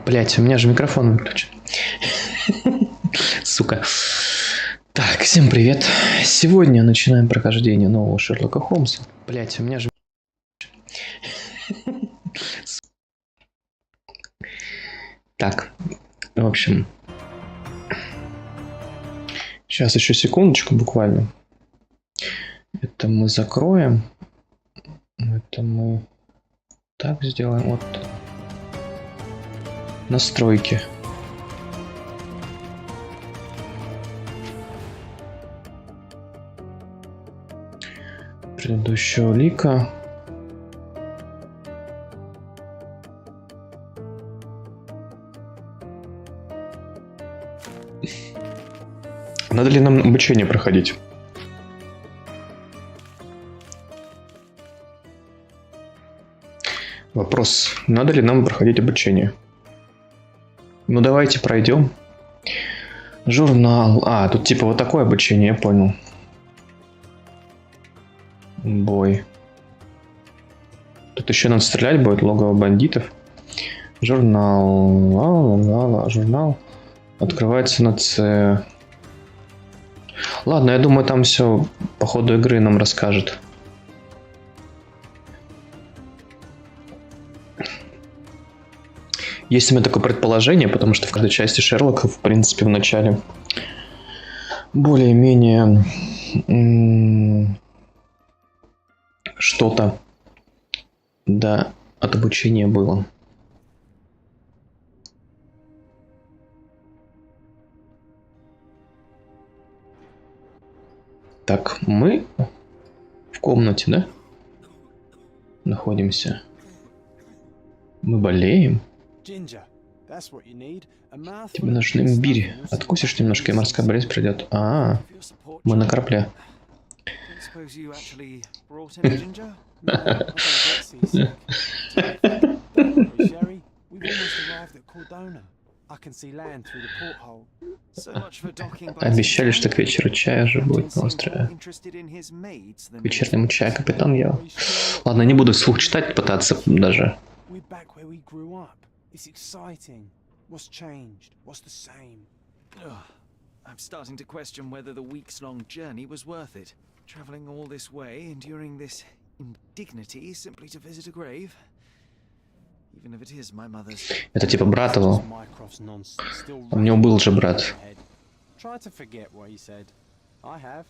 Блять, у меня же микрофон выключен. Сука. Так, всем привет. Сегодня начинаем прохождение нового Шерлока Холмса. Блять, у меня же... Так, в общем... Сейчас еще секундочку буквально. Это мы закроем. Это мы так сделаем. Вот. Настройки. Предыдущего лика. Надо ли нам обучение проходить? Вопрос, надо ли нам проходить обучение? Ну давайте пройдем. Журнал. А, тут типа вот такое обучение, я понял. Бой. Тут еще надо стрелять будет, логово бандитов. Журнал. Журнал. Открывается на С. Ладно, я думаю, там все по ходу игры нам расскажет. Есть у меня такое предположение, потому что в каждой части Шерлока, в принципе, в начале более-менее что-то, да, от обучения было. Так, мы в комнате, да? Находимся. Мы болеем. Тебе нужен имбирь. Откусишь немножко, и морская болезнь придет. А, мы на корабле. Обещали, что к вечеру чая уже будет на острове. К вечернему чаю капитан ел. Ладно, не буду вслух читать, пытаться даже. It's exciting. What's changed? What's the same? I'm starting to question whether the weeks-long journey was worth it. Traveling all this way, enduring this indignity simply to visit a grave. Even if it is my mother's. Это типа брат его. У него был же брат. Try to forget what he said. I have.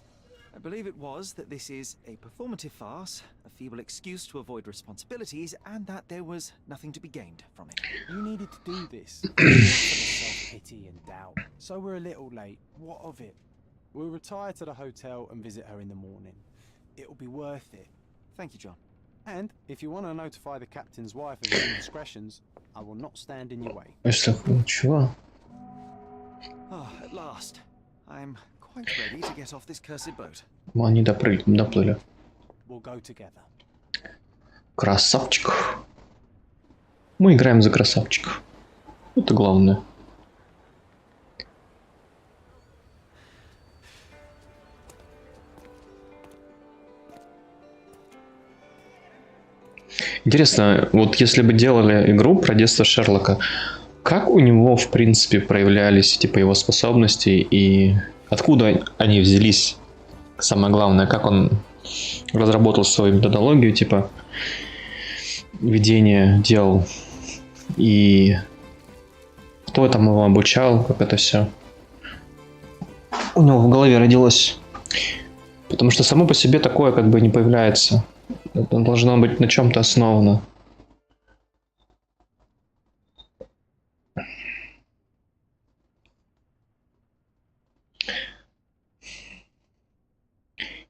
I believe it was that this is a performative farce, a feeble excuse to avoid responsibilities, and that there was nothing to be gained from it. You needed to do this. Self-pity and doubt. So we're a little late. What of it? We'll retire to the hotel and visit her in the morning. It'll be worth it. Thank you, John. And if you want to notify the captain's wife of his indiscretions, I will not stand in your way. Чего? Oh, at last. I'm quite ready to get off this cursed boat. Они доплыли. We'll go together. Красавчик. Мы играем за красавчиков. Это главное. Интересно, вот если бы делали игру про детство Шерлока, как у него, в принципе, проявлялись типа его способности и откуда они взялись? Самое главное, как он разработал свою методологию, типа ведения дел, и кто там его обучал, как это все у него в голове родилось. Потому что само по себе такое как бы не появляется. Это должно быть на чем-то основано.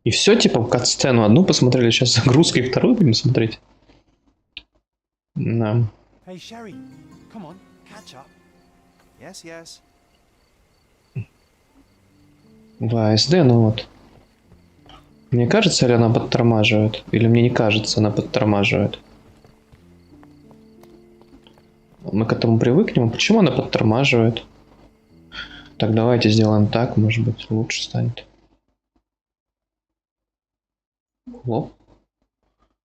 И все, типа, кат-сцену одну посмотрели, сейчас загрузка и вторую будем смотреть. Да. Hey Sherry, come on, catch up. Yes, yes. В АСД, ну вот. Мне кажется, ли она подтормаживает? Или мне не кажется, она подтормаживает? Мы к этому привыкнем. Почему она подтормаживает? Так, давайте сделаем так, может быть, лучше станет. Лоп.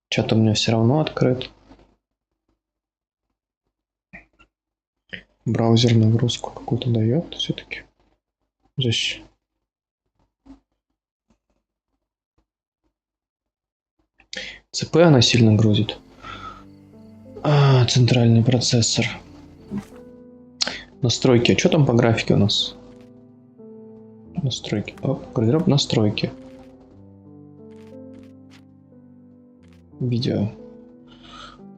Чат у меня все равно открыт. Браузер нагрузку какую-то дает все-таки. Здесь. ЦП она сильно грузит. Центральный процессор. Настройки. А что там по графике у нас? Настройки. Оп, гардероб, настройки. Видео.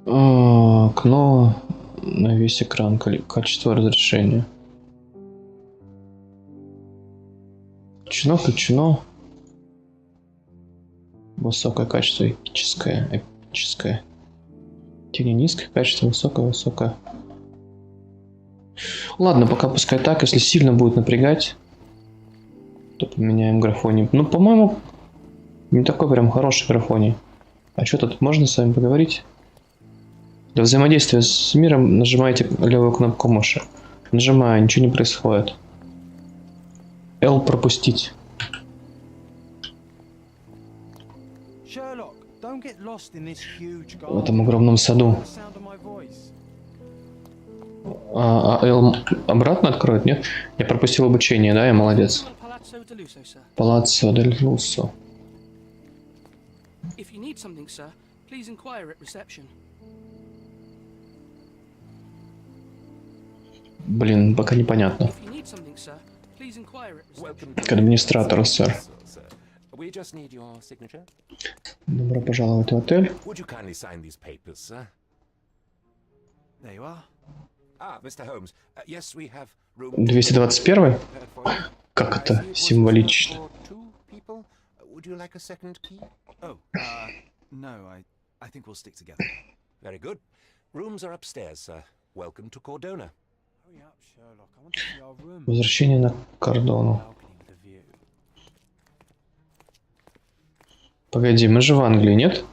Окно на весь экран. Качество разрешения. Включено. Высокое качество, эпическое. Тени низкое, качество высокое. Ладно, пока пускай так. Если сильно будет напрягать, то поменяем графоний. Ну, по-моему, не такой прям хороший графоний. А что тут? Можно с вами поговорить? Для взаимодействия с миром нажимайте левую кнопку мыши. Нажимаю, ничего не происходит. L пропустить. В этом огромном саду. L обратно откроет, нет? Я пропустил обучение, да? Я молодец. Палаццо дель Руссо. Блин, пока непонятно. К администратору, сэр. Добро пожаловать в отель. 221? Как это символично. I think we'll stick together. Very good. Rooms are upstairs, sir. Welcome to Cordona. Hurry up, Sherlock. I want to see our room. Возвращение на Кордону. Погоди, мы же в Англии, нет?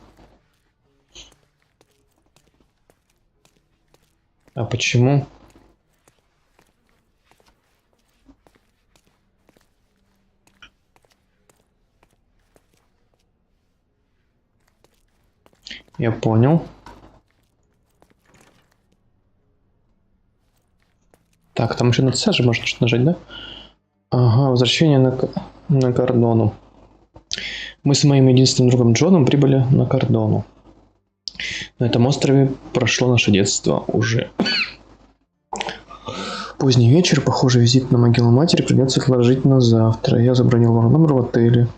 А почему? Я понял. Так, там еще на C же можно что-то нажать, да? Ага, возвращение на Кордону. Мы с моим единственным другом Джоном прибыли на Кордону. На этом острове прошло наше детство уже. Поздний вечер, похоже, визит на могилу матери придется отложить на завтра. Я забронировал номер в отеле.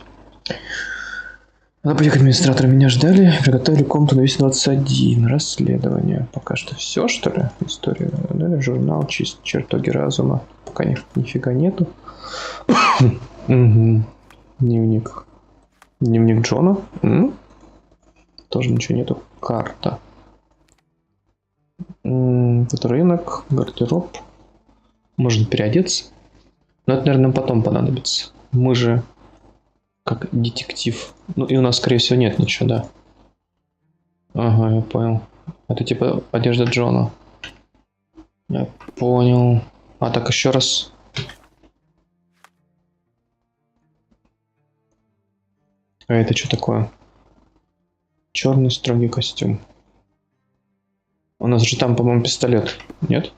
Надо поехать, администраторы меня ждали. Приготовили комнату на 221. Расследование. Пока что все, что ли? История. Да? Журнал, чертоги разума. Пока нифига нету. Дневник. Дневник Джона. Тоже ничего нету. Карта. Тут рынок, гардероб. Можно переодеться. Но это, наверное, потом понадобится. Мы же как детектив. Ну и у нас, скорее всего, нет ничего, да. Ага, я понял. Это типа одежда Джона. Я понял. А так еще раз. А это что такое? Черный строгий костюм. У нас же там, по-моему, пистолет. Нет?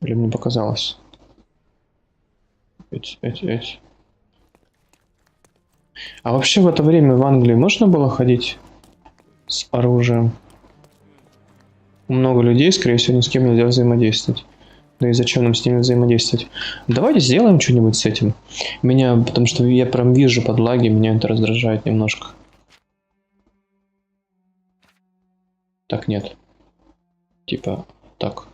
Или мне показалось? Эть. А вообще в это время в Англии можно было ходить с оружием? Много людей, скорее всего, ни с кем нельзя взаимодействовать. Да и зачем нам с ними взаимодействовать? Давайте сделаем что-нибудь с этим. Потому что я прям вижу подлаги, меня это раздражает немножко. Так, нет. Типа, так.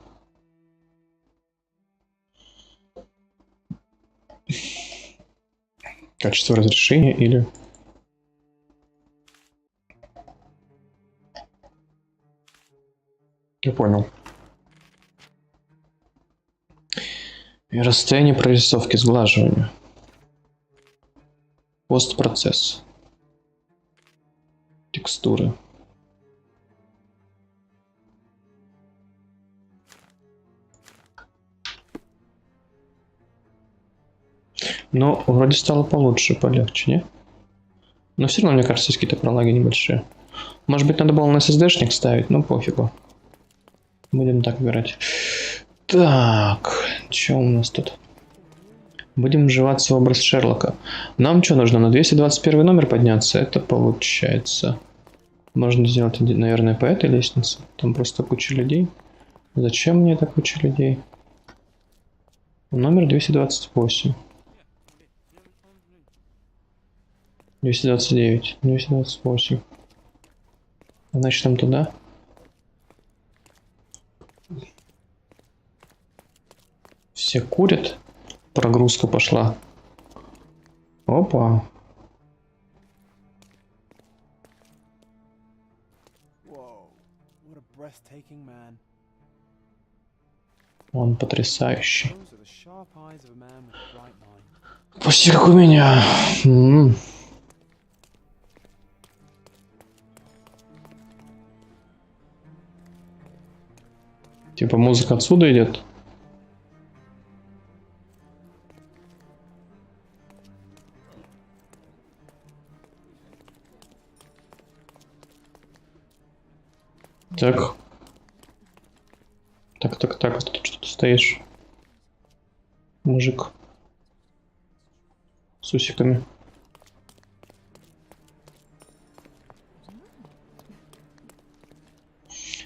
Качество разрешения или... Я понял. И расстояние прорисовки, сглаживания. Постпроцесс. Текстуры. Но вроде стало получше, полегче, не? Но все равно, мне кажется, есть какие-то пролаги небольшие. Может быть, надо было на SSD-шник ставить, но пофигу. Будем так играть. Так, что у нас тут? Будем вживаться в образ Шерлока. Нам что нужно? На 221 номер подняться? Это получается. Можно сделать, наверное, по этой лестнице. Там просто куча людей. Зачем мне так куча людей? Номер 228. 229. 228. Значит, там туда. Все курят. Прогрузка пошла. Опа. Whoa, what a breathtaking man. Он потрясающий. Those are the sharp eyes of a man with a bright mind. Почти как у меня. Типа музыка отсюда идет. Так. Так, ты тут что-то стоишь. Мужик. С усиками.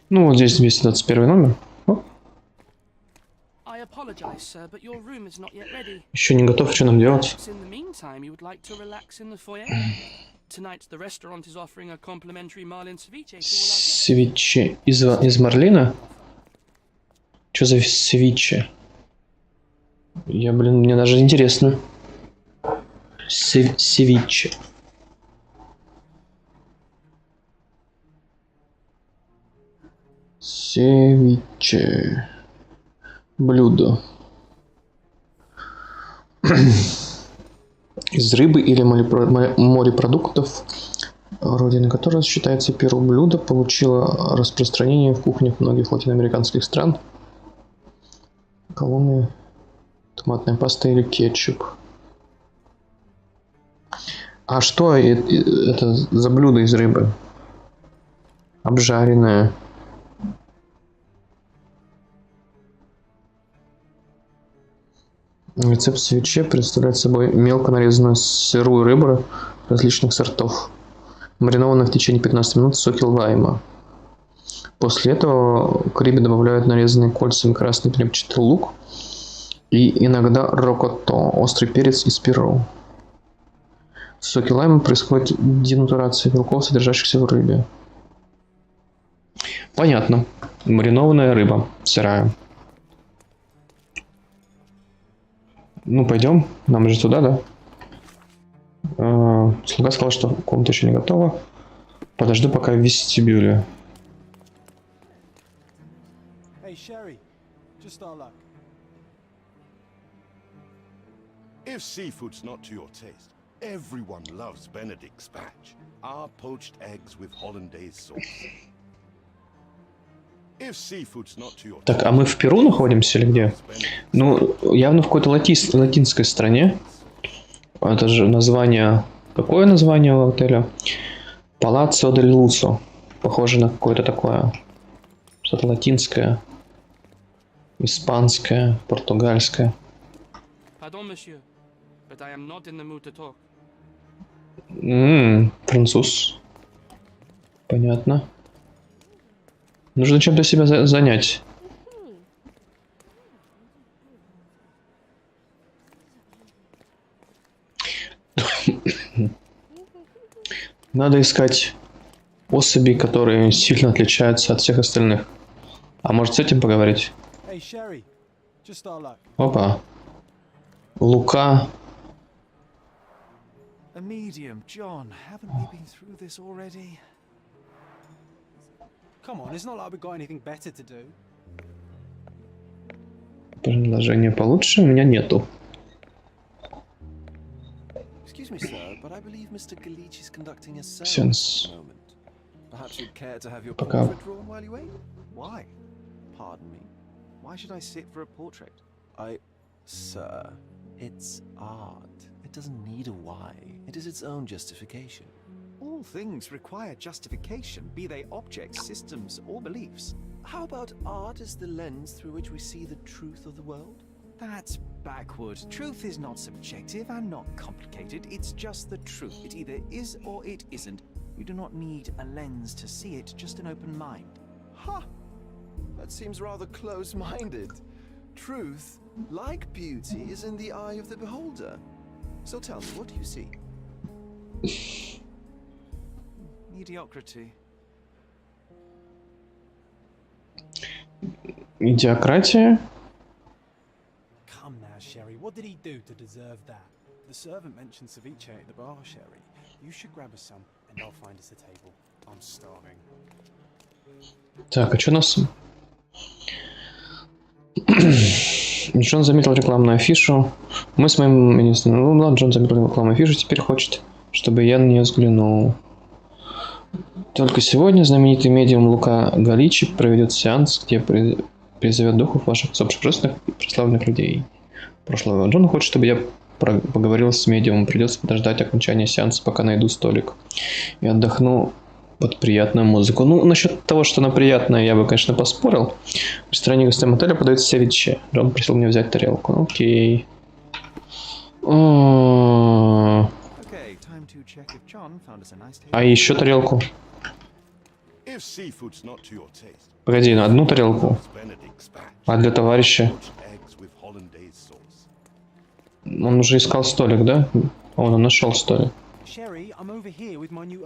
Ну, вот здесь 221 номер. О, I apologize, sir, but your room is not yet ready. еще не готов, что нам делать? Perhaps in the meantime, you would like to relax in the foyer? Tonight, the restaurant is offering a complimentary marlin ceviche to all our guests. Свечи из марлина? Что за свечи? Мне даже интересно. Севиче. Севиче. Блюдо. Из рыбы или морепродуктов, родина которого считается первым блюдо, получило распространение в кухнях многих латиноамериканских стран. Колония, томатная паста или кетчуп. А что это за блюдо из рыбы? Обжаренное. Рецепт свече представляет собой мелко нарезанную сырую рыбу различных сортов, маринованную в течение 15 минут в соке лайма. После этого к рыбе добавляют нарезанные кольцами красный перепчатый лук и иногда рокотто, острый перец из Перу. В соке лайма происходит денатурация белков, содержащихся в рыбе. Понятно. Маринованная рыба, сырая. Ну, пойдем. Нам же туда, да? Слуга сказал, что комната еще не готова. Подожду пока в вестибюле. Hey, Sherry, just our luck. If seafood's not to your taste, everyone loves Benedict's batch, our poached eggs with hollandaise sauce. If seafood's not to your Так, а мы в Перу находимся или где? Ну, явно в какой-то латинской стране. Это же название... Какое название у отеля? Палаццо дель Лусо. Похоже на какое-то такое. Что-то латинское. Испанское, португальское. Pardon, monsieur, but I am not in the mood to talk. Француз. Понятно. Нужно чем-то себя занять. Надо искать особи, которые сильно отличаются от всех остальных. А может с этим поговорить? Hey, Sherry, just our luck. Опа. Лука. A medium, John. Haven't we been through this already? Come on, it's not like we've got anything better to do. Предложение получше у меня нету. Excuse me, sir, but I believe Mr. Galich is conducting a Sense. seance at the moment. Perhaps you'd care to have your Пока. portrait drawn while you wait? Why? Pardon me. Why should I sit for a portrait? Sir, it's art. It doesn't need a why. It is its own justification. All things require justification, be they objects, systems, or beliefs. How about art as the lens through which we see the truth of the world? That's backward. Truth is not subjective and not complicated. It's just the truth. It either is or it isn't. You do not need a lens to see it, just an open mind. Huh. That seems rather close-minded. Truth, like beauty, is in the eye of the beholder. So tell me, what do you see? Mediocrity. Идиократия. Come now, Sherry. What did he do to deserve that? The servant mentioned ceviche at the bar, Sherry. You should grab us some, and I'll find us a table. I'm starving. Так, а что у нас? Джон заметил рекламную афишу. Мы с моим единственным... Ну ладно, Джон заметил рекламную афишу, теперь хочет, чтобы я на нее взглянул. Только сегодня знаменитый медиум Лука Галичи проведет сеанс, где призовет духов ваших усопших прославленных людей. Прошлого. Джон хочет, чтобы я поговорил с медиумом. Придется подождать окончания сеанса, пока найду столик. И отдохну под приятную музыку. Ну, насчет того, что она приятная, я бы, конечно, поспорил. В ресторане гостям отеля подается севиче. Джон просил мне взять тарелку. Ну, окей. А еще тарелку. If seafood's not to your taste, Погоди, на одну тарелку. Benedict's batch. А для товарища? Poached eggs with hollandaise sauce. Он уже искал столик, да? Он нашел столик. Sherry, I'm over here with my new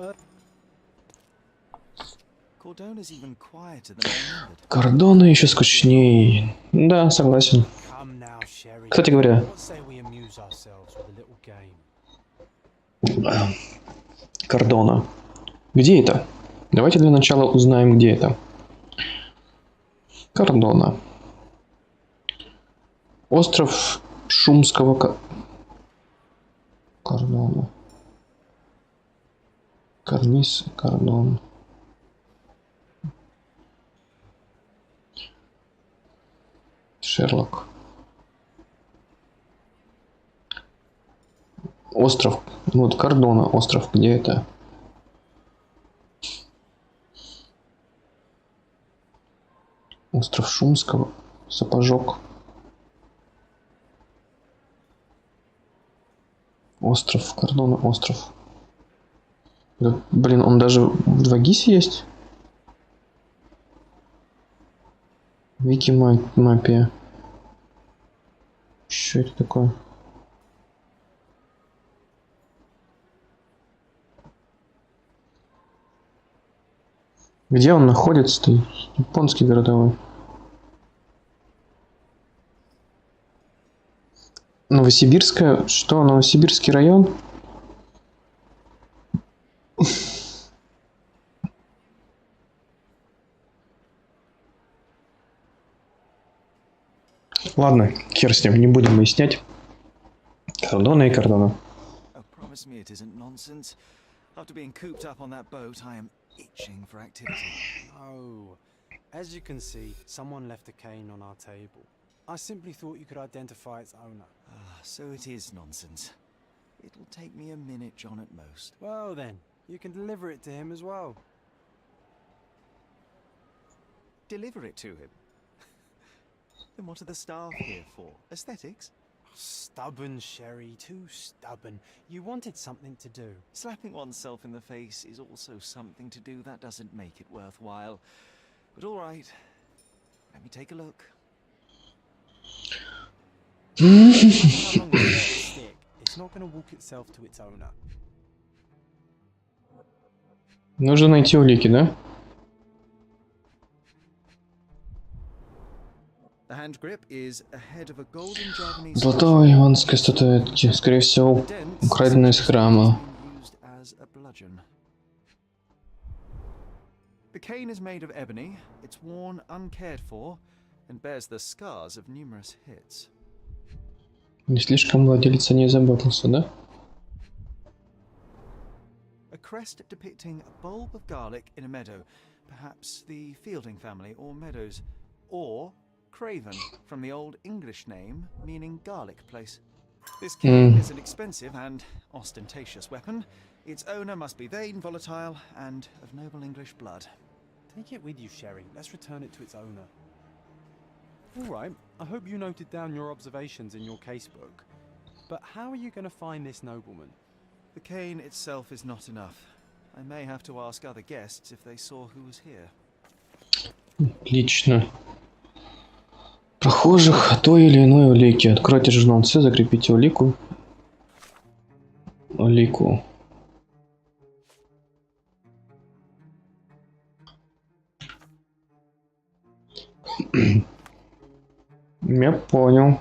Cordona's even quieter than I remembered. Кордоны еще скучней. Да, согласен. Come now, Sherry. Кстати говоря, What say we amuse ourselves with a little game? Кордона. Где это? Давайте для начала узнаем, где это. Кордона. Остров Шумского Кордона. Карниз, Кордон. Шерлок. Остров. Вот Кордона. Остров. Где это? Остров Шумского. Сапожок. Остров. Кордона. Остров. Да, блин, он даже в 2GIS есть? Вики-мапе. Что это такое? Где он находится-то? Японский городовой. Новосибирская? Что? Новосибирский район? Ладно, хер с ним, не будем выяснять. Кордона и кордона. Oh, promise me it isn't nonsense. After being cooped up on that boat, I am itching for activity. Oh, as you can see, someone left a cane on our table. I simply thought you could identify its owner. Ah, so it is nonsense. It'll take me a minute, John, at most. Well then, you can deliver it to him as well. Deliver it to him. Then what are the staff here for? Aesthetics? Stubborn, Sherry, too stubborn. You wanted something to do. Slapping oneself in the face is also something to do. That doesn't make it worthwhile. But all right, let me take a look. How long will that stick? It's not going to walk itself to its owner. Нужно найти улики, да? The hand grip is a head of a golden Javanese Золотая иванская статуэтки, скорее всего, украденная из храма. used as a bludgeon. The cane is made of ebony. It's worn uncared for and bears the scars of numerous hits. Не слишком владелец о ней заботился, да? A crest depicting a bulb of garlic in a meadow, perhaps the Fielding family or Meadows, or Craven, from the Old English name meaning garlic place. This cane is an expensive and ostentatious weapon. Its owner must be vain, volatile, and of noble English blood. Take it with you, Sherry. Let's return it to its owner. All right. I hope you noted down your observations in your casebook. But how are you going to find this nobleman? The cane itself is not enough. I may have to ask other guests if they saw who was here. Отлично. Прохожих той или иной улики. Откройте журнал С, закрепите улику. Улику. Я понял.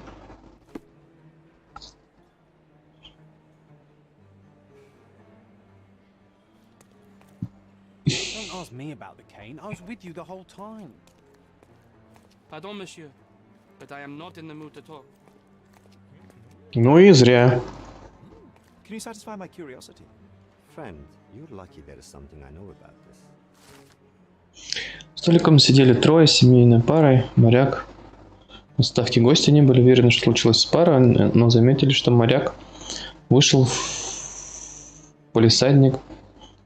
Don't ask me about the cane. I was with you the whole time. Pardon, monsieur, but I am not in the mood to talk. Ну и зря. Can you satisfy my curiosity? Friend, you're lucky there is something I know about this. Столиком сидели трое, семейной парой, моряк. На ставке гости не были уверены, что случилось с парой, но заметили, что моряк вышел в палисадник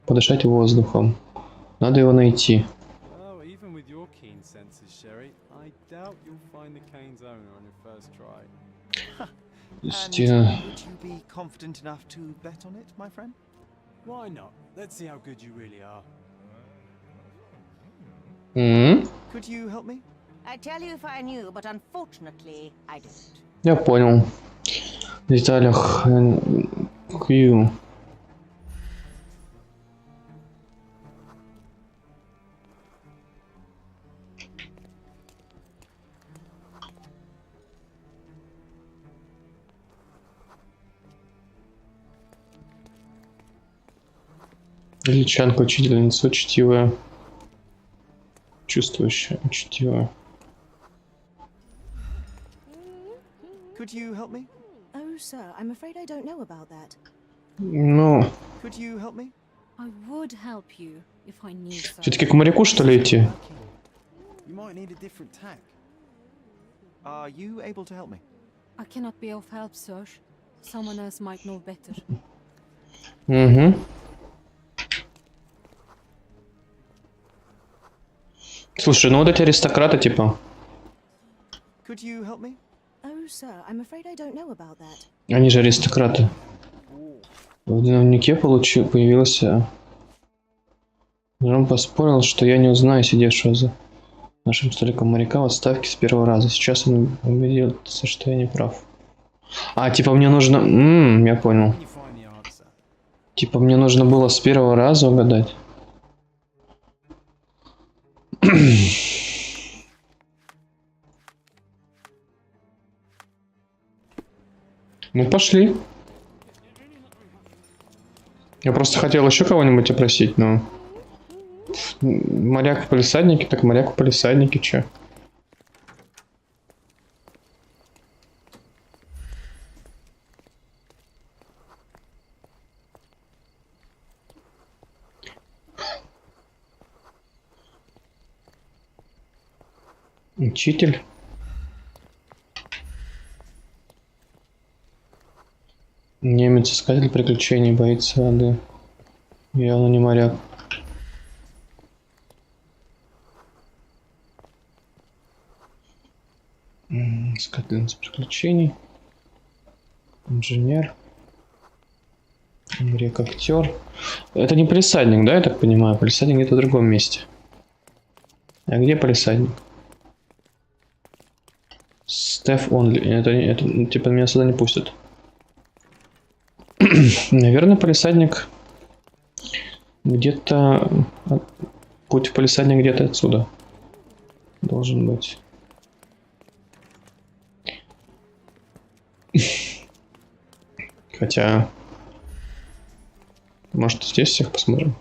подышать воздухом. Надо его найти. Oh, even with your keen senses, Sherry, I doubt you'll find the cane's owner on your first try. And Есть, would you be confident enough to bet on it, my friend? Why not? Let's see how good you really are. Could you help me? I'd tell you if I knew, but unfortunately, I don't. Я понял. В деталях Q. Величанка, учительница, учтивая. Чувствующая, учтивая. Could you help me? Oh, sir, I'm afraid I don't know about that. Ну, Could you help me? I would help you if I knew so. все-таки к моряку, что ли, идти? You might need a different tack. Are you able to help me? I cannot be of help, sir. Someone else might know better. Угу. Слушай, ну вот эти аристократы, типа, Could you help me? Oh, sir, I'm afraid I don't know about that. они же аристократы. В дневнике появился... Он поспорил, что я не узнаю сидевшего за нашим столиком моряка в отставке с первого раза. Сейчас он убедился, что я не прав. А, типа мне нужно... я понял. When you find the answer. Типа мне нужно было с первого раза угадать. Ну пошли. Я просто хотел еще кого-нибудь опросить, но... Моряк в палисаднике, так моряк в палисаднике, чё? Учитель. Немец, искатель приключений, боится воды. Явно не моряк. Искательница приключений. Инженер. Рек-актер. Это не палисадник, да, я так понимаю? Палисадник где-то в другом месте. А где палисадник? Стеф Онли. Это типа меня сюда не пустят. Наверное, палисадник где-то... Путь в палисадник где-то отсюда должен быть. Хотя... Может, здесь всех посмотрим?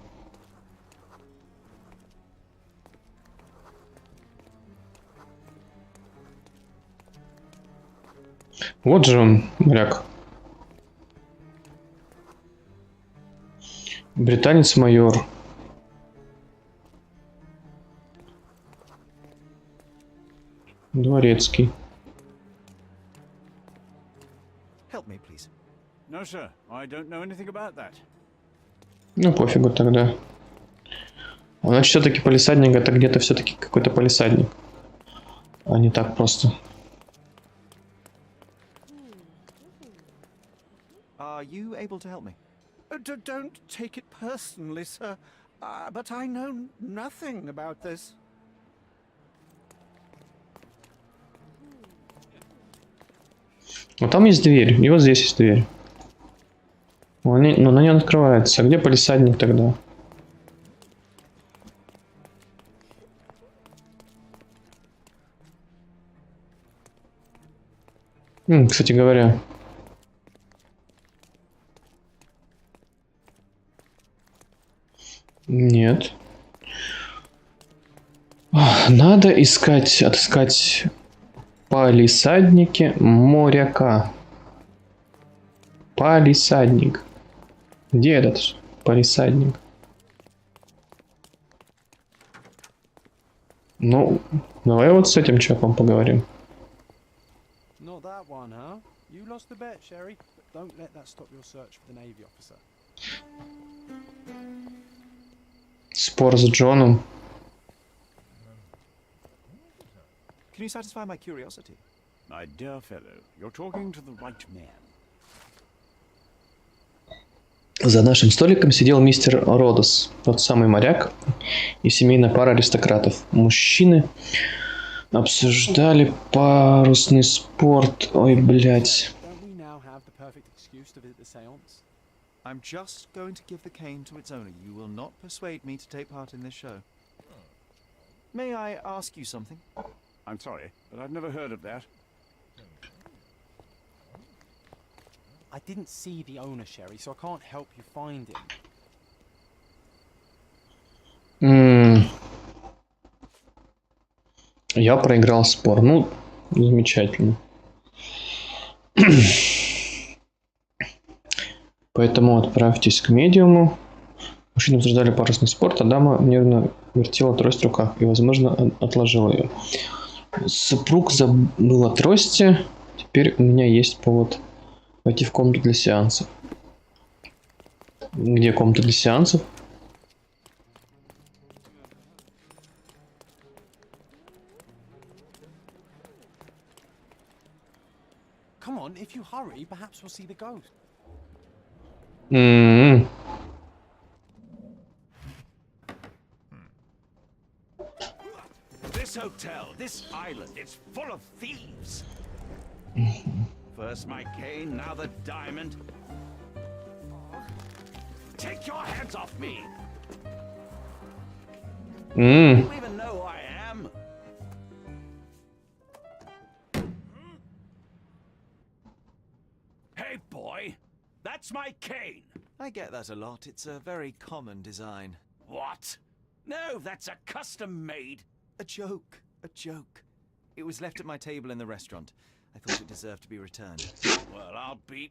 Вот же он, моряк. Британец-майор. Дворецкий. Help me, please. No, sir. I don't know anything about that. Ну, пофигу тогда. Значит, все-таки палисадник это где-то все-таки какой-то палисадник. А не так просто. Are you able to help me? Don't take it personally, sir. But I know nothing about this. Вот там есть дверь, и вот здесь есть дверь. Но она не открывается. А где палисадник тогда? Кстати говоря. Нет. Надо отыскать палисадники моряка. Палисадник. Где этот палисадник? Ну, давай вот с этим чуваком поговорим. Not that one, huh? You lost the bet, Sherry. But don't let that stop your search for the Navy officer. Спор с Джоном. Can you satisfy my curiosity? My dear fellow, you're talking to the right man. За нашим столиком сидел мистер Родос, тот самый моряк и семейная пара аристократов. Мужчины обсуждали парусный спорт. Ой, блядь. Don't we now have the perfect excuse to visit the seance? I'm just going to give the cane to its owner. You will not persuade me to take part in this show. May I ask you something? I'm sorry, but I've never heard of that. I didn't see the owner, Sherry, so I can't help you find him. Я проиграл спор. Ну, замечательно. Поэтому отправьтесь к медиуму. Мужчины обсуждали парусный спорт, а дама нервно вертела трость в руках и, возможно, отложила ее. Супруг забыл о трости. Теперь у меня есть повод войти в комнату для сеансов. Где комната для сеансов? Come on, if you hurry, perhaps we'll see the ghost. This hotel, this island, it's full of thieves. First my cane, now the diamond. Take your hands off me! You don't even know who I am. Hey, boy, that's my cane. I get that a lot. It's a very common design. What? No, that's a custom-made. A joke. A joke. It was left at my table in the restaurant. I thought it deserved to be returned. Well, I'll be...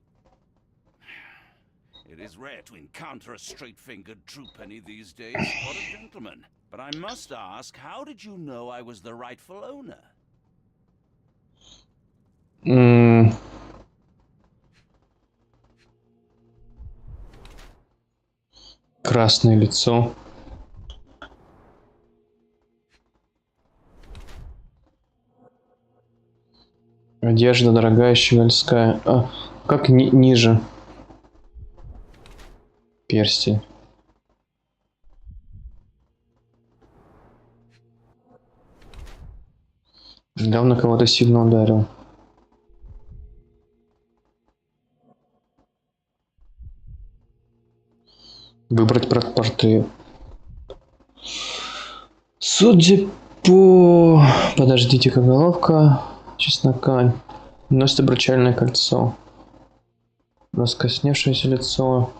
It is rare to encounter a straight-fingered true penny these days. What a gentleman. But I must ask, how did you know I was the rightful owner? Красное лицо. Одежда дорогая, щегольская. А, как ниже? Перстень. Недавно кого-то сильно ударил. Выбрать портрет. Судя по... Подождите-ка, головка чеснока. Носит обручальное кольцо. Раскосневшееся лицо.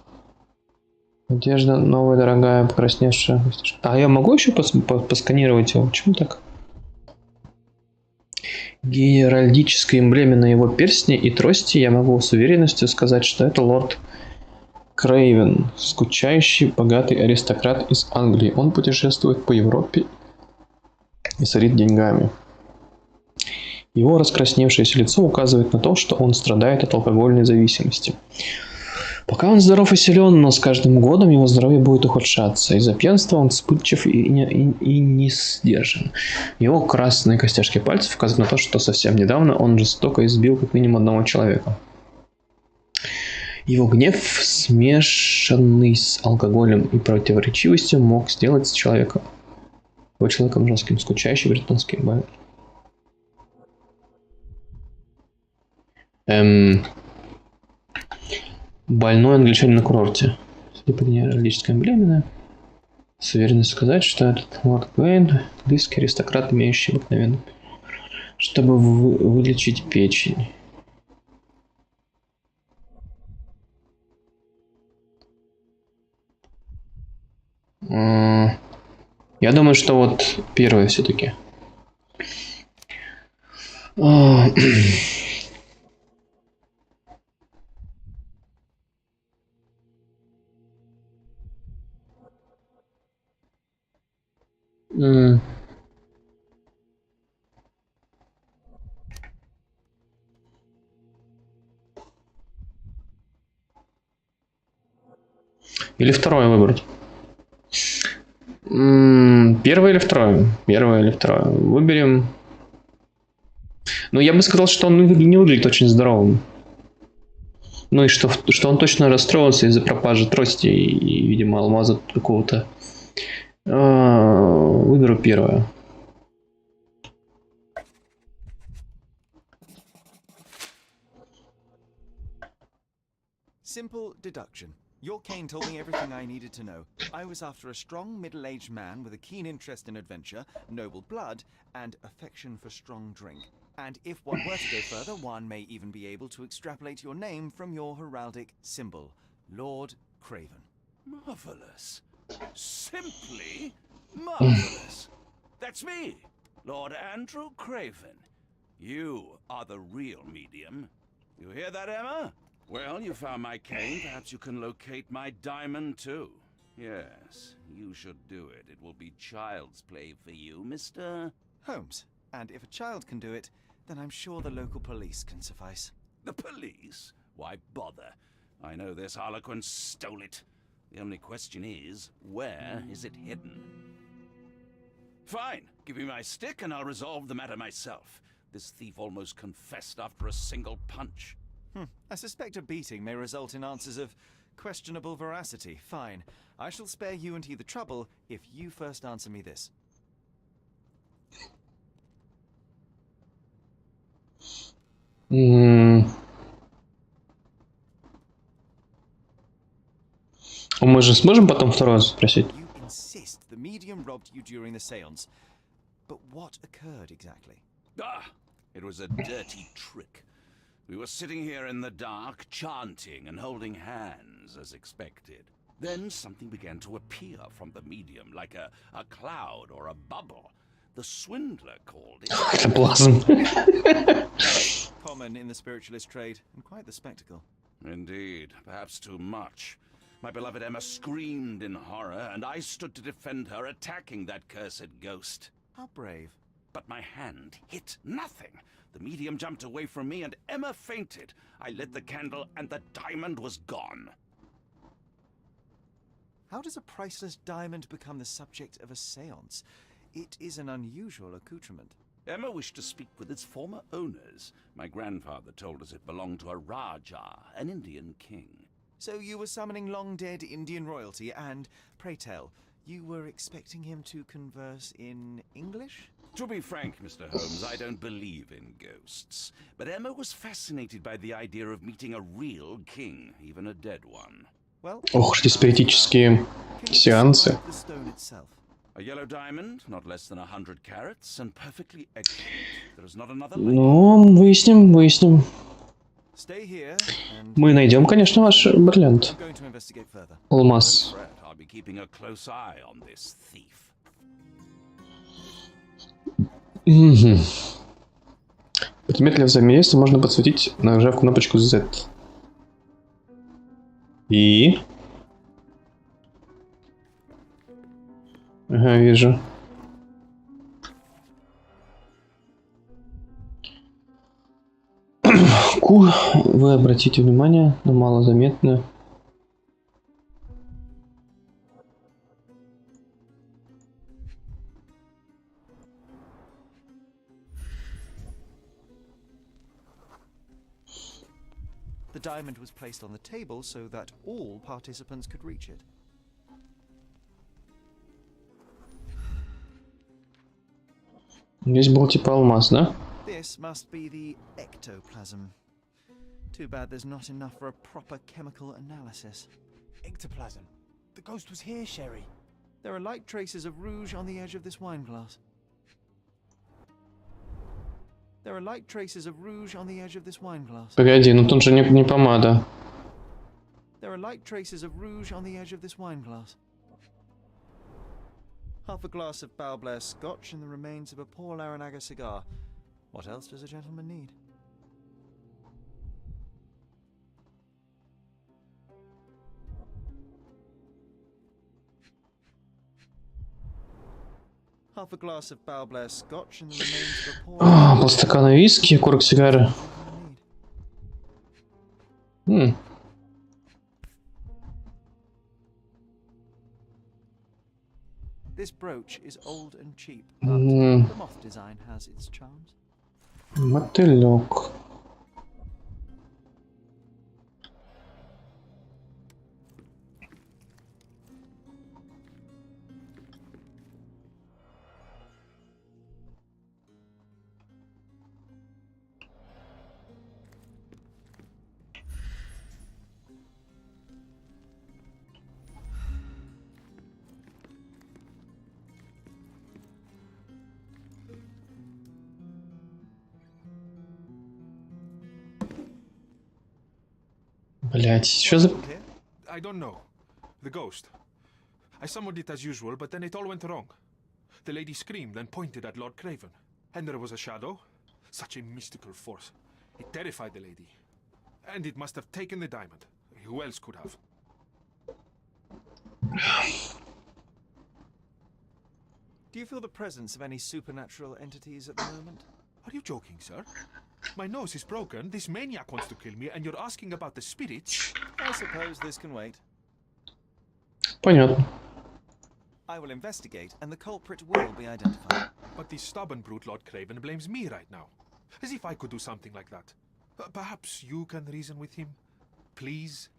Одежда новая, дорогая, покрасневшая. А я могу еще посканировать его? Почему так? Геральдической эмблеме на его перстне и трости я могу с уверенностью сказать, что это лорд Крейвен, скучающий, богатый аристократ из Англии. Он путешествует по Европе и сорит деньгами. Его раскрасневшееся лицо указывает на то, что он страдает от алкогольной зависимости. Пока он здоров и силен, но с каждым годом его здоровье будет ухудшаться. Из-за пьянства он вспыльчив и не сдержан. Его красные костяшки пальцев указывают на то, что совсем недавно он жестоко избил как минимум одного человека. Его гнев, смешанный с алкоголем и противоречивостью, мог сделать человеком жестким, скучающий британский больной англичанин на курорте. Типа генеалогическая эмблема. С уверенностью сказать, что этот лорд Гвейн английский аристократ, имеющий обыкновенно, чтобы вылечить печень. Я думаю, что вот первое все-таки. Или второе выбрать. Первое или второе? Первое или второе? Выберем. Ну, я бы сказал, что он не выглядит очень здоровым. Ну и что он точно расстроился из-за пропажи трости и, видимо, алмаза какого-то. Выберу первое. Simple deduction. Your cane told me everything I needed to know. I was after a strong, middle-aged man with a keen interest in adventure, noble blood, and affection for strong drink. And if one were to go further, one may even be able to extrapolate your name from your heraldic symbol, Lord Craven. Marvelous. Simply marvelous. That's me, Lord Andrew Craven. You are the real medium. You hear that, Emma? Well, you found my cane. Perhaps you can locate my diamond, too. Yes, you should do it. It will be child's play for you, Mr. Holmes. And if a child can do it, then I'm sure the local police can suffice. The police? Why bother? I know this harlequin stole it. The only question is, where is it hidden? Fine. Give me my stick and I'll resolve the matter myself. This thief almost confessed after a single punch. I suspect a beating may result in answers of questionable veracity. Fine. I shall spare you and he the trouble if you first answer me this. Мы же сможем потом второе спросить? You insist the medium robbed you during the seance. But what occurred exactly? It was a dirty trick. We were sitting here in the dark, chanting and holding hands, as expected. Then something began to appear from the medium, like a cloud or a bubble. The swindler called it. Common in the spiritualist trade, and quite the spectacle. Indeed, perhaps too much. My beloved Emma screamed in horror, and I stood to defend her, attacking that cursed ghost. How brave. But my hand hit nothing. The medium jumped away from me, and Emma fainted. I lit the candle, and the diamond was gone. How does a priceless diamond become the subject of a seance? It is an unusual accoutrement. Emma wished to speak with its former owners. My grandfather told us it belonged to a Rajah, an Indian king. So you were summoning long-dead Indian royalty, and, pray tell, you were expecting him to converse in English? To be frank, Mr. Holmes, I don't believe in ghosts. But Emma was fascinated by the idea of meeting a real king, even a dead one. Well, Ох, эти спиритические сеансы. the stone itself. A yellow diamond, not less than 100 carats, and perfectly excellent. There is not another like it. Ну, выясним. Stay here, and Мы найдем, конечно, ваш бриллиант. I'm going to investigate further. Алмаз. Fred, I'll be keeping a close eye on this thief. Угу. Предмет для взаимодействия можно подсветить, нажав кнопочку Z. И... Ага, вижу. Вы обратите внимание на малозаметную diamond was placed on the table so that all participants could reach it. Здесь был типа алмаз, да? This must be the ectoplasm. Too bad there's not enough for a proper chemical analysis. Ectoplasm. The ghost was here, Sherry. There are light traces of rouge on the edge of this wine glass. There are light traces of rouge on the edge of this wine glass. Погоди, ну тут же не помада. There are light traces of rouge on the edge of this wine glass. Half a glass of Balblair Scotch and the remains of a Paul Aranaga cigar. What else does a gentleman need? Half a glass of Balblair Scotch and the remains of a Paul. Полстакана виски, корок сигары. This brooch is old and cheap, but the moth design has its charms. Мотылек. Блять, что за... I don't know. The ghost. I summoned it as usual, but then it all went wrong. The lady screamed and pointed at Lord Craven. And there was a shadow. Such a mystical force. It terrified the lady. And it must have taken the diamond. Who else could have? Do you feel the presence of any supernatural entities at the moment? Are you joking, sir? My nose is broken, this maniac wants to kill me, and you're asking about the spirits? I suppose this can wait. Понятно. I will investigate, and the culprit will be identified. But this stubborn brute Lord Craven blames me right now. As if I could do something like that. Perhaps you can reason with him? Please?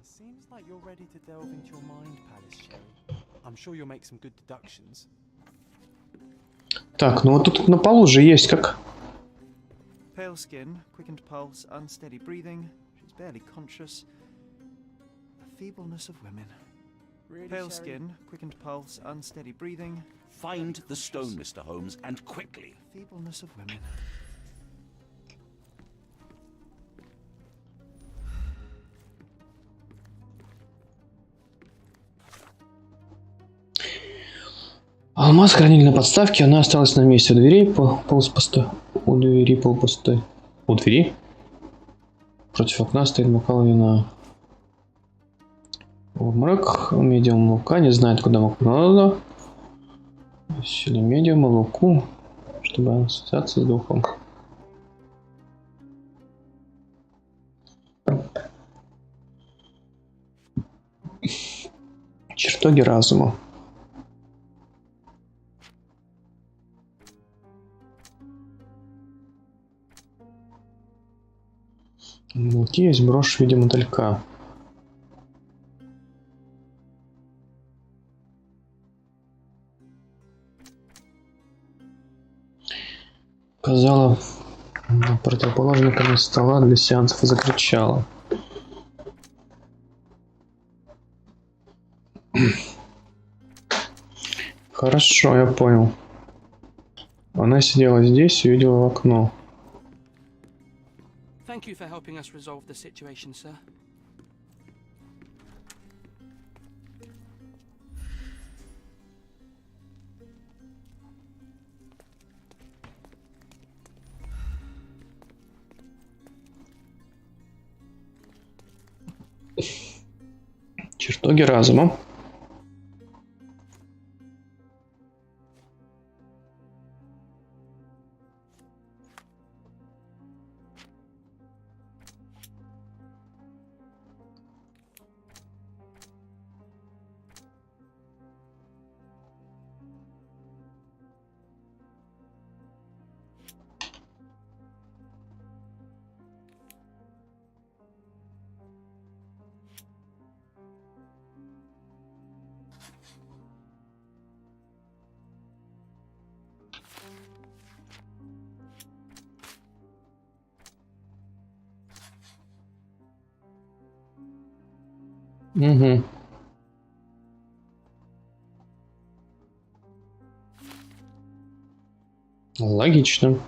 Seems like you're ready to delve into your mind palace, Sherry. I'm sure you'll make some good deductions. Так, ну вот тут на полу же есть как... Pale skin, quickened pulse, unsteady breathing. She's barely conscious. The feebleness of women. Really, Pale Sherry? skin, quickened pulse, unsteady breathing. Find the stone, Mr. Holmes, and quickly. Feebleness of women. Алмаз хранили на подставке, она осталась на месте. У дверей полупустой. У двери полупустой. У двери? Против окна стоит бокал вина. Мрак, медиум лука, не знает, куда мог надо. Сели медиум луку, чтобы ассоциация с духом. Чертоги разума. Вот есть брошь в виде мотылька. Указала на противоположный конец стола для сеансов и закричала. Хорошо, я понял. Она сидела здесь и видела в окно. Thank you for helping us resolve the situation, sir. Чертоги разума. Угу. Логично.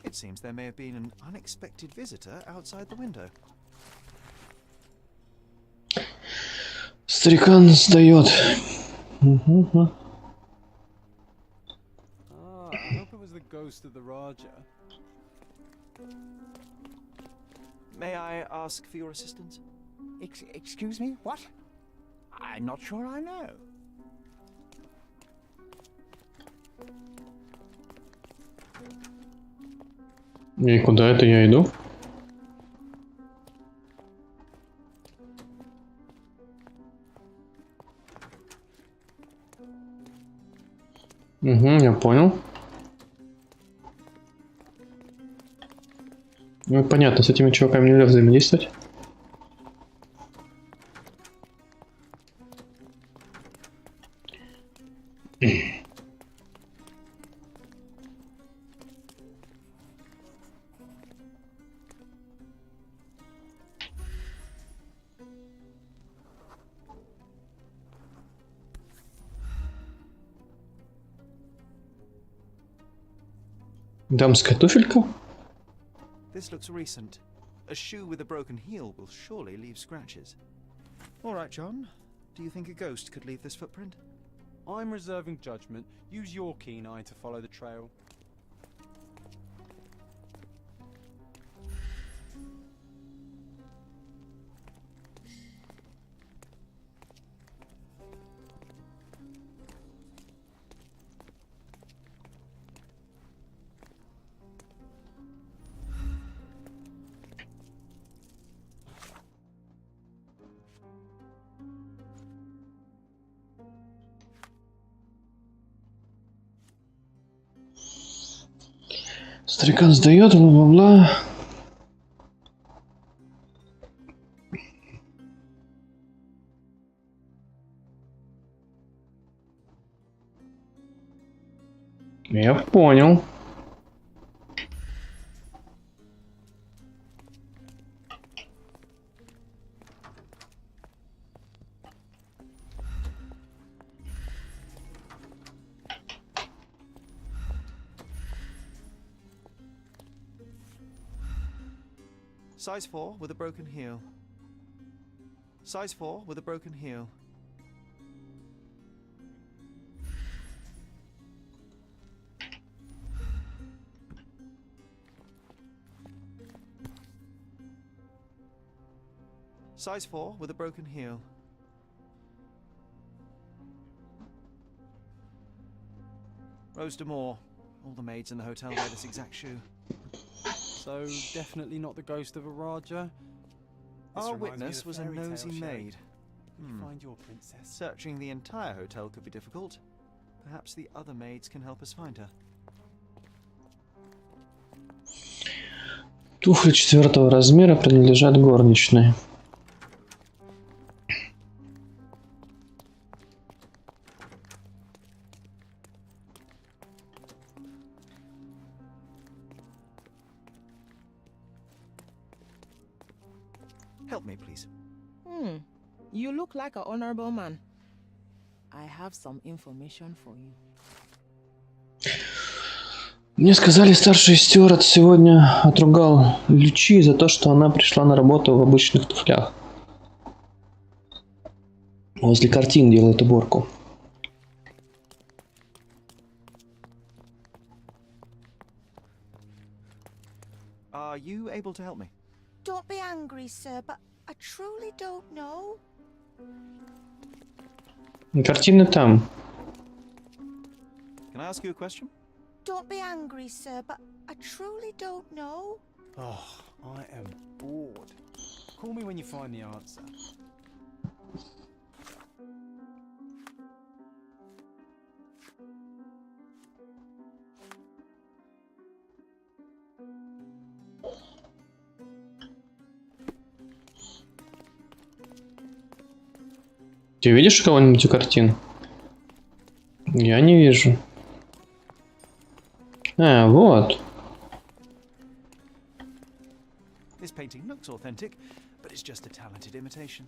It seems there may have been an unexpected visitor outside the window. Старикан сдает. Угу. Ah, I hope it was the ghost of the Raja. May I ask for your assistance? Excuse me? What? I'm not sure I know. И куда это я иду? Угу, я понял. Ну, понятно, с этими чуваками нельзя взаимодействовать. Дамская туфелька? This looks recent. A shoe with a broken heel will surely leave scratches. All right, John. Do you think a ghost could leave this footprint? I'm reserving judgment. Use your keen eye to follow the trail. Старикан сдает, бла-бла-бла. Я понял. Size 4 with a broken heel. Size 4 with a broken heel. Size 4 with a broken heel. Rose D'Amour. All the maids in the hotel wear this exact shoe. So, definitely not the ghost of a Raja. This Our reminds me of witness the was a fairy tale nosy show. maid. Find your princess. Searching the entire hotel could be difficult. Perhaps the other maids can help us find her. Туфли 4-го размера принадлежат горничной. Help me, please. You look like an honorable man. I have some information for you. Мне сказали, старший стюард сегодня отругал Лючи за то, что она пришла на работу в обычных туфлях. Возле картин делает уборку. Are you able to help me? Don't be angry, sir, but I truly don't know. Картины там. Can I ask you a question? Don't be angry, sir, but I truly don't know. Oh, I am bored. Call me when you find the answer. Ты видишь кого-нибудь у картин? Я не вижу. А, вот. This painting looks authentic, but it's just a talented imitation.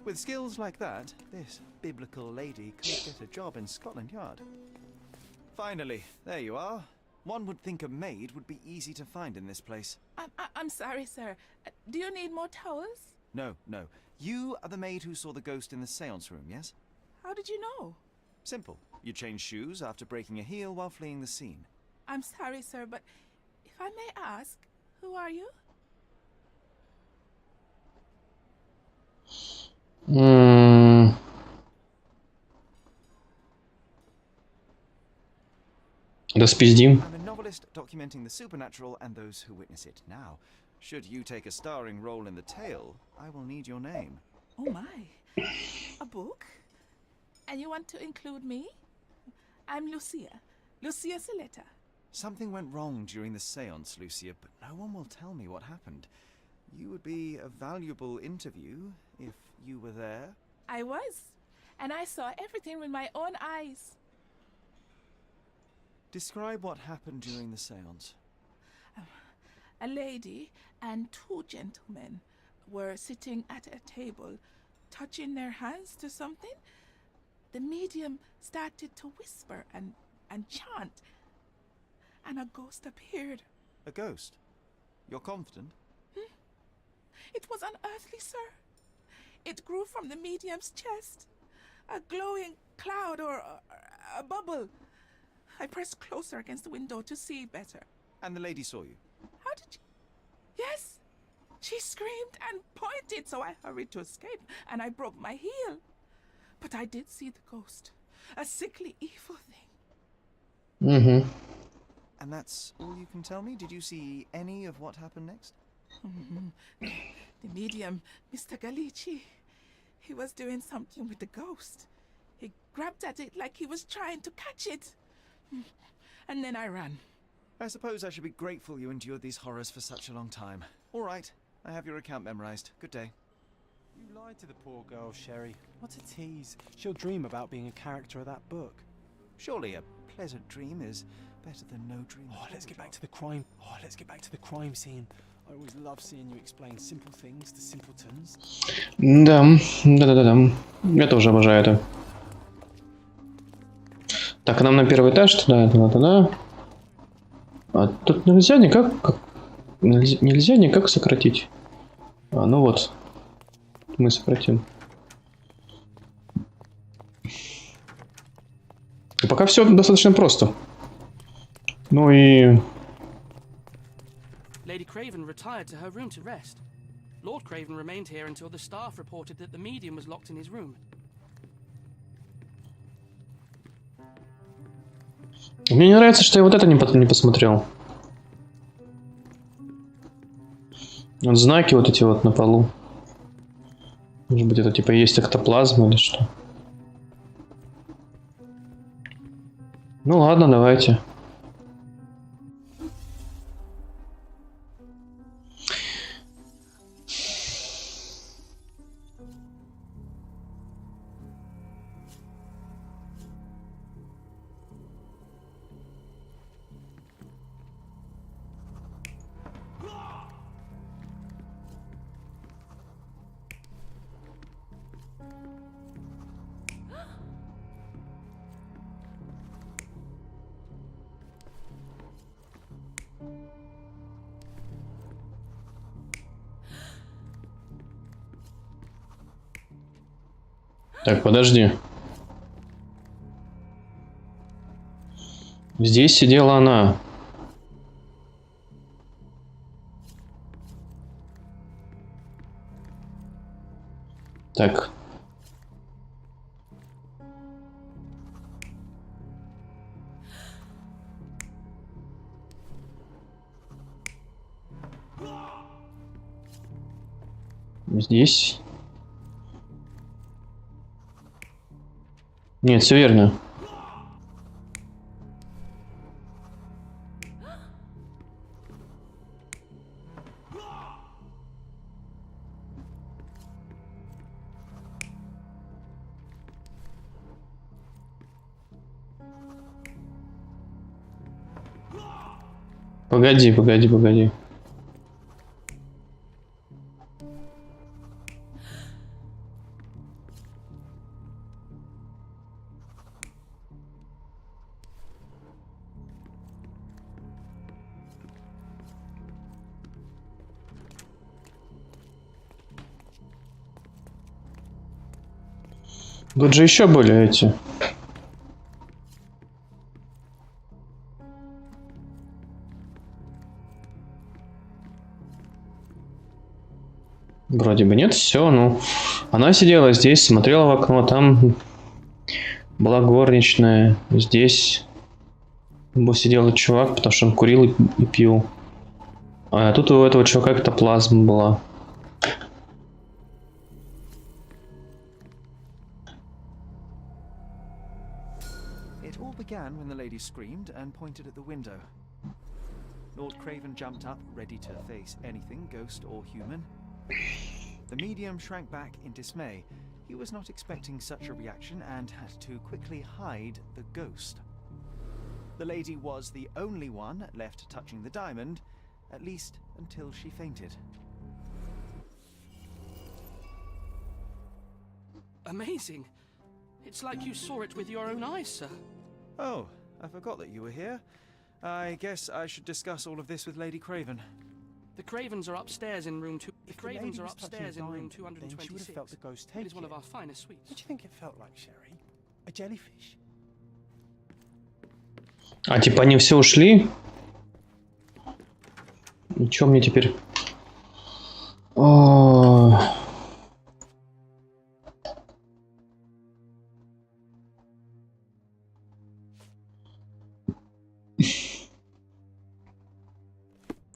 With skills like that, this biblical lady could get a job in Scotland Yard. Finally, there you are. One would think a maid would be easy to find in this place. I'm sorry, sir. Do you need more towels? No, no. You are the maid who saw the ghost in the seance room, yes? How did you know? Simple. You changed shoes after breaking a heel while fleeing the scene. I'm sorry, sir, but if I may ask, who are you? Да спиздим. I'm a novelist documenting the supernatural and those who witness it. Now, should you take a starring role in the tale, I will need your name. Oh my. A book? And you want to include me? I'm Lucia. Lucia Saletta. Something went wrong during the seance, Lucia, but no one will tell me what happened. You would be a valuable interview if you were there. I was. And I saw everything with my own eyes. Describe what happened during the seance. A lady and two gentlemen were sitting at a table, touching their hands to something. The medium started to whisper and chant, and a ghost appeared. A ghost? You're confident? It was unearthly, sir. It grew from the medium's chest. A glowing cloud or a bubble. I pressed closer against the window to see better. And the lady saw you? How did you... Yes! She screamed and pointed, so I hurried to escape, and I broke my heel. But I did see the ghost. A sickly, evil thing. Mm-hmm. And that's all you can tell me? Did you see any of what happened next? The medium, Mr. Galici, he was doing something with the ghost. He grabbed at it like he was trying to catch it. And then I ran. I suppose I should be grateful you endured these horrors for such a long time. All right, I have your account memorized. Good day. You lied to the poor girl, Sherry. What a tease. She'll dream about being a character of that book. Surely a pleasant dream is better than no dream. Let's get back to the crime. Let's get back to the crime scene. I always love seeing you explain simple things to simpletons. Да, да. Я тоже обожаю это. Так, нам на первый этаж, туда. А тут нельзя никак... Нельзя никак сократить. А, ну вот. Мы сократим. И пока все достаточно просто. Ну и... Lady Craven retired to her room to rest. Lord Craven remained here until the staff reported that the medium was locked in his room. Мне не нравится, что я вот это не посмотрел. Вот знаки вот эти вот на полу. Может быть, это типа есть эктоплазма или что? Ну ладно, давайте. Так, подожди. Здесь сидела она. Так. Здесь. Нет, все верно. Погоди, погоди, погоди. Тут же еще были эти. Вроде бы нет, все, ну. Она сидела здесь, смотрела в окно, там была горничная, здесь сидел чувак, потому что он курил и пил. А тут у этого чувака какая-то плазма была. It all began when the lady screamed and pointed at the window. Lord Craven jumped up, ready to face anything, ghost or human. The medium shrank back in dismay. He was not expecting such a reaction and had to quickly hide the ghost. The lady was the only one left touching the diamond, at least until she fainted. Amazing. It's like you saw it with your own eyes, sir. Oh, I forgot that you were here. I guess I should discuss all of this with Lady Craven. The Cravens are upstairs in room 2. The If the lady Cravens are was touching upstairs the in room diamond, then she would have 226. felt the ghost It take is one of it. our finest suites. What do you think it felt like, Sherry? A jellyfish? А типа они все ушли? И чё мне теперь? О...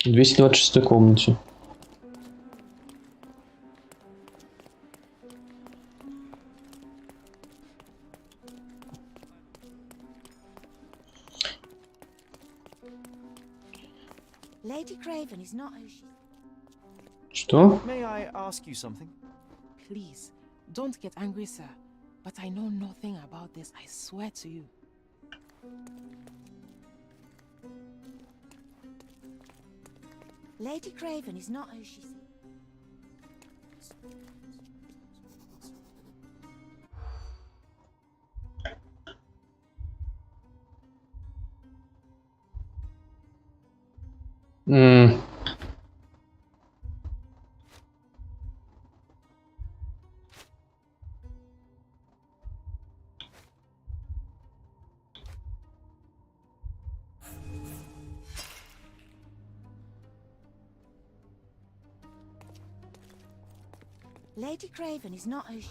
В 226 комнате. Lady Craven is not who she... Что? May I ask you something? Please, don't get angry, sir. But I know nothing about this, I swear to you. Lady Craven is not who she... Lady Craven is not who she...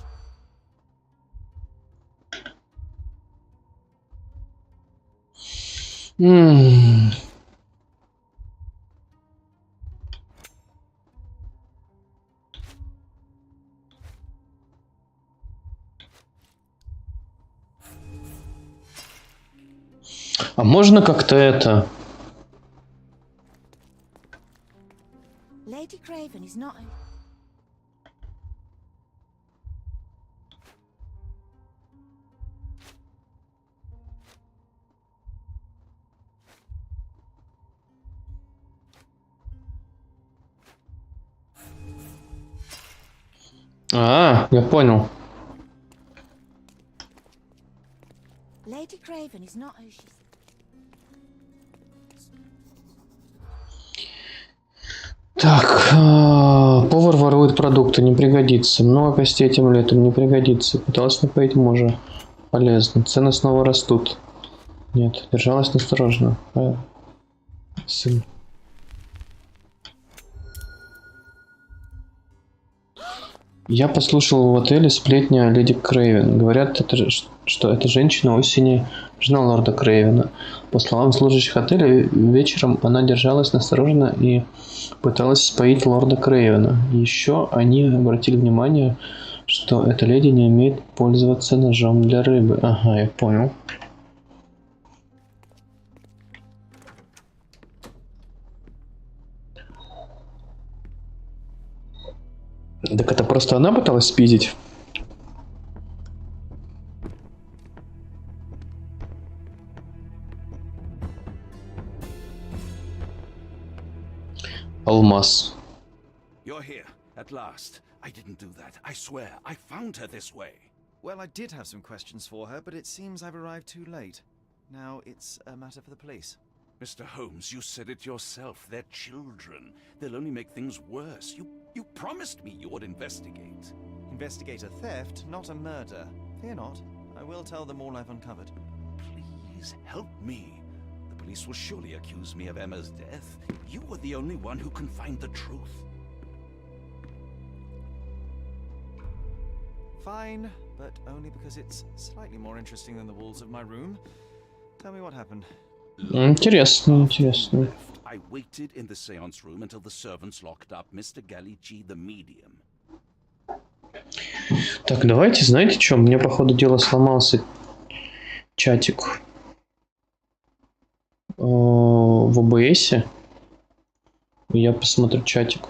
А можно как-то это... Lady Craven is not who... А, я понял. Lady Craven is not who she... Так, повар ворует продукты, не пригодится. Много костей этим летом, не пригодится. Пыталась напоить мужа. Полезно. Цены снова растут. Нет, держалась неосторожно. Сын. Я послушал в отеле сплетни о леди Крейвен. Говорят, что эта женщина осенью жена лорда Крейвена. По словам служащих отеля, вечером она держалась настороженно и пыталась споить лорда Крейвена. Еще они обратили внимание, что эта леди не умеет пользоваться ножом для рыбы. Ага, я понял. Так это просто она пыталась спиздить? алмаз. You're here, at last. I didn't do that. I swear, I found her this way. Well, I did have some questions for her, but it seems I've arrived too late. Now it's a matter for the police. Mr. Holmes, you said it yourself. They're children. They'll only make things worse. You promised me you would investigate. Investigate a theft, not a murder. Fear not. I will tell them all I've uncovered. Please help me. The police will surely accuse me of Emma's death. You were the only one who can find the truth. Fine, but only because it's slightly more interesting than the walls of my room. Tell me what happened. Интересно, интересно. I waited in the seance room until the servants locked up Mr. Gallici, the medium. Так, давайте, знаете что? Мне, походу, дела сломался чатик в ОБС. Я посмотрю чатик.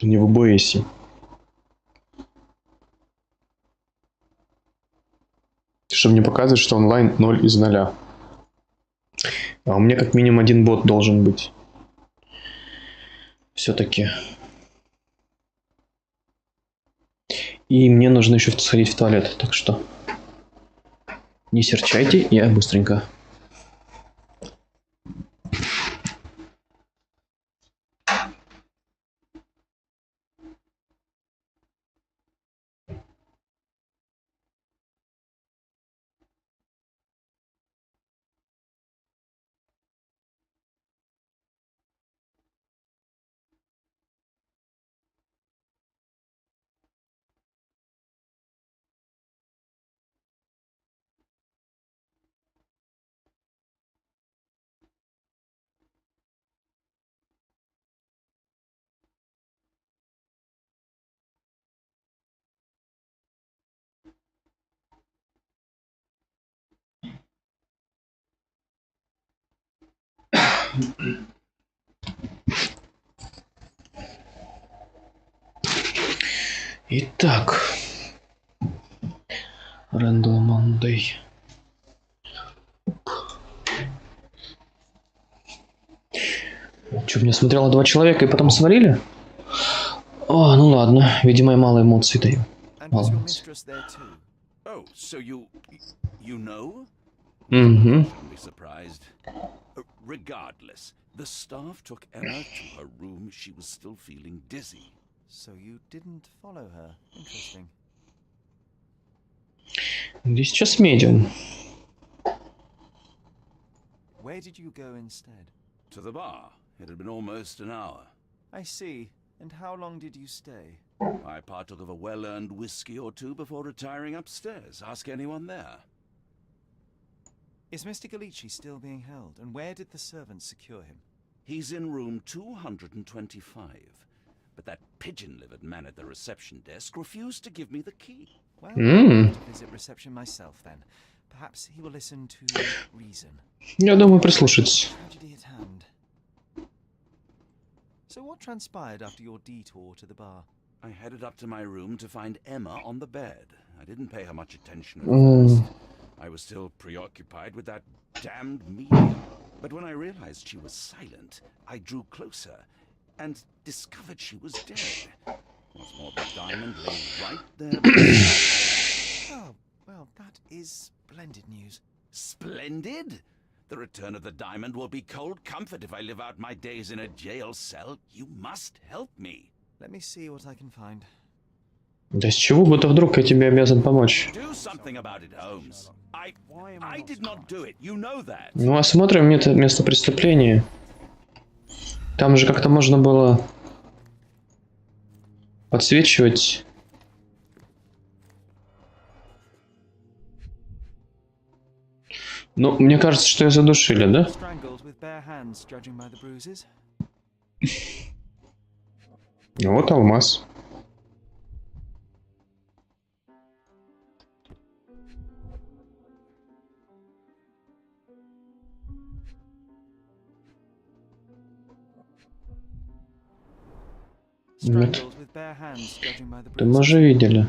Не в ОБС. Что мне показывает, что онлайн 0 из 0. А у меня как минимум один бот должен быть. Все-таки. И мне нужно еще сходить в туалет. Так что не серчайте, я быстренько. Итак, Randall Monday. Что, меня смотрело 2 человека и потом свалили? О, ну ладно, видимо, я мало эмоций даю. Мало эмоций. Oh, so you know? Угу. Be surprised. Regardless, the staff took Emma to her room. She was still feeling dizzy. So you didn't follow her. Interesting. Где сейчас медиум? Where did you go instead? To the bar. It had been almost an hour. I see. And how long did you stay? I partook of a well-earned whiskey or two before retiring upstairs. Ask anyone there. Is Mr. Gallici still being held? And where did the servants secure him? He's in room 225. But that pigeon-livered man at the reception desk refused to give me the key. Well, I'll visit reception myself then. Perhaps he will listen to reason. Я думаю, прислушаться. Tragedy at hand. So what transpired after your detour to the bar? I headed up to my room to find Emma on the bed. I didn't pay her much attention at first. I was still preoccupied with that damned medium. But when I realized she was silent, I drew closer and discovered she was dead. What's more, the diamond lay right there. Oh, well, that is splendid news. Splendid? The return of the diamond will be cold comfort if I live out my days in a jail cell. You must help me. Let me see what I can find. Да с чего бы-то вдруг я тебе обязан помочь? Do something about it, Holmes. I did not do it. You know that. Ну, осмотрим место преступления. Там же как-то можно было подсвечивать. Ну, мне кажется, что ее задушили, да? Вот алмаз. Нет. Да мы же видели.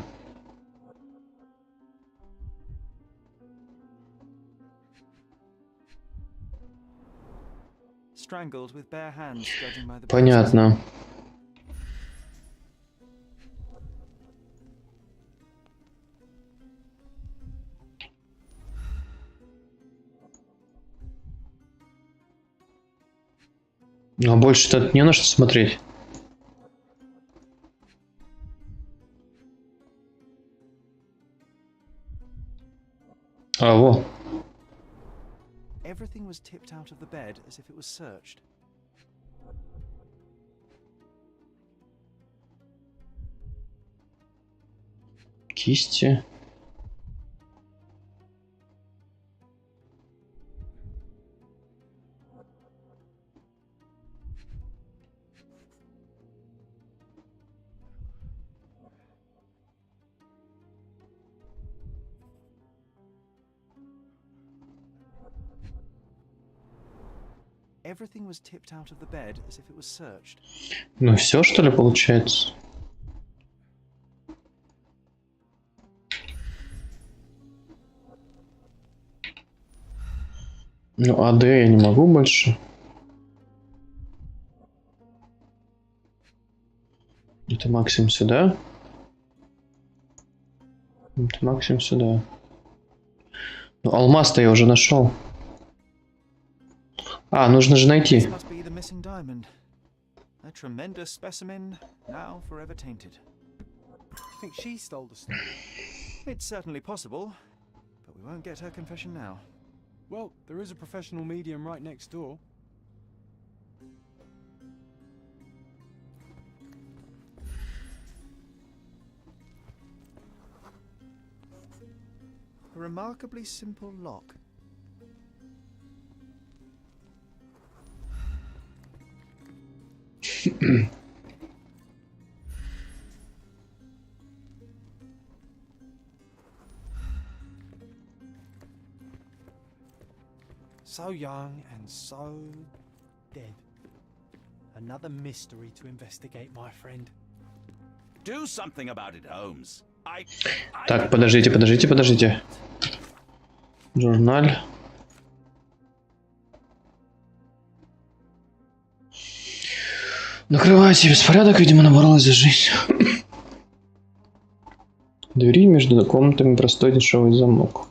strangled with bare hands, judging by the Понятно. А больше-то не на что смотреть. А, во. Everything was tipped out of the bed as if it was searched. Кисти. Everything was tipped out of the bed as if it was searched. Ну все, что ли, получается? Ну, АД я не могу больше. Это максимум сюда. Это максимум сюда. Ну, алмаз-то я уже нашел. А, нужно же найти. This must be the missing diamond. A tremendous specimen, now forever tainted. You think she stole the stuff? It's certainly possible, but we won't get her confession now. Well, there is a professional medium right next door. A remarkably simple lock. So young and so dead. Another mystery to investigate, my friend. Do something about it, Holmes. Так, подождите. Журналь. Накрывайте беспорядок, видимо, наборолась за жизнь. Двери между комнатами простой дешевый замок.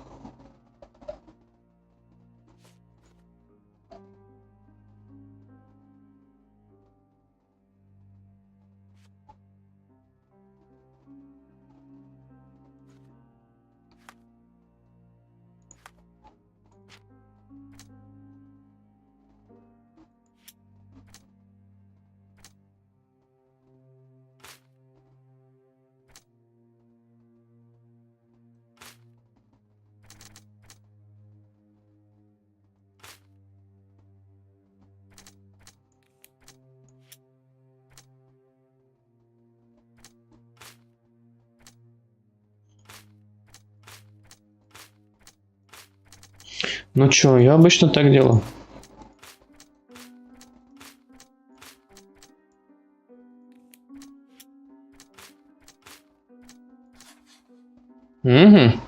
Ну чё, я обычно так делаю. Угу.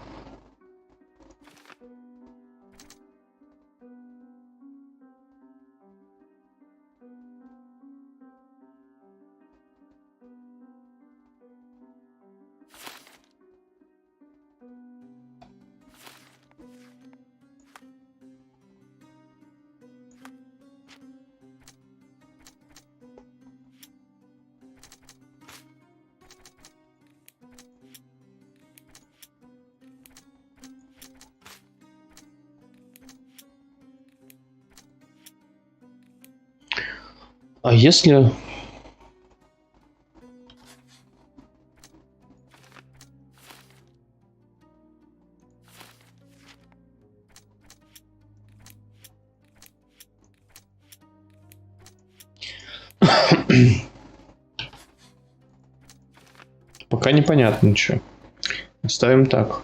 А если... Пока непонятно ничего. Оставим так.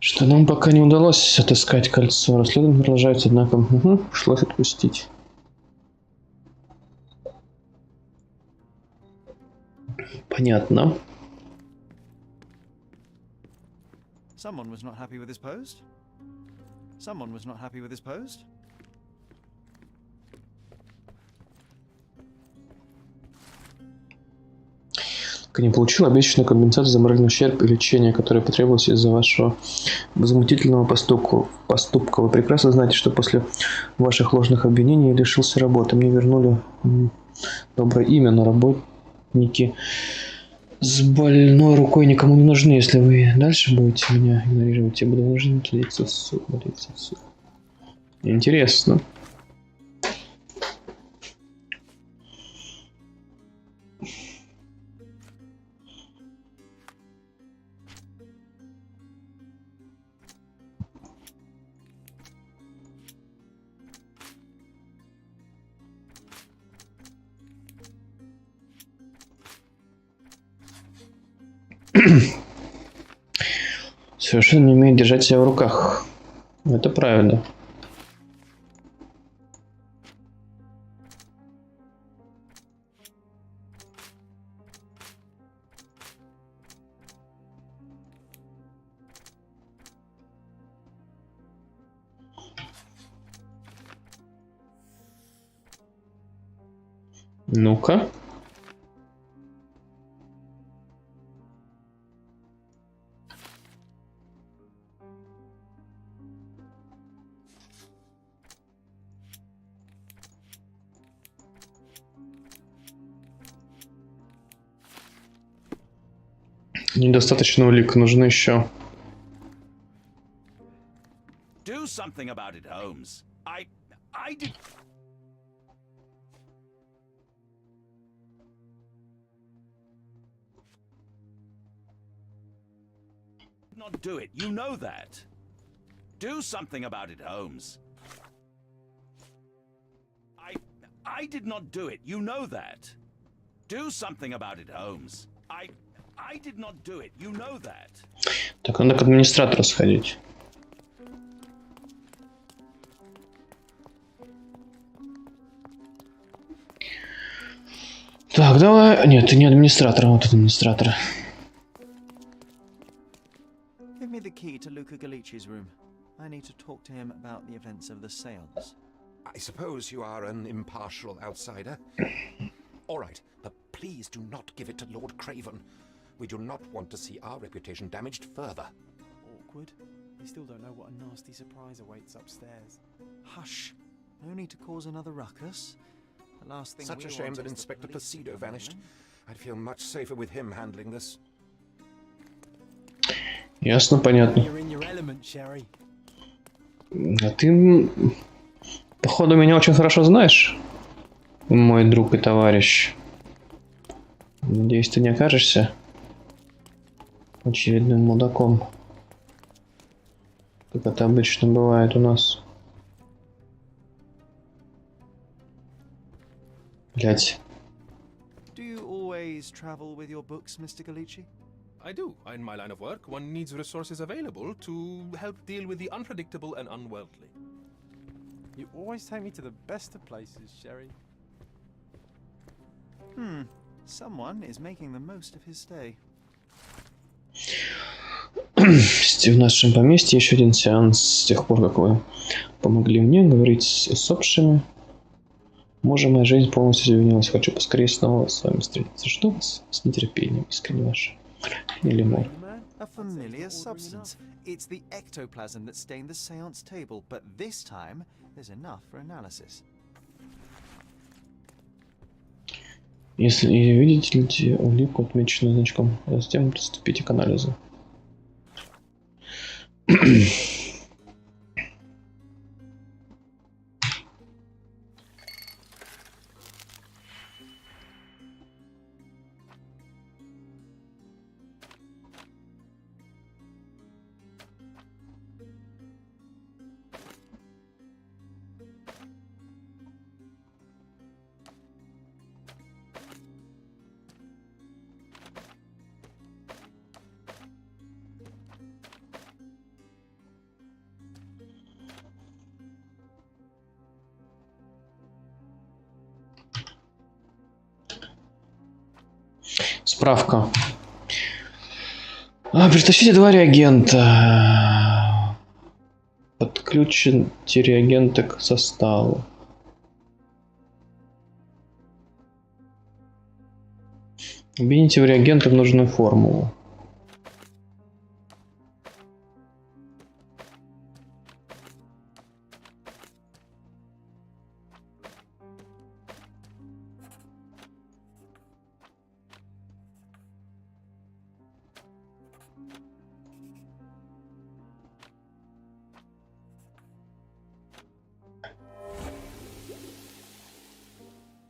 Что нам пока не удалось отыскать кольцо. Расследование продолжается, однако пришлось отпустить. Понятно. Someone was not happy with his post. Someone was not happy with his post. Так и не получил обещанную компенсацию за моральный ущерб и лечение, которое потребовалось из-за вашего возмутительного поступка. Вы прекрасно знаете, что после ваших ложных обвинений я лишился работы. Мне вернули доброе имя, но работники с больной рукой никому не нужны. Если вы дальше будете меня игнорировать, я буду вынужден молиться в суд. Интересно. Совершенно не умеет держать себя в руках. Это правильно. Ну-ка. Недостаточно улик, нужно еще. Do something about it, Holmes. I did not do it. You know that. Do something about it, Holmes. I did not do it. You know that. Do something about it, Holmes. I did not do it. You know that. Так, надо к администратору сходить. Так, давай... Нет, ты не администратор, а вот администратор. Give me the key to Luca Galici's room. I need to talk to him about the events of the seance. I suppose you are an impartial outsider. All right, but please do not give it to Lord Craven. We do not want to see our reputation damaged further. Awkward. We still don't know what a nasty surprise awaits upstairs. Hush. No need to cause another ruckus. The last thing Such a we shame want that is the Inspector police to Placido come vanished. in. I'd feel much safer with him handling this. Ясно, понятно. You're in your element, Sherry. А ты, походу, меня очень хорошо знаешь, мой друг и товарищ. Надеюсь, ты не окажешься очередным мудаком, как это обычно бывает у нас. Блять. Do you always travel with your books, Mr. Galici? I do. In my line of work, one needs resources available to help deal with the unpredictable and unworldly. You always take me to the best of places, Sherry. Someone is making the most of his stay. В нашем поместье еще один сеанс с тех пор, как вы помогли мне говорить с усопшими. Мужа, моя жизнь полностью изменилась. Хочу поскорее снова с вами встретиться. Жду вас с нетерпением. Искренне ваш. Лемур. A familiar substance. It's the ectoplasm that stained the seance table, but this time there's enough for analysis. Если видите улику, отмеченную значком, затем приступите к анализу. Справка. Притащите 2 реагента. Подключите реагенты к составу. Вбейте в реагенты в нужную формулу.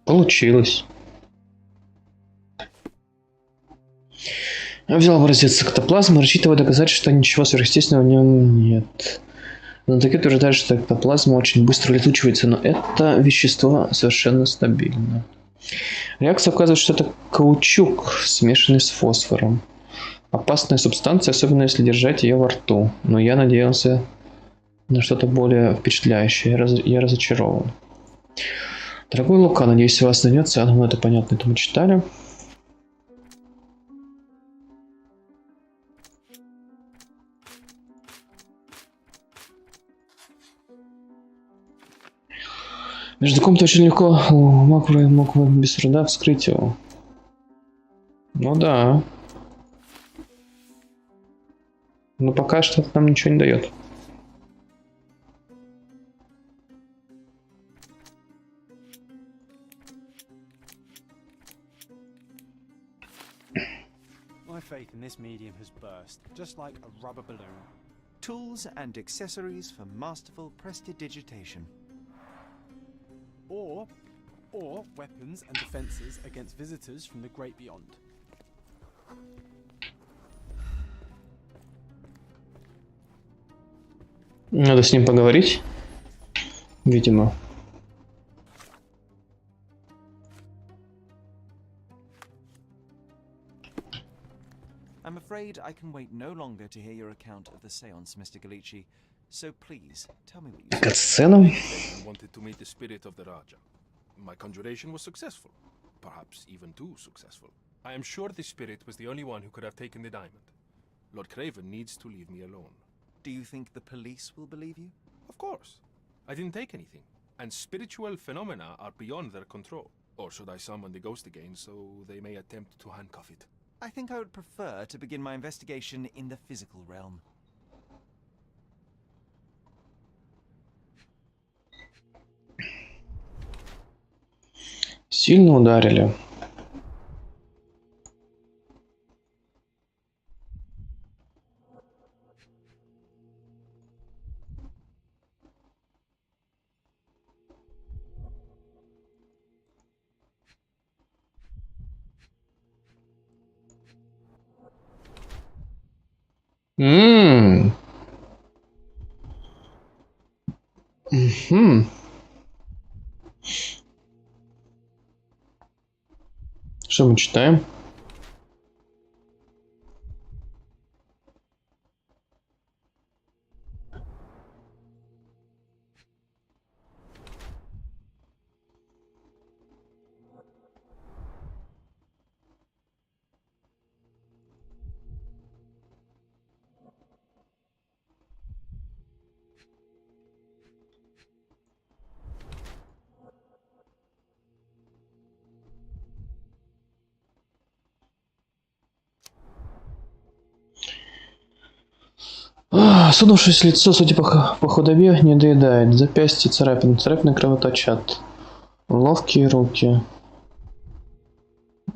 Получилось. Я взял образец эктоплазмы, рассчитывая доказать, что ничего сверхъестественного в нем нет. Знатоки утверждают, что эктоплазма очень быстро улетучивается, но это вещество совершенно стабильно. Реакция указывает, что это каучук, смешанный с фосфором. Опасная субстанция, особенно если держать ее во рту. Но я надеялся на что-то более впечатляющее. Я разочарован. Дорогой Лука, надеюсь, у вас найдется. Я думаю, это понятно, это мы читали. Между комнатой очень легко мог без труда вскрыть его. Ну да. Но пока что это нам ничего не дает. My faith in this medium has burst, just like a rubber balloon. Tools and accessories for masterful prestidigitation. Or weapons and defenses against visitors from the great beyond. Надо с ним поговорить. Видимо. I'm afraid I can wait no longer to hear your account of the seance, Mr. Galici. So please, tell me what you Катсцена. Wanted to meet the spirit of the Raja. My conjuration was successful. Perhaps even too successful. I am sure the spirit was the only one who could have taken the diamond. Lord Craven needs to leave me alone. Do you think the police will believe you? Of course. I didn't take anything. And spiritual phenomena are beyond their control. Or should I summon the ghost again so they may attempt to handcuff it? I think I would prefer to begin my investigation in the physical realm. Сильно ударили. Угу. Что мы читаем? Сунувшись лицо, судя по худобе, не доедает. Запястье царапины. Царапины кровоточат. Ловкие руки.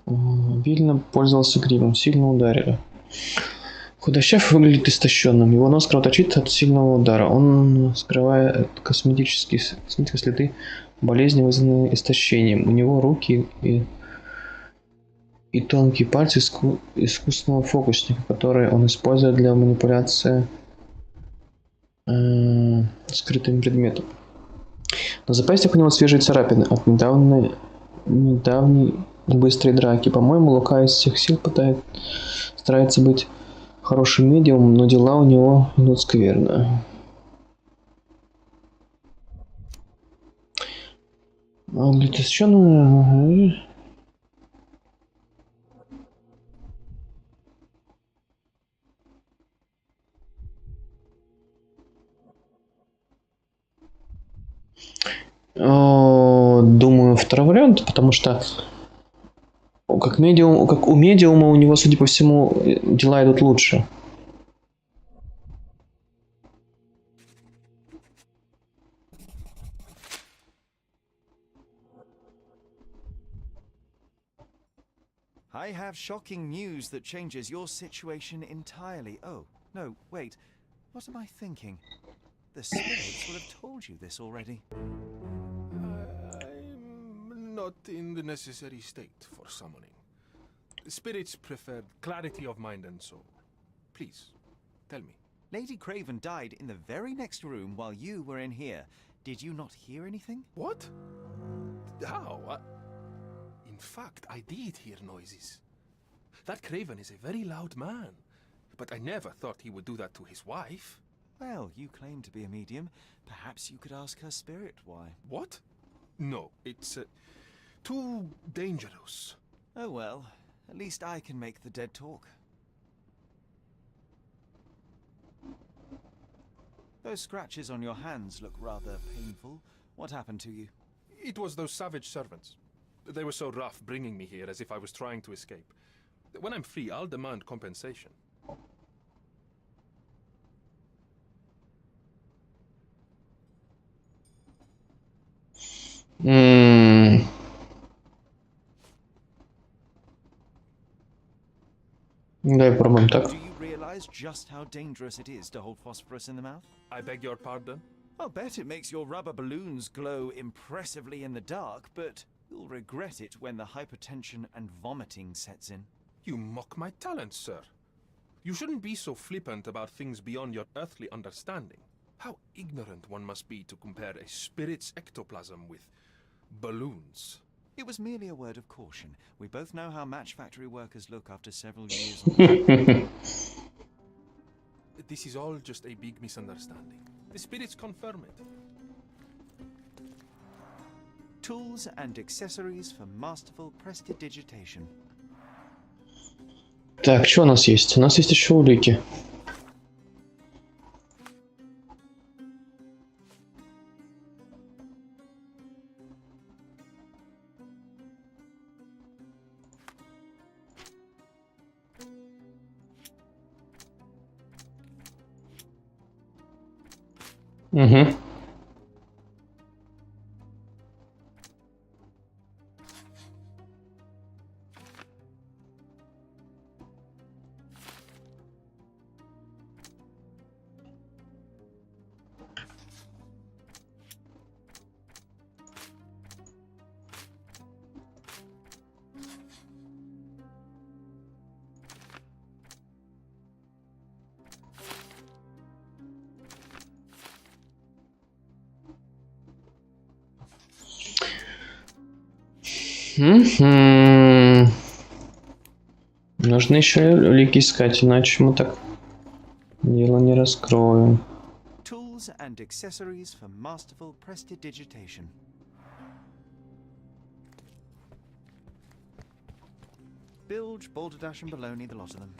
Обильно пользовался гримом. Сильно ударили. Худощав выглядит истощенным. Его нос кровоточит от сильного удара. Он скрывает косметические следы болезни, вызванные истощением. У него руки и тонкие пальцы искусственного фокусника, которые он использует для манипуляции скрытым предметом. На запястьях у него свежие царапины от недавней быстрой драки. По-моему, Лука из всех сил старается быть хорошим медиумом, но дела у него идут скверно. думаю, второй вариант, потому что как медиум, как у медиума у него, судя по всему, дела идут лучше. I have shocking news that changes your situation entirely. Oh, no, wait. What am I thinking? The spirits will have told you this already. I'm not in the necessary state for summoning. Spirits prefer clarity of mind and soul. Please, tell me. Lady Craven died in the very next room while you were in here. Did you not hear anything? What? How? In fact, I did hear noises. That Craven is a very loud man, but I never thought he would do that to his wife. Well, you claim to be a medium. Perhaps you could ask her spirit why. What? No, it's too dangerous. Oh well, at least I can make the dead talk. Those scratches on your hands look rather painful. What happened to you? It was those savage servants. They were so rough bringing me here as if I was trying to escape. When I'm free, I'll demand compensation. Давай попробуем так. Do you realize just how dangerous it is to hold phosphorus in the mouth? I beg your pardon? I'll bet it makes your rubber balloons glow impressively in the dark, but you'll regret it when the hypertension and vomiting sets in. You mock my talents, sir. You shouldn't be so flippant about things beyond your earthly understanding. How ignorant one must be to compare a spirit's ectoplasm with balloons. It was merely a word of caution. We both know how match factory workers look after several years on. This is all just a big misunderstanding. The spirits confirm it. Tools and accessories for masterful prestidigitation. Так, что у нас есть? У нас есть еще улики. Угу. Нужно еще улики искать, иначе мы так дело не раскроем. Tools and accessories for masterful prestidigitation. Bilge, balderdash, and baloney, the lot of them.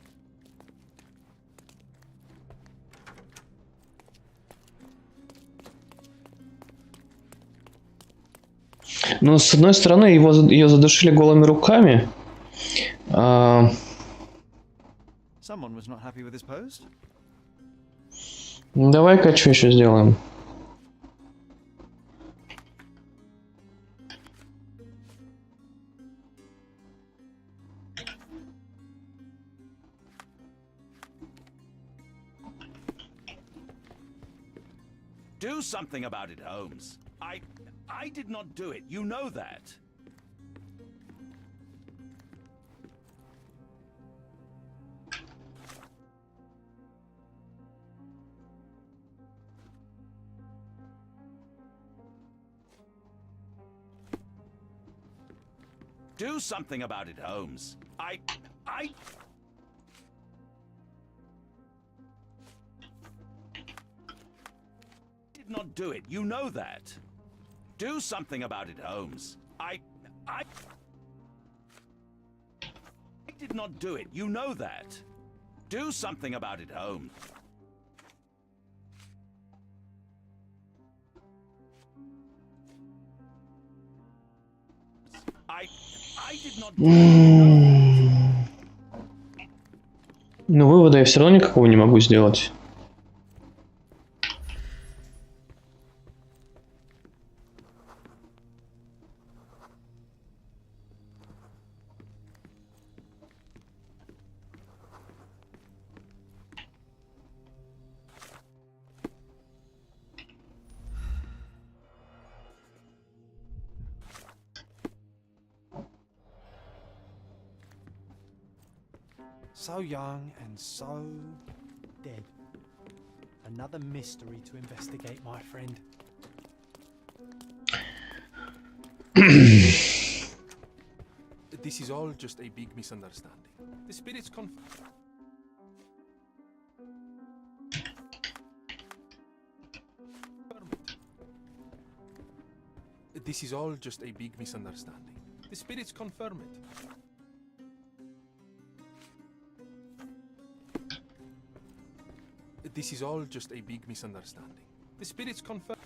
Ну, с одной стороны, ее задушили голыми руками. Someone was not happy with his pose. Давай-ка что еще сделаем? Do something about it, Holmes. I did not do it. You know that. Do something about it, Holmes. I did not do it. You know that. Do something about it, Holmes. I did not do it. You know that. Do something about it, Holmes. I did not. Ну, вывода я все равно никакого не могу сделать. So young and so dead. Another mystery to investigate, my friend. This is all just a big misunderstanding. The spirits This is all just a big misunderstanding. The spirits confirm it. This is all just a big misunderstanding. The spirits confirm.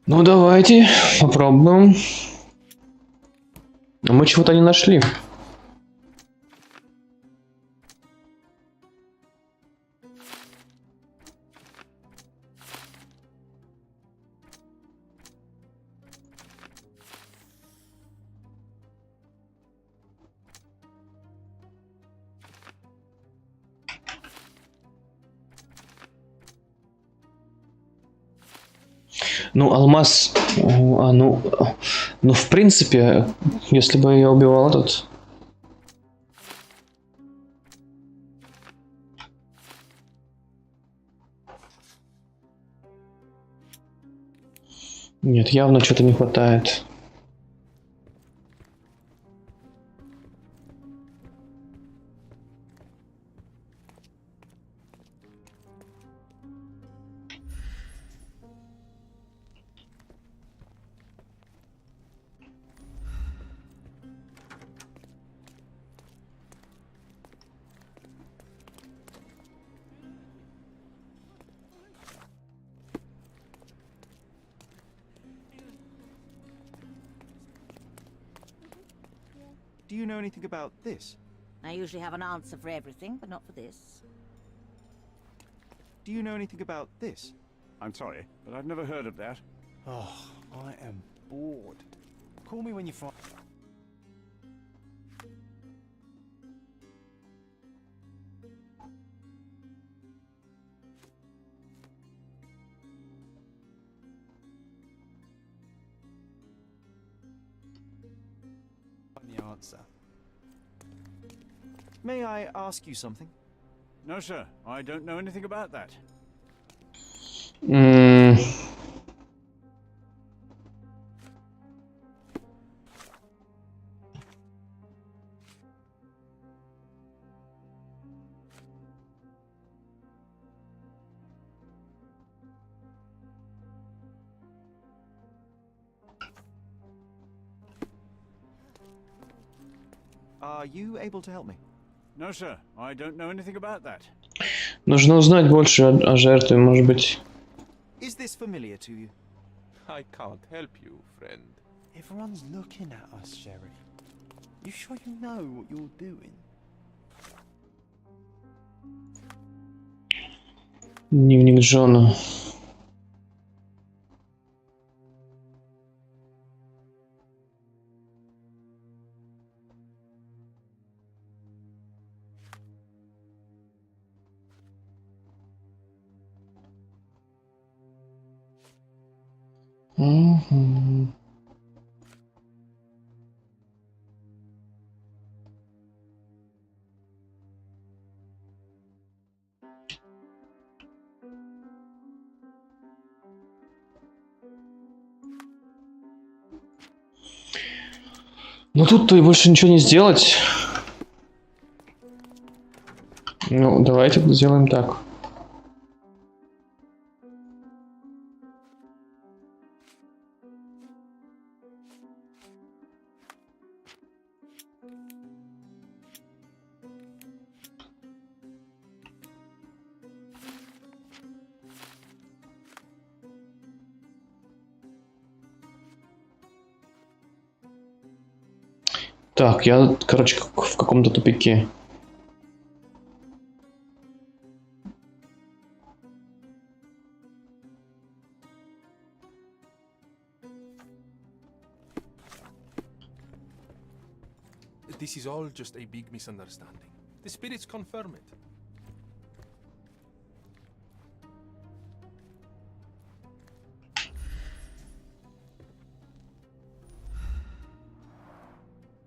Ну, давайте попробуем. Но мы чего-то не нашли. Ну, алмаз... ну, в принципе, если бы я убивал этот... Нет, явно что-то не хватает. Do you know anything about this? I usually have an answer for everything, but not for this. Do you know anything about this? I'm sorry, but I've never heard of that. Oh, I am bored. Call me when you find. The answer. May I ask you something? No, sir, I don't know anything about that. Are you able to help me? No, sir, I don't know anything about that. Нужно узнать больше о жертве, может быть. Is this familiar to you? I can't help you, friend. Everyone's looking at us, Sheriff. You sure you know what you're doing? Дневник Джона. Ну тут-то и больше ничего не сделать. Ну, давайте сделаем так. Так, я, короче, в каком-то тупике. This is all just a big misunderstanding. The spirits confirm it.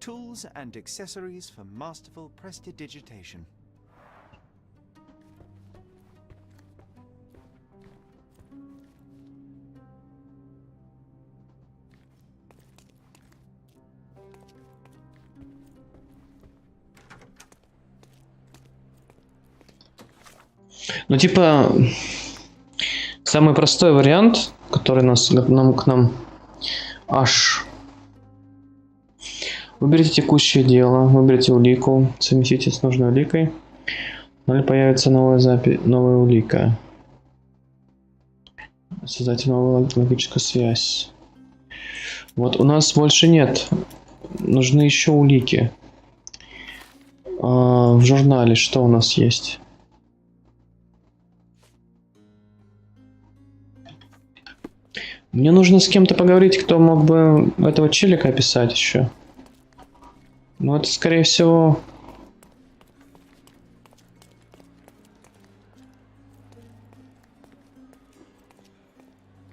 Tools and accessories for masterful prestidigitation. Ну, типа, самый простой вариант, который к нам аж... Выберите текущее дело, выберите улику, совместите с нужной уликой. Или появится новая улика. Создайте новую логическую связь. Вот у нас больше нет. Нужны еще улики. В журнале что у нас есть? Мне нужно с кем-то поговорить, кто мог бы этого челика описать еще. Ну, это, скорее всего...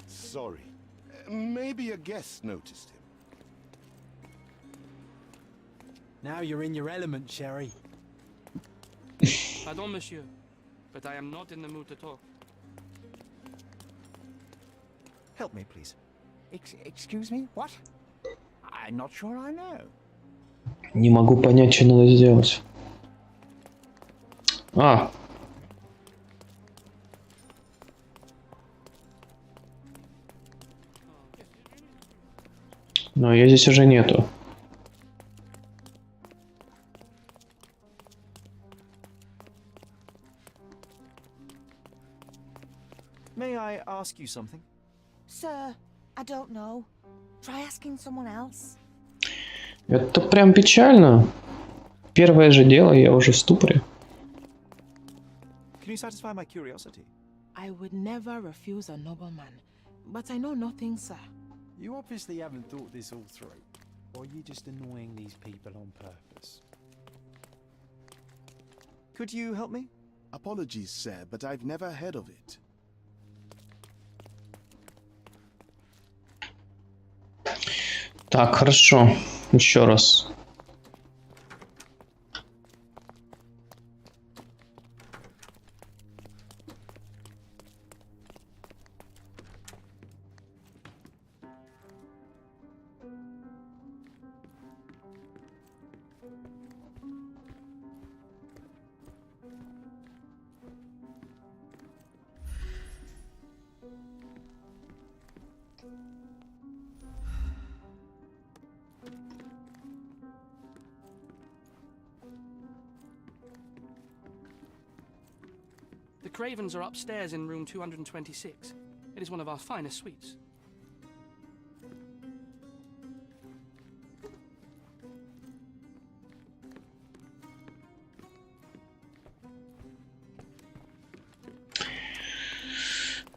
Sorry. Maybe a guest noticed him. Now you're in your element, Sherry. Pardon, monsieur, but I am not in the mood to talk. Help me, please. Excuse me? What? I'm not sure I know. Не могу понять, что надо сделать. А! Но ее здесь уже нету. May I ask you something? Sir, I don't know. Try asking someone else. Это прям печально. Первое же дело, я уже в ступоре. Can you satisfy my curiosity? I would never refuse a nobleman, but I know nothing, sir. You obviously haven't thought this all through. Or are you just annoying these people on purpose? Could you help me? Apologies, sir, but I've never heard of it. Так, хорошо. Еще раз. The Cravens are upstairs in room 226. It is one of our finest suites.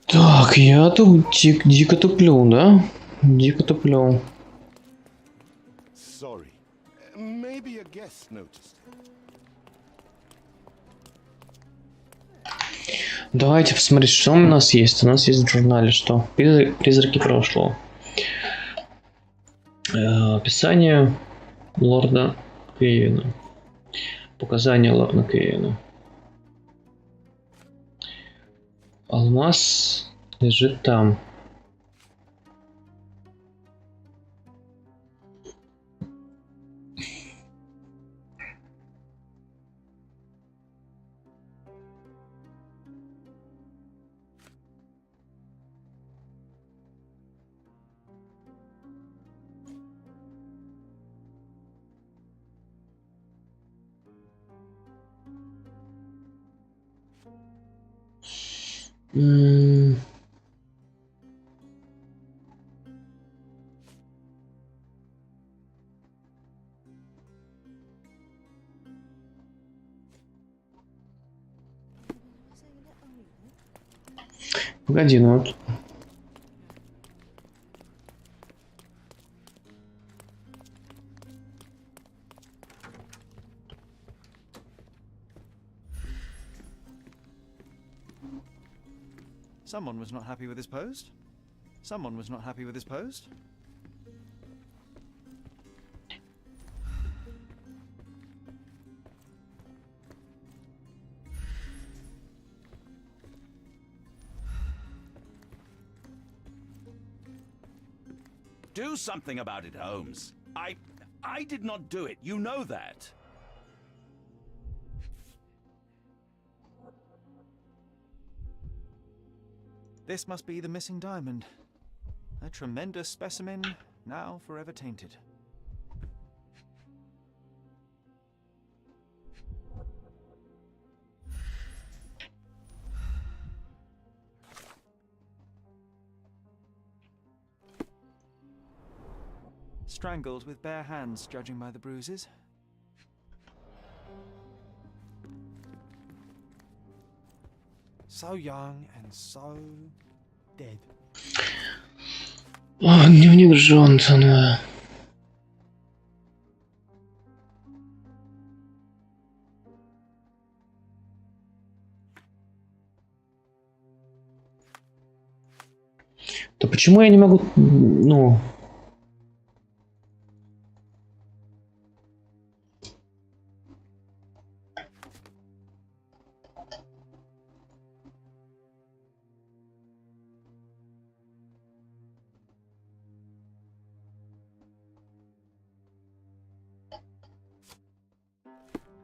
Так, я тут дико туплю, да? Дико туплю. Sorry. Maybe a guest noticed him. Давайте посмотреть, что у нас есть. У нас есть в журнале что? Призраки прошлого. Описание лорда Кевина. Показания лорда Кевина. Алмаз лежит там. Погоди, ну вот. Someone was not happy with his post. Someone was not happy with his post. Do something about it, Holmes. I did not do it. You know that. This must be the missing diamond. A tremendous specimen, now forever tainted. Strangled with bare hands, judging by the bruises. So young and so dead. О, дневник Джонсона. Да почему я не могу, ну...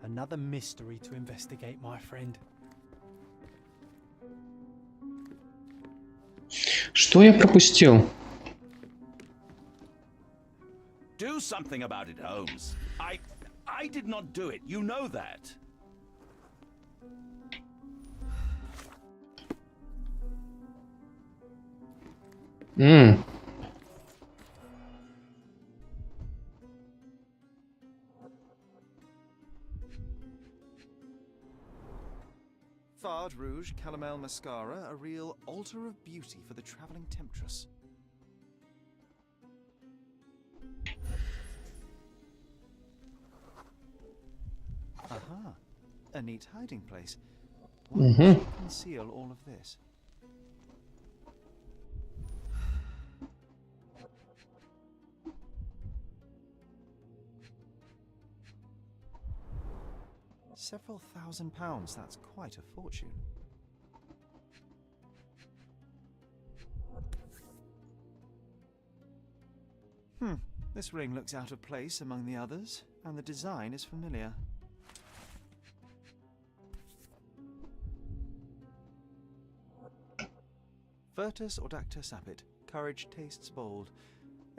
Another mystery to investigate, my friend. Что я пропустил? Do something about it, Holmes. I did not do it. You know that. Fard Rouge Calomel Mascara, a real altar of beauty for the traveling temptress. Aha, a neat hiding place. Why does she conceal all of this? Several £1,000s, that's quite a fortune. This ring looks out of place among the others, and the design is familiar. Virtus Audacta Sapit, courage tastes bold.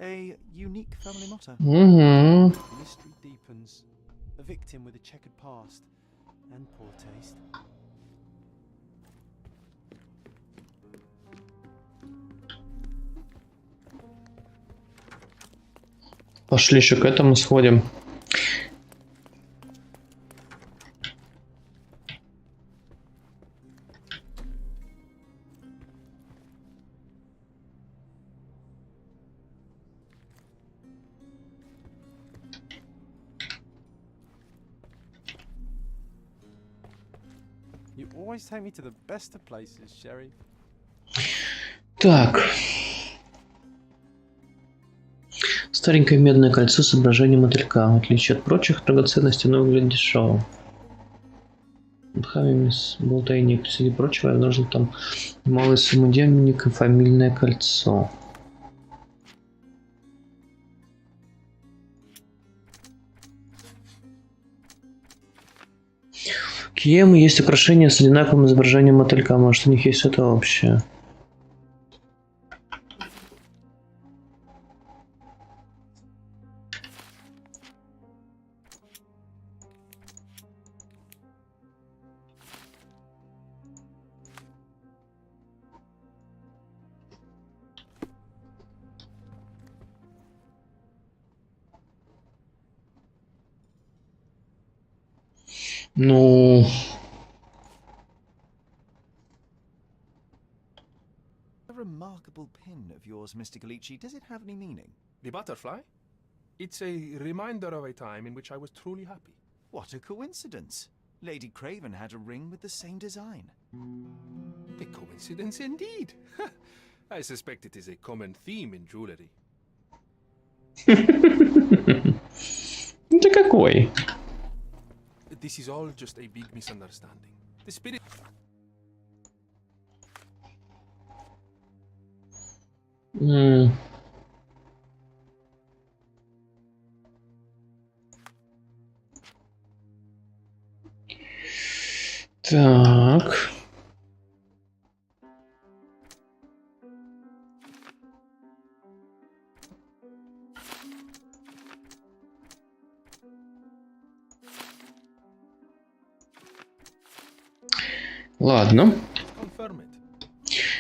A unique family motto. The mystery deepens. A victim with a checkered past and poor taste. Пошли еще к этому сходим. You always take me to the best of places, Sherry. Так. Старенькое медное кольцо с изображением мотылька. В отличие от прочих драгоценностей, оно выглядит дешевым. Болтайник. Среди прочего, я обнаружил там малые суммы денег и фамильное кольцо. Киемы есть украшения с одинаковым изображением мотылька. Может, у них есть что-то общее. Ну... invisible pin of yours, Mr. Galici, does it have any meaning? The butterfly? It's a reminder of a time in which I was truly happy. What a coincidence. Lady Craven had a ring with the same design. A coincidence indeed. I suspect it is a common theme in jewelry. Да какой? This is all just a big misunderstanding. The spirit... Так. Ладно.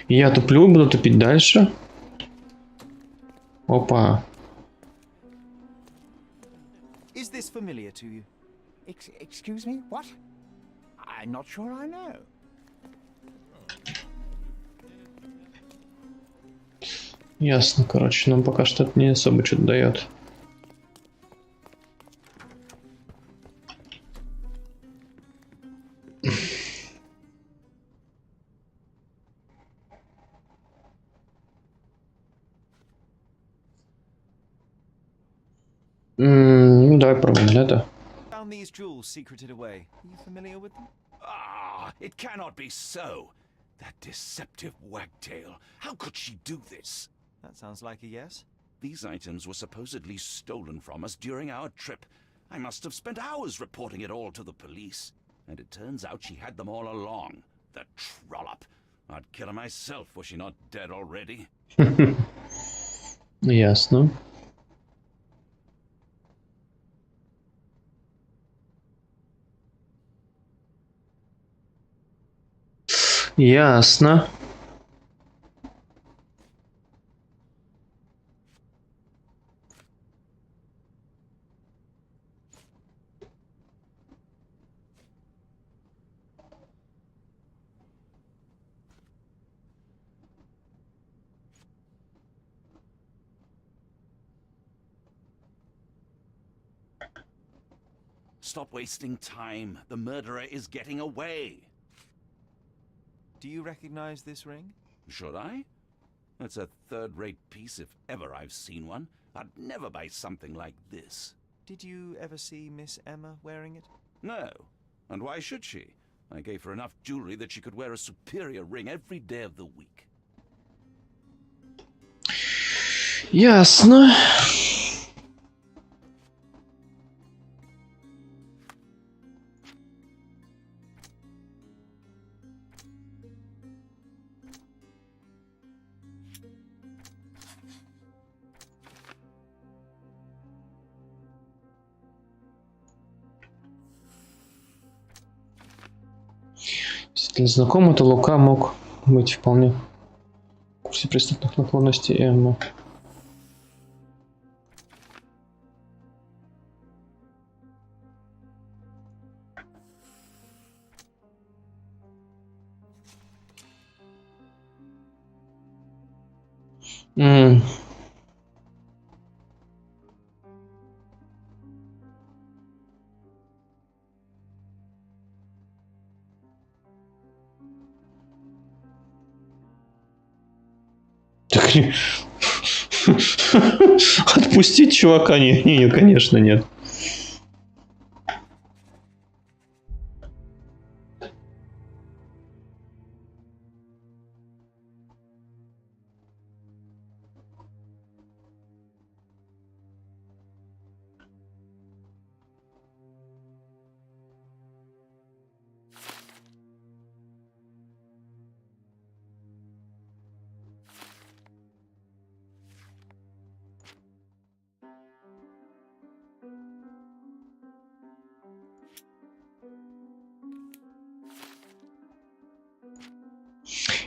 Я туплю, буду тупить дальше. Опа. Is this familiar to you? Excuse me? What? I'm not sure I know. Ясно, короче, нам пока что это не особо что-то дает. Ну, давай пробуем это. Found these jewels secreted away. Are you familiar with them? Ah, it cannot be so. That deceptive wagtail. How could she do this? That sounds like a yes. These items were supposedly stolen from us during our trip. I must have spent hours reporting it all to the police. And it turns out she had them all along. The trollop. I'd kill her myself, was she not dead already? Ясно. Ясно. Stop wasting time. The murderer is getting away. Do you recognize this ring? Should I? It's a third-rate piece if ever I've seen one. I'd never buy something like this. Did you ever see Miss Emma wearing it? No. And why should she? I gave her enough jewelry that she could wear a superior ring every day of the week. Ясно. Если знакомо, то Лука мог быть вполне в курсе преступных наклонностей Эммы. Отпустить чувака? Не, конечно, нет.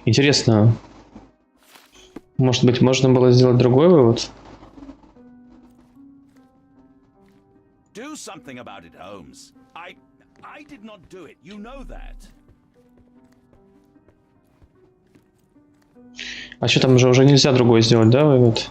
Интересно, может быть, можно было сделать другой вывод? Do something about it, Holmes. I did not do it. You know that. А что там уже нельзя другое сделать, да, вывод?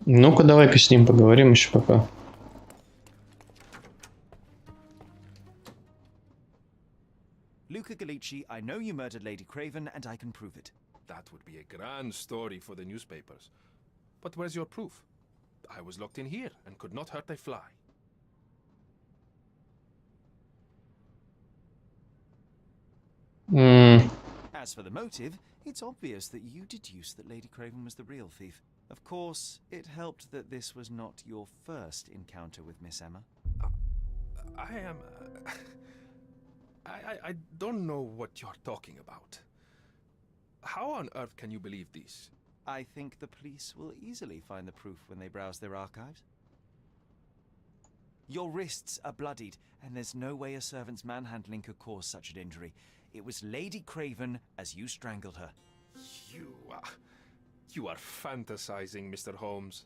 Ну-ка, давай-ка с ним поговорим еще пока. Luca Gallici, I know you murdered Lady Craven, and I can prove it. That would be a grand story for the newspapers. But where's your proof? I was locked in here and could not hurt a fly. As for the motive, it's obvious that you deduced that Lady Craven was the real thief. Of course, it helped that this was not your first encounter with Miss Emma. I am... I don't know what you're talking about. How on earth can you believe this? I think the police will easily find the proof when they browse their archives. Your wrists are bloodied, and there's no way a servant's manhandling could cause such an injury. It was Lady Craven as you strangled her. You are fantasizing, Mr. Holmes.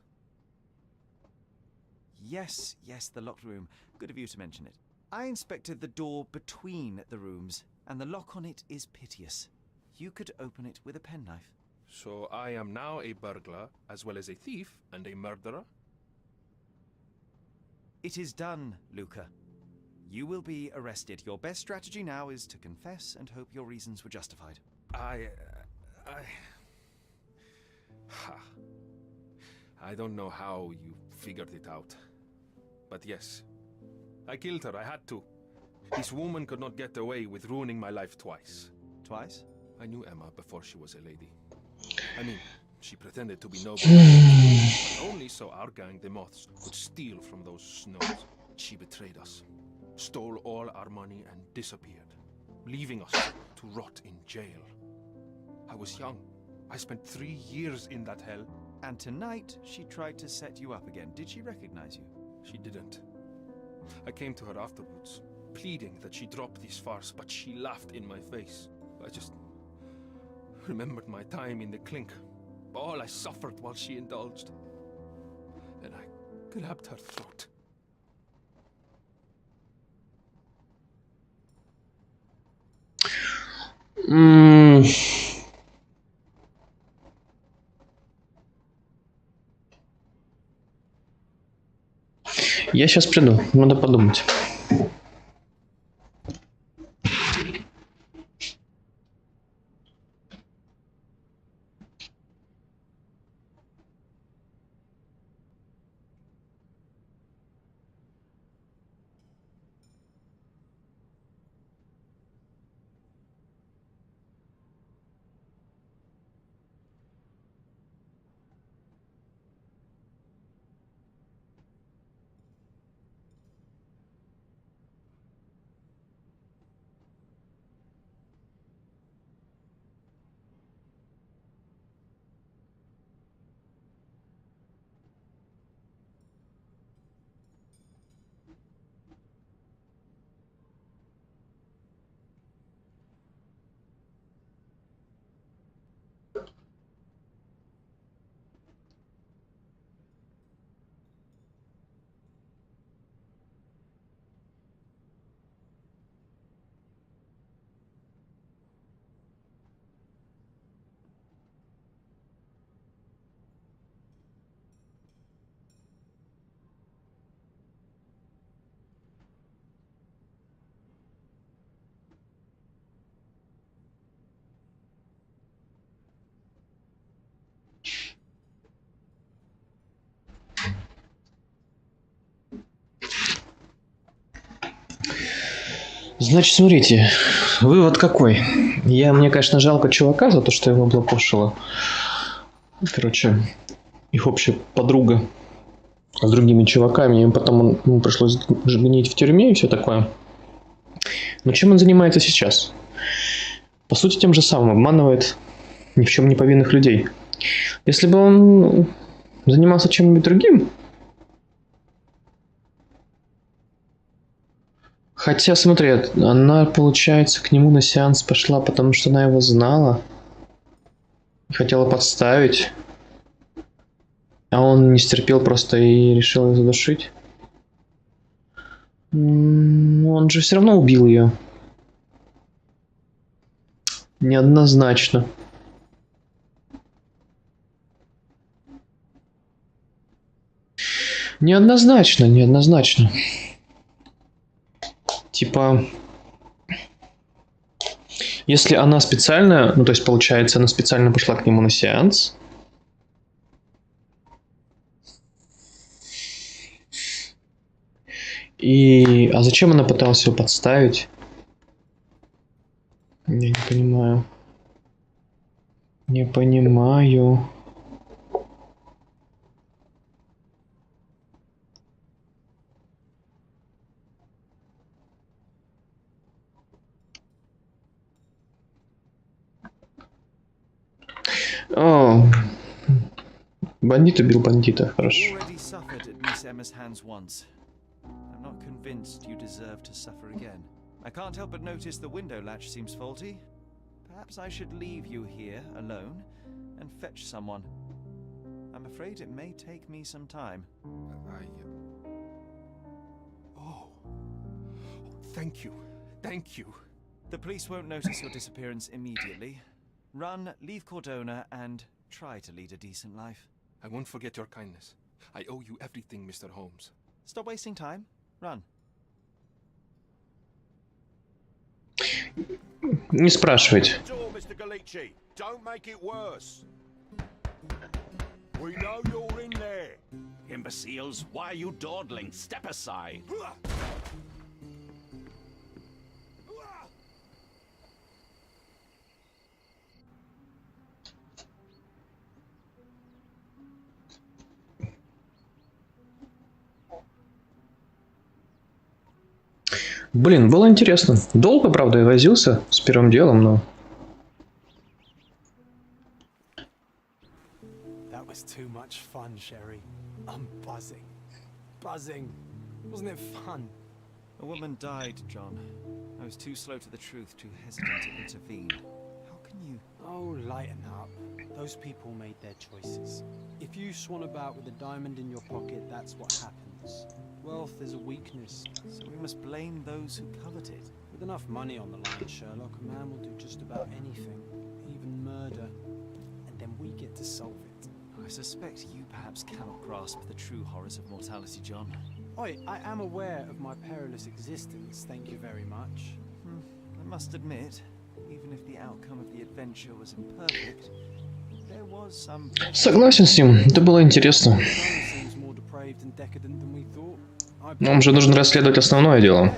Yes, the locked room. Good of you to mention it. I inspected the door between the rooms, and the lock on it is piteous. You could open it with a penknife. So I am now a burglar, as well as a thief and a murderer? It is done, Luca. You will be arrested. Your best strategy now is to confess and hope your reasons were justified. I don't know how you figured it out. But yes, I killed her. I had to. This woman could not get away with ruining my life twice. Twice? I knew Emma before she was a lady. I mean, she pretended to be noble, but only so our gang, the Moths, could steal from those snows. She betrayed us, stole all our money and disappeared, leaving us to rot in jail. I was young. I spent 3 years in that hell. And tonight, she tried to set you up again. Did she recognize you? She didn't. I came to her afterwards, pleading that she drop this farce, but she laughed in my face. I just remembered my time in the clink, all I suffered while she indulged. Then I grabbed her throat. Я сейчас приду, надо подумать. Значит, смотрите, вывод какой. Мне, конечно, жалко чувака за то, что его облапошила. Короче, их общая подруга. с другими чуваками, и потом ему пришлось гнить в тюрьме и все такое. Но чем он занимается сейчас? По сути, тем же самым обманывает ни в чем не повинных людей. Если бы он занимался чем-нибудь другим... Хотя, смотри, она, получается, к нему на сеанс пошла, потому что она его знала. Хотела подставить. А он не стерпел просто и решил ее задушить. Он же все равно убил ее. Неоднозначно. Неоднозначно. Типа, если она специально, ну то есть получается, она специально пошла к нему на сеанс. А зачем она пыталась его подставить? Я не понимаю. Не понимаю. О, бандит убил бандита, хорошо. Already suffered at Miss Emma's hands once. I'm not convinced you deserve to suffer again. I can't help but notice the window latch seems faulty. Perhaps I should leave you here alone and fetch someone. I'm afraid it may take me some time. Oh, thank you. Thank you. The police won't notice your disappearance immediately. Run, leave Cordona, and try to lead a decent life. I won't forget your kindness. I owe you everything, Mr. Holmes. Stop wasting time. Run. Не спрашивайте. Mr. Galici, don't make it worse. We know you're in there. Imbeciles, why are you dawdling? Step aside. Блин, было интересно. Долго, правда, я возился с первым делом, но... That was too much fun, Sherry. I'm buzzing. Buzzing. Wasn't it fun? A woman died, John. I was too slow to the truth, too hesitant to intervene. How can you... Oh, lighten up. Those people made their choices. If you swan about with a diamond in your pocket, that's what happens. Wealth is a weakness. So we must blame those who covet it. With enough money on the line, Sherlock, a man will do just about anything, even murder. And then we get to solve it. I suspect you perhaps cannot grasp the true horrors of mortality, John. Oi, I am aware of my perilous existence, thank you very much. I must admit, even if the outcome of the adventure was imperfect, there was some... Согласен с ним, это было интересно. Нам же нужно расследовать основное дело.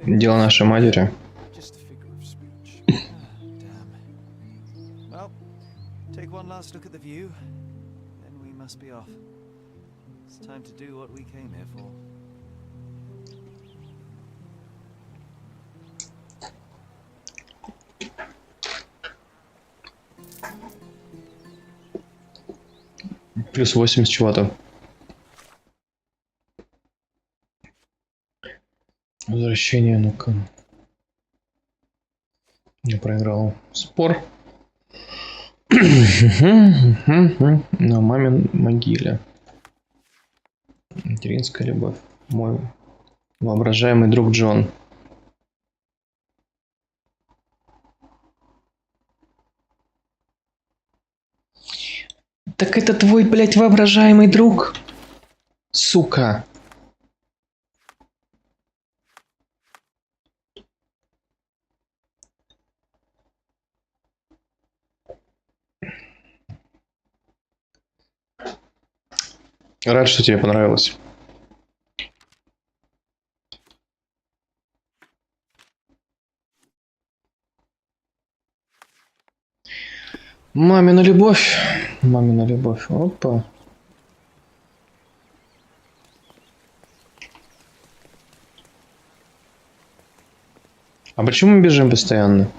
Дело нашей матери. Well, take one last look at the view, then we must be off. It's time to do what we came here for. Плюс 80 чего-то. Возвращение, ну-ка. Я проиграл спор. На мамин могиле. Материнская любовь. Мой воображаемый друг Джон. Так это твой, блядь, воображаемый друг? Сука. Рад, что тебе понравилось. Мамина любовь. Мамина любовь. Опа. А почему мы бежим постоянно?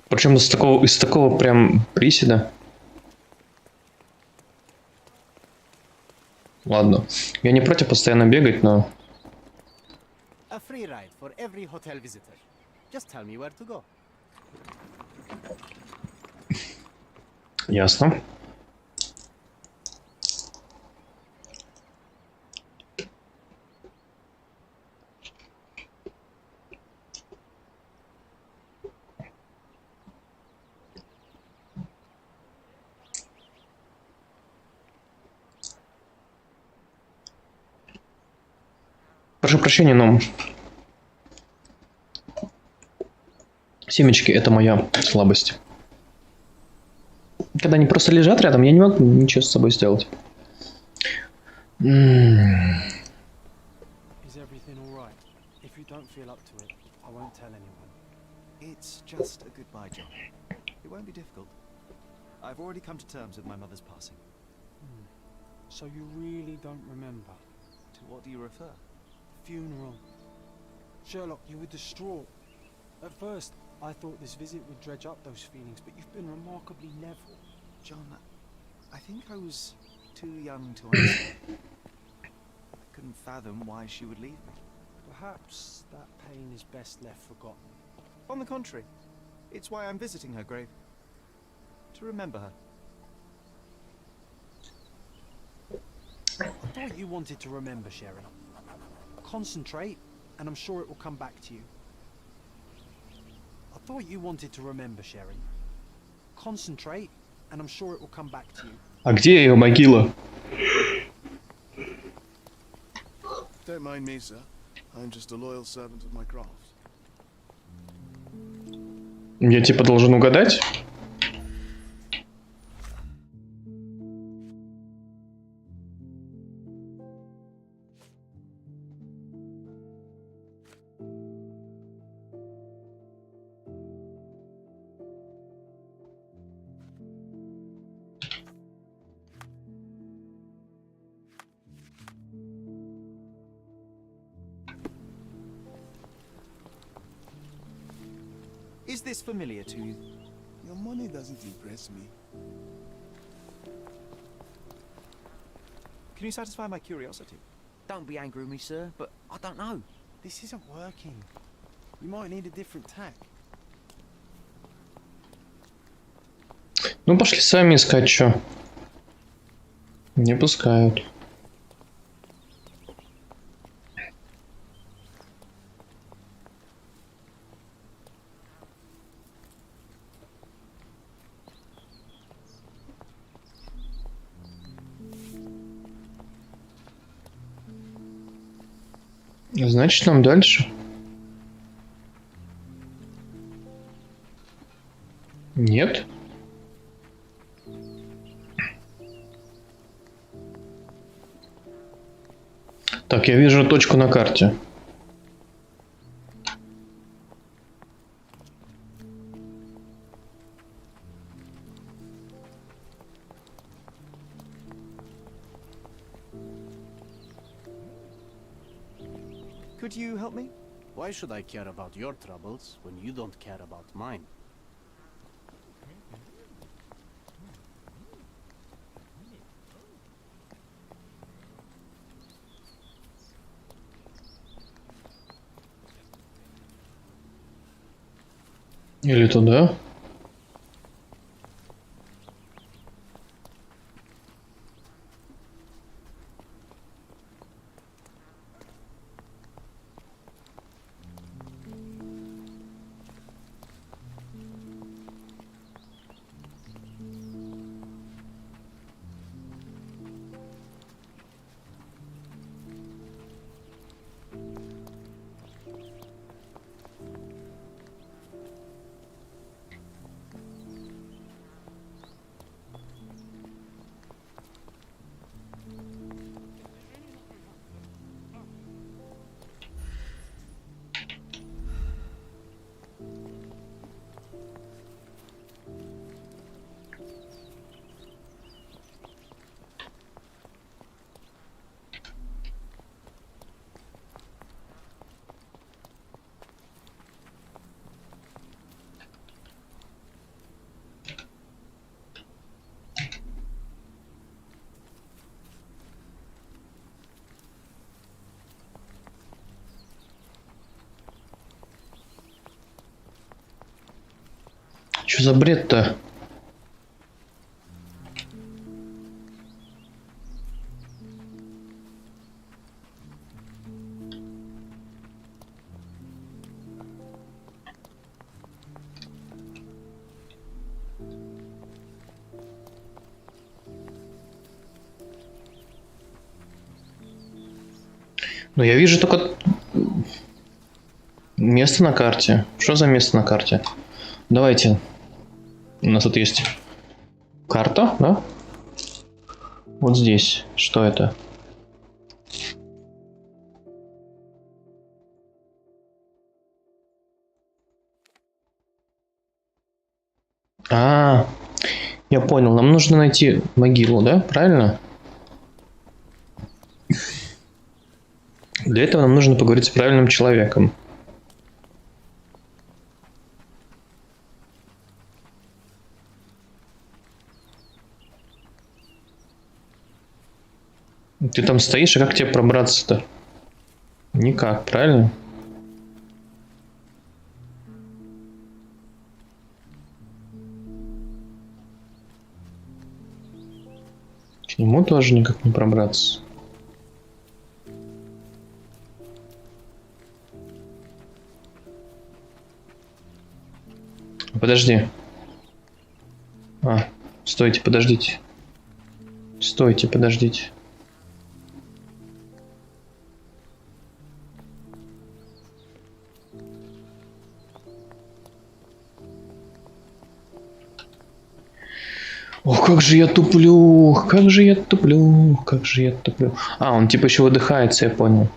Причем из такого прям приседа. Ладно. Я не против постоянно бегать, но... A free ride for every hotel visitor. Just tell me where to go. Ясно. Прошу прощения, но семечки — это моя слабость. Когда они просто лежат рядом, я не могу ничего с собой сделать. Is everything all right? If you don't feel up to it, I won't tell anyone. It's just a goodbye, John. It won't be difficult. I've already come to terms with my mother's passing. So you really don't remember? To what do you refer? Funeral. Sherlock, you were distraught. At first, I thought this visit would dredge up those feelings, but you've been remarkably level. John, I think I was too young to understand. I couldn't fathom why she would leave me. Perhaps that pain is best left forgotten. On the contrary, it's why I'm visiting her grave. To remember her. I thought you wanted to remember, Sharon. Concentrate, and I'm sure it will come back to you. I thought you wanted to remember, Sharon. Concentrate, and I'm sure it will come back to you. А где ее могила? Don't mind me, sir. I'm just a loyal servant of my craft. Я типа должен угадать? Is this familiar to you? Your money doesn't impress me. Can you satisfy my curiosity? Don't be angry with me, sir, but I don't know. This isn't working. You might need a different tack. Ну, пошли сами искать, что. Не пускают. Значит, нам дальше. Нет. Так, я вижу точку на карте. Could you help me? Why should I care about your troubles when you don't care about mine? Или туда? Что за бред-то? Ну, я вижу только место на карте. Что за место на карте? Давайте. У нас тут есть карта, да? Вот здесь. Что это? А, я понял. Нам нужно найти могилу, да? Правильно? Для этого нам нужно поговорить с правильным человеком. Ты там стоишь, а как тебе пробраться-то? Никак, правильно? К нему тоже никак не пробраться. Подожди. А, стойте, подождите. Стойте, подождите. Ох, как же я туплю, как же я туплю, как же я туплю. А, он типа еще выдыхается, я понял.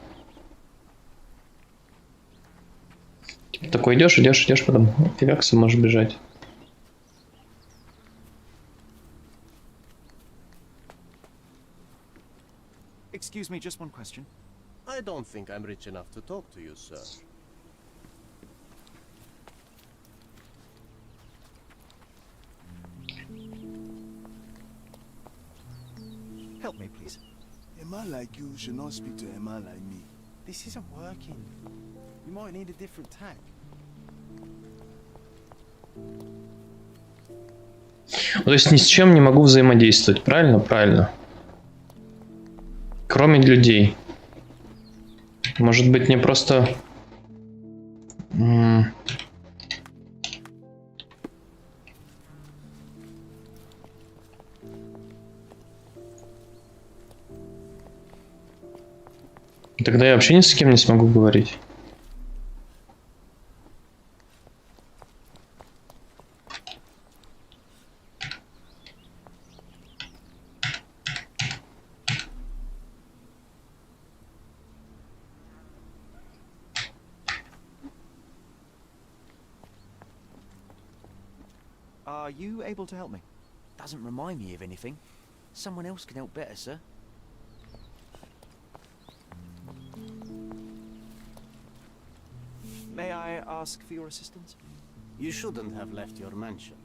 Типа такой идешь, идешь, идешь, потом фигак сможешь бежать. Excuse me, just one question. I don't think I'm rich enough to talk to you, sir. Help me, please. A man like you should not speak to a man like me. This isn't working. You might need a different tack. То есть ни с чем не могу взаимодействовать, правильно? Правильно. Кроме людей. Может быть, мне просто... Тогда я вообще ни с кем не смогу говорить. Are you able to help me? Doesn't remind me of anything. Someone else can help better, sir. May I ask for your assistance? You shouldn't have left your mansion.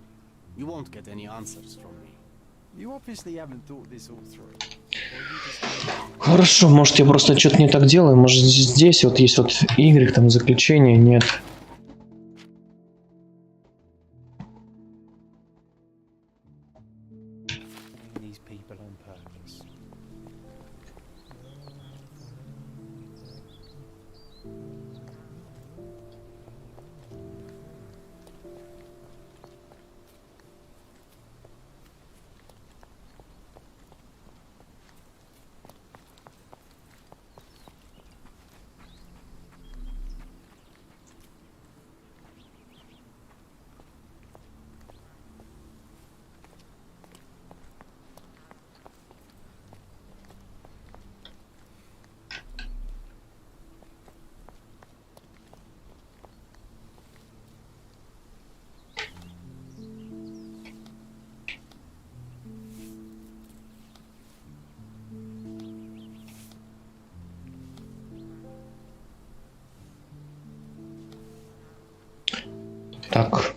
You won't get any answers from me. You obviously haven't thought this all through. Хорошо, может я просто что-то не так делаю, может здесь вот есть вот Y, там заключение, нет. These people on purpose. Так.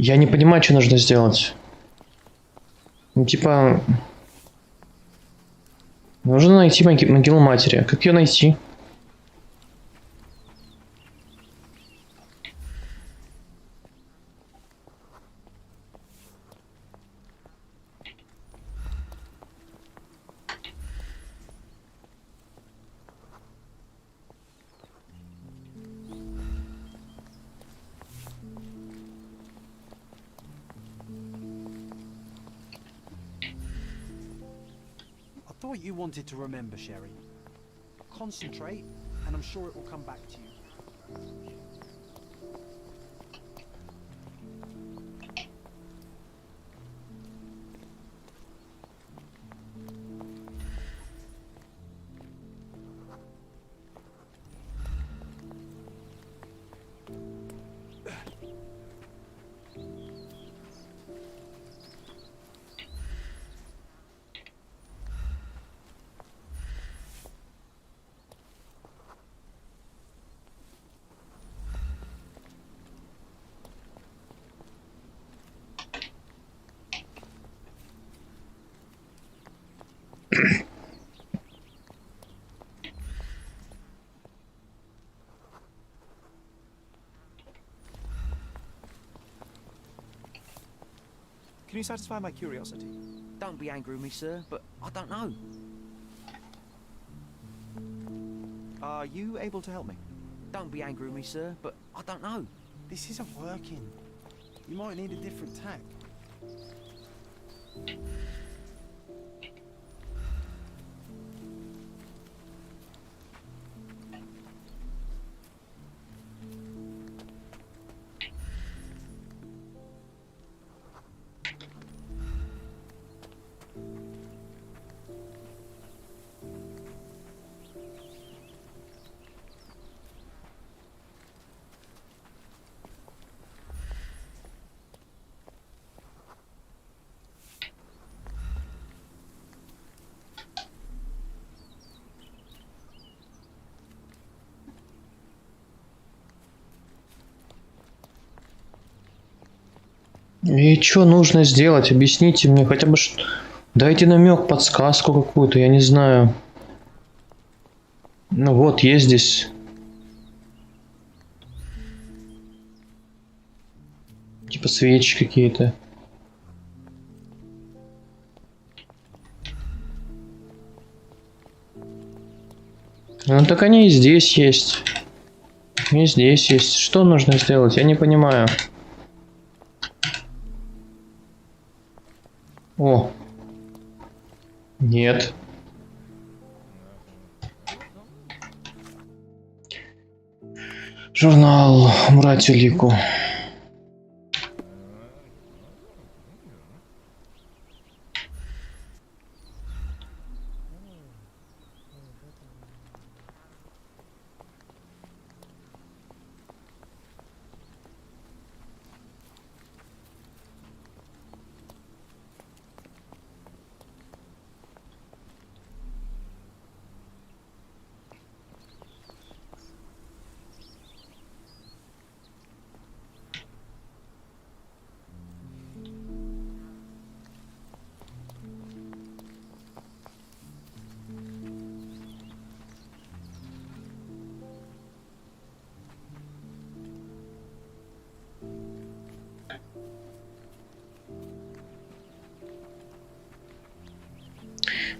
Я не понимаю, что нужно сделать. Ну, типа... Нужно найти могилу матери. Как ее найти? I thought you wanted to remember, Sherry. Concentrate, and I'm sure it will come back to you. Can you satisfy my curiosity? Don't be angry with me, sir, but I don't know. Are you able to help me? Don't be angry with me, sir, but I don't know. This isn't working. You might need a different tack. И что нужно сделать? Объясните мне хотя бы, дайте намек, подсказку какую-то, я не знаю. Ну вот, есть здесь. Типа свечи какие-то. Ну так они и здесь есть. И здесь есть. Что нужно сделать? Я не понимаю. О. Нет. Журнал Муратю Лику.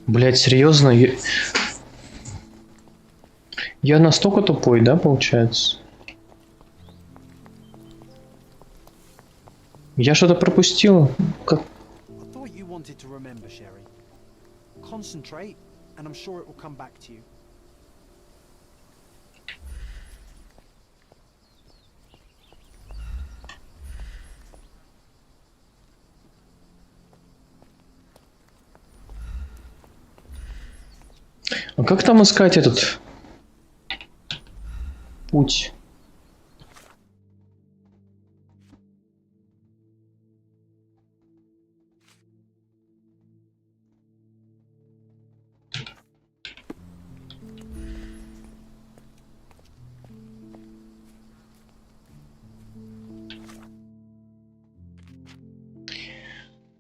Блять, серьезно? Я настолько тупой, да, получается? Я что-то пропустил? Как? I thought you wanted to remember, Sherry. Concentrate, and I'm sure it will come back to you. А как там искать этот путь?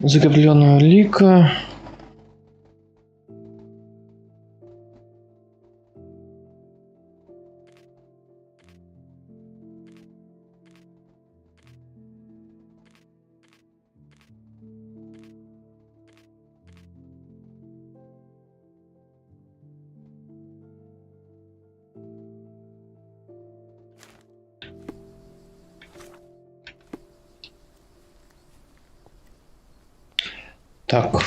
Закрепленная лика. Так.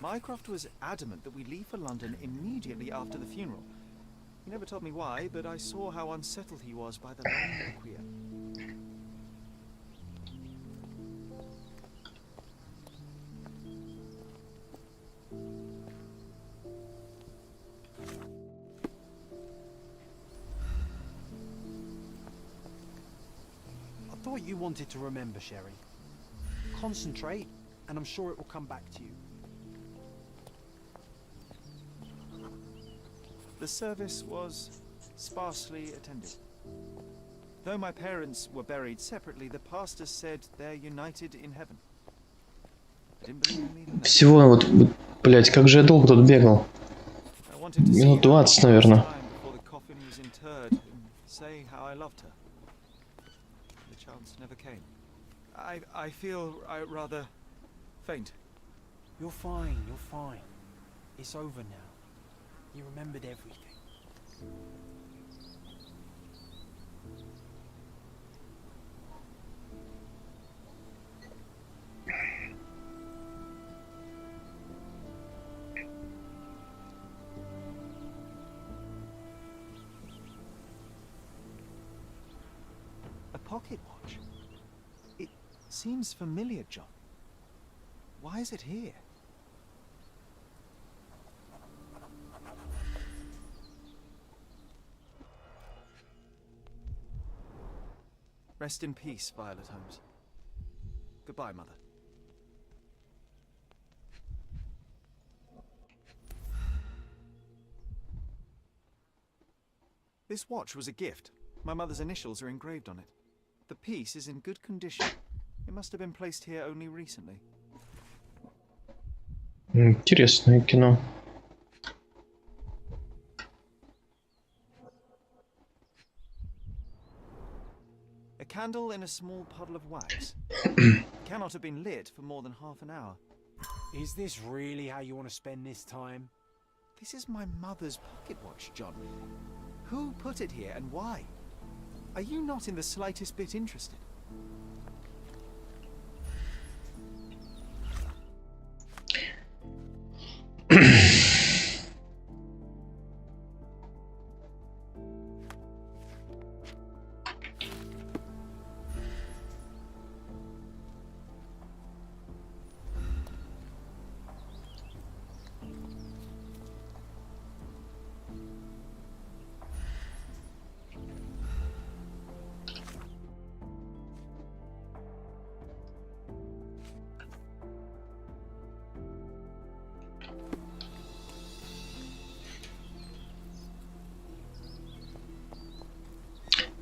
Mycroft was adamant that we leave for London immediately after the funeral. He never told me why, but I saw how unsettled he was by the long requiem. I thought you wanted to remember, Sherry. Concentrate, and I'm sure it will come back to you. The service was sparsely attended. Though my parents were buried separately, the pastor said they're united in heaven. I didn't believe him even then. Всего вот, блять, как же я долго тут бегал. Минут 20, наверное. Before the coffin was interred and say how I loved her. The chance never came. I feel rather faint. You're fine, you're fine. It's over now. You remembered everything. A pocket watch? It seems familiar, John. Why is it here? Rest in peace, Violet Holmes. Goodbye, Mother. This watch was a gift. My mother's initials are engraved on it. The piece is in good condition. It must have been placed here only recently. Интересное кино. A candle in a small puddle of wax. Cannot have been lit for more than half an hour. Is this really how you want to spend this time? This is my mother's pocket watch, John. Who put it here and why? Are you not in the slightest bit interested?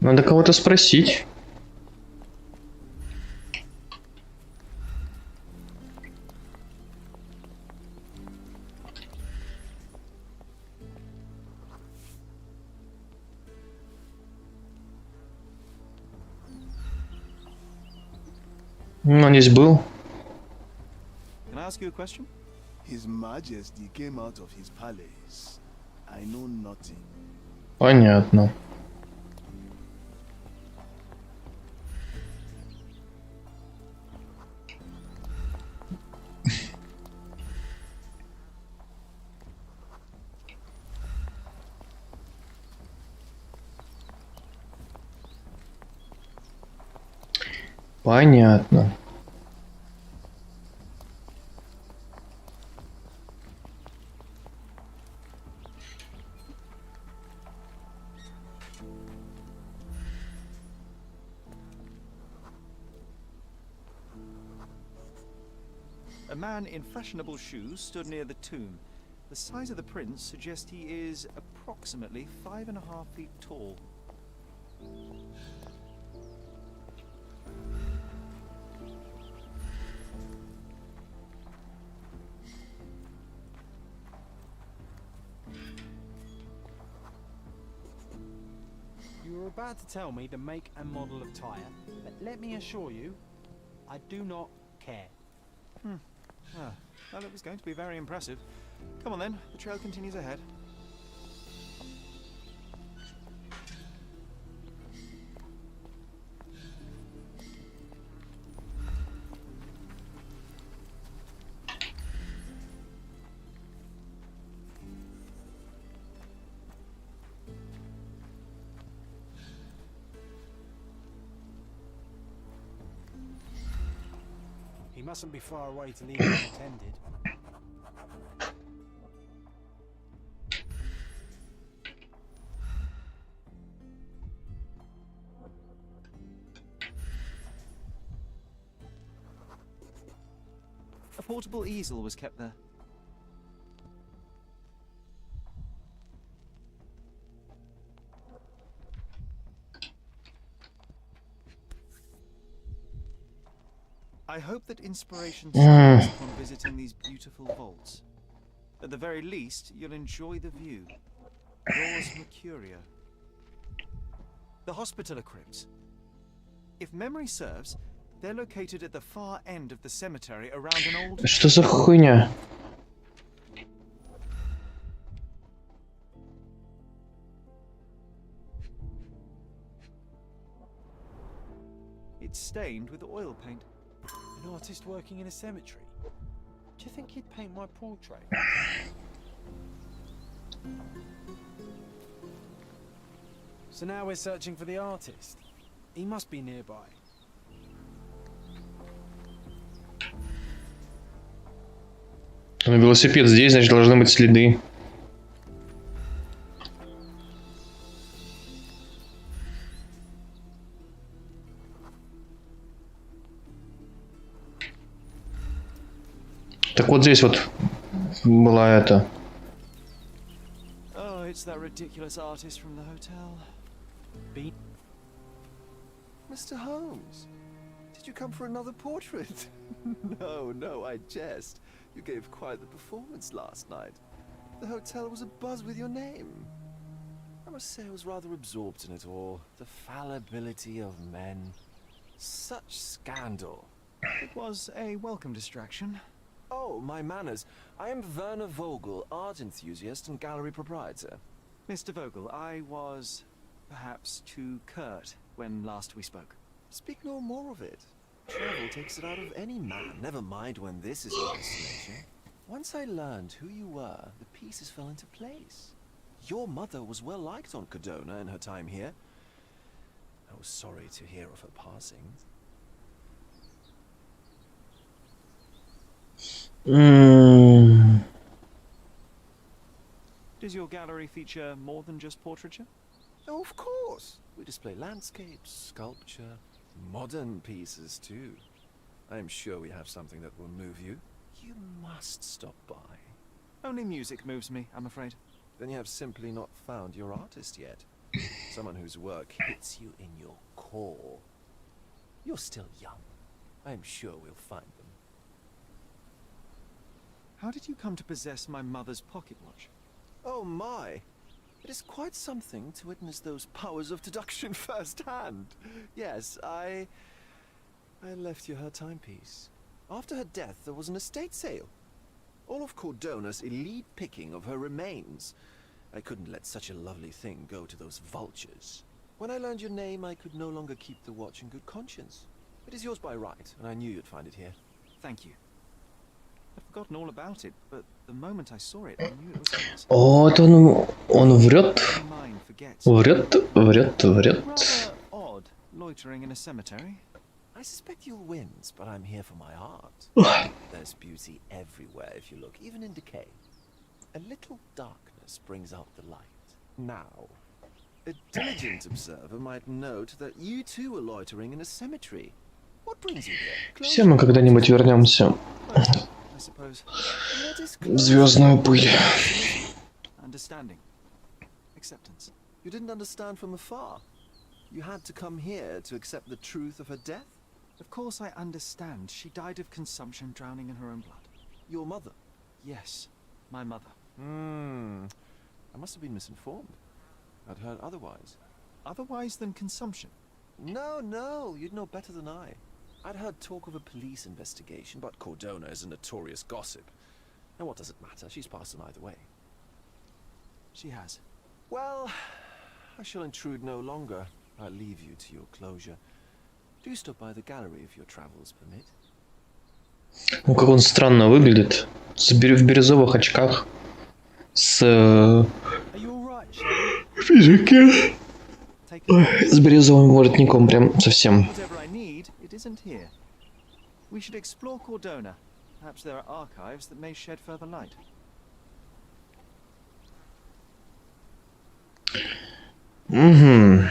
Надо кого-то спросить. Он здесь был. Can I ask you a question? His Majesty came out of his palace. I know nothing. Понятно. Понятно. A man in fashionable shoes stood near the tomb. The size of the prints suggest he is approximately 5.5 feet tall. You were about to tell me the make and model of tyre, but let me assure you, I do not care. Well, it was going to be very impressive. Come on then, the trail continues ahead. He mustn't be far away to leave it unattended. A portable easel was kept there. I hope that inspiration strikes upon visiting these beautiful vaults. At the very least, you'll enjoy the view. Yours, Mercurio. The Hospitaller crypts. If memory serves, they're located at the far end of the cemetery around an old... Что за хуйня? It's stained with oil paint. An artist working in a cemetery? Do you think he'd paint my portrait? So now we're searching for the artist. He must be nearby. Ну, велосипед здесь, значит, должны быть следы. Так вот здесь вот была это. Oh, it's that ridiculous artist from the hotel. Mr. Holmes, did you come for another portrait? No, I jest. You gave quite the performance last night. The hotel was abuzz with your name. I must say I was rather absorbed in it all. The fallibility of men. Such scandal. It was a welcome distraction. Oh, my manners. I am Werner Vogel, art enthusiast and gallery proprietor. Mr. Vogel, I was perhaps too curt when last we spoke. Speak no more of it. Travel takes it out of any man, never mind when this is your destination. Once I learned who you were, the pieces fell into place. Your mother was well liked on Cadona in her time here. I was sorry to hear of her passing. Does your gallery feature more than just portraiture? Oh, of course. We display landscapes, sculpture, modern pieces too. I am sure we have something that will move you. You must stop by. Only music moves me, I'm afraid. Then you have simply not found your artist yet. Someone whose work hits you in your core. You're still young. I am sure we'll find them. How did you come to possess my mother's pocket watch? Oh my! It is quite something to witness those powers of deduction firsthand. Yes, I left you her timepiece. After her death, there was an estate sale. All of Cordona's elite picking of her remains. I couldn't let such a lovely thing go to those vultures. When I learned your name, I could no longer keep the watch in good conscience. It is yours by right, and I knew you'd find it here. Thank you. I'd forgotten all about it, but the moment I saw it, I knew it was hers. О, это он врет. Mine forgets. Врет. Rather odd, loitering in a cemetery. I suspect you'll win, but I'm here for my art. There's beauty everywhere if you look, even in decay. A little darkness brings out the light. Now, a diligent observer might note that you too are loitering in a cemetery. What brings you here? Все мы когда-нибудь вернемся. suppose. Звездную пыль. Understanding. Acceptance. You didn't understand from afar. You had to come here to accept the truth of her death? Of course I understand. She died of consumption, drowning in her own blood. Your mother? Yes, my mother. I must have been misinformed. I'd heard otherwise. Otherwise than consumption? No, you'd know better than I. I'd heard talk of a police investigation, but Cordona is a notorious gossip. And what does it matter? She's passed on either way. She has. Well, I shall intrude no longer. I'll leave you to your closure. Do stop by the gallery if your travels permit. Ну, как он странно выглядит. В бирюзовых очках. С физики. С бирюзовым воротником. Прям совсем. Whatever I need, it isn't here. We should explore Cordona. Perhaps there are archives that may shed further light. Угу.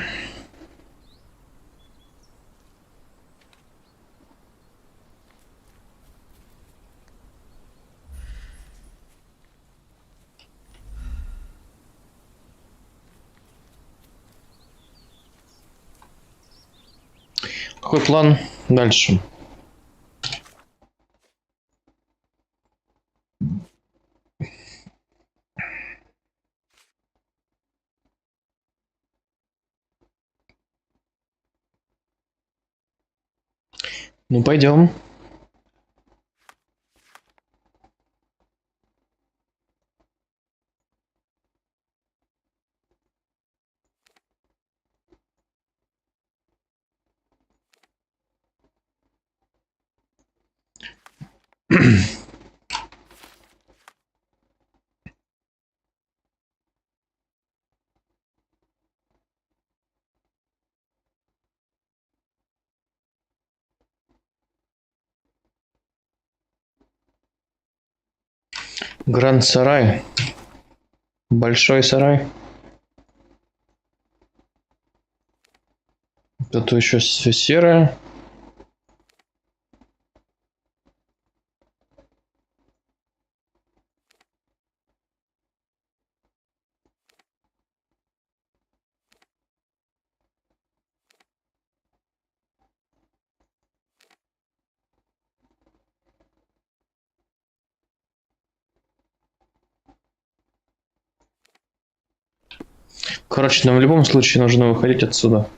Какой план дальше? Ну, пойдем. Гранд сарай. Большой сарай. Тут еще все серое. Короче, нам в любом случае нужно выходить отсюда.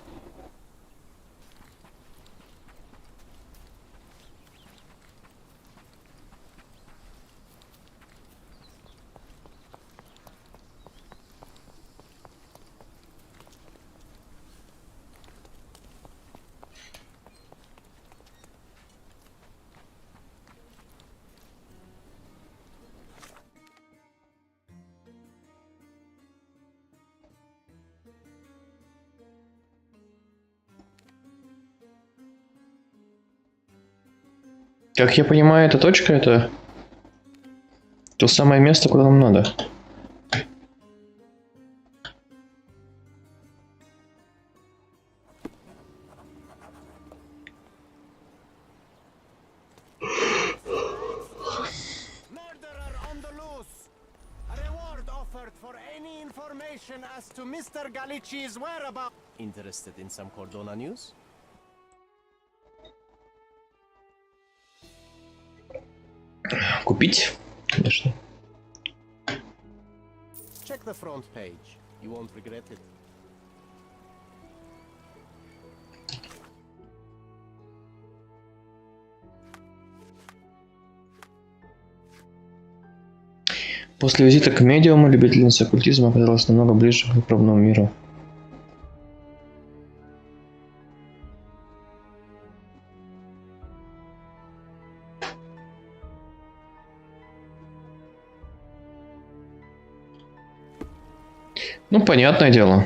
Как я понимаю, эта точка — это то самое место, куда нам надо. Murderer on the loose. A reward offered for any information as to Mr. Galici's whereabouts. Interested in some Cordona news? Купить, конечно. Check the front page. You won't regret it. После визита к медиуму любительница оккультизма оказалась намного ближе к пробному миру. Ну, понятное дело.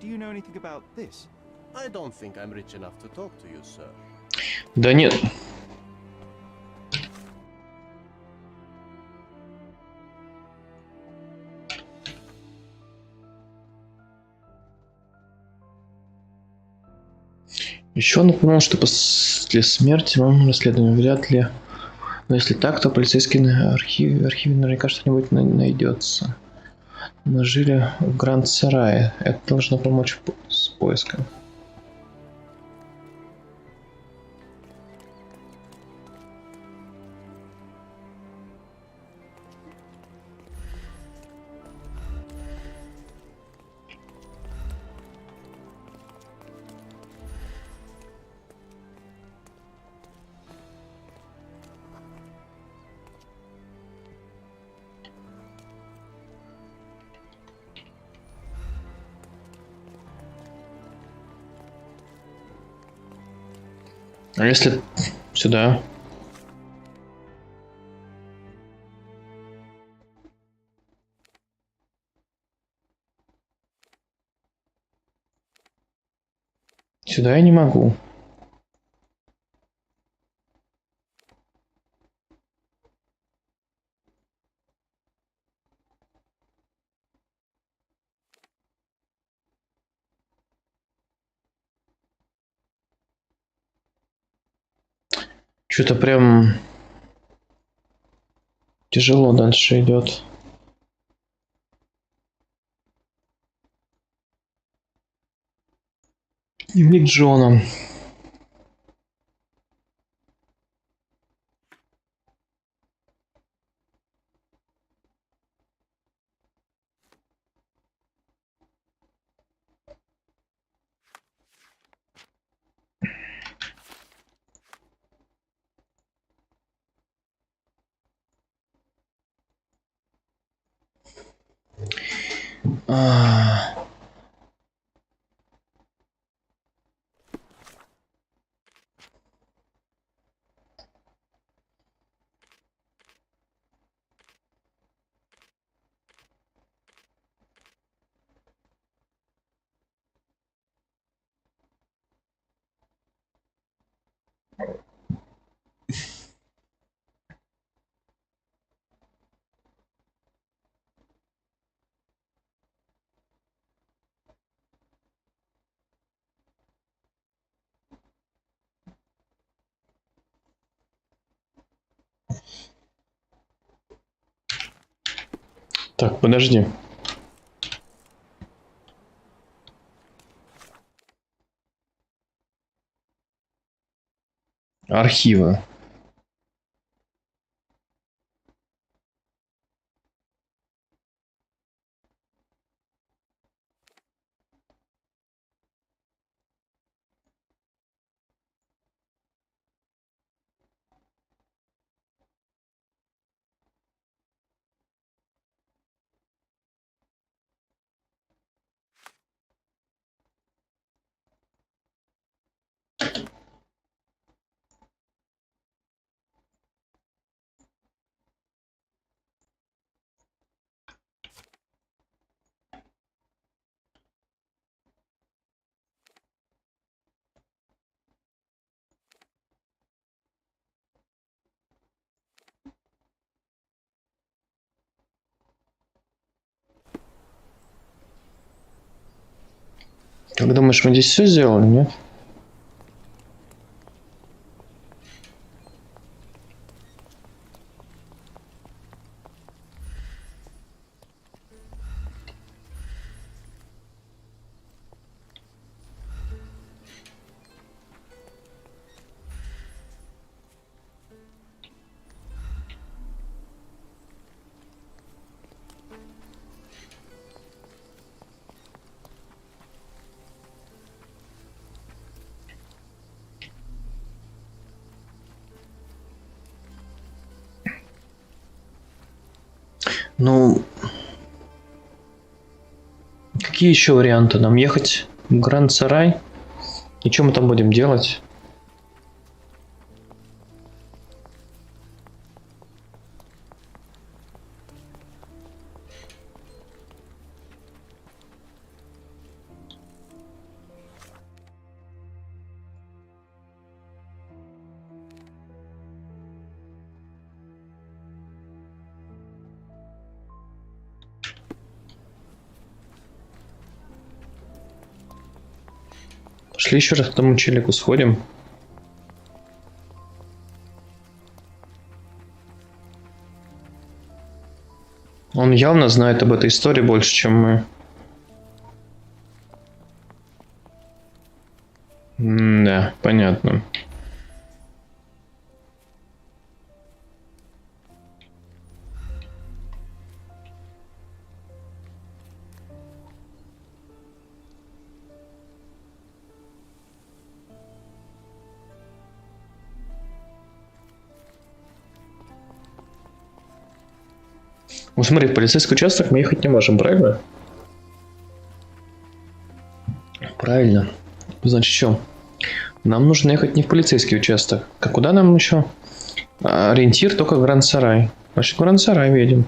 Do you know anything about this? I don't think I'm rich enough to talk to you, sir. Да нет. Еще он упомянул, что после смерти вам расследование вряд ли. Но если так, то полицейский архиве наверняка что-нибудь найдется. Мы жили в Гранд-Сарае. Это должно помочь с поиском. А если сюда? Сюда я не могу. Что-то прям тяжело дальше идет. Дневник Джона. Так, подожди. Архивы. Как думаешь, мы здесь все сделали, нет? Ну, какие еще варианты? Нам ехать в Гранд-Сарай? И что мы там будем делать? Пошли еще раз к тому челику сходим. Он явно знает об этой истории больше, чем мы. Да, понятно. Ну смотри, в полицейский участок мы ехать не можем, правильно? Правильно. Значит, что? Нам нужно ехать не в полицейский участок. А куда нам еще? Ориентир только Гранд-Сарай. Значит, в Гранд-Сарай едем.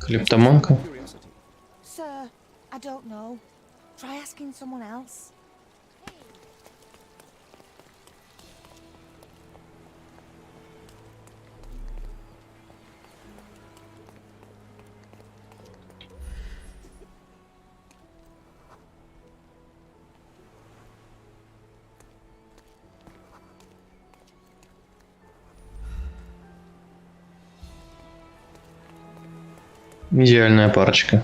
Клептоманка. Sir, I don't know. Try asking someone else. Идеальная парочка.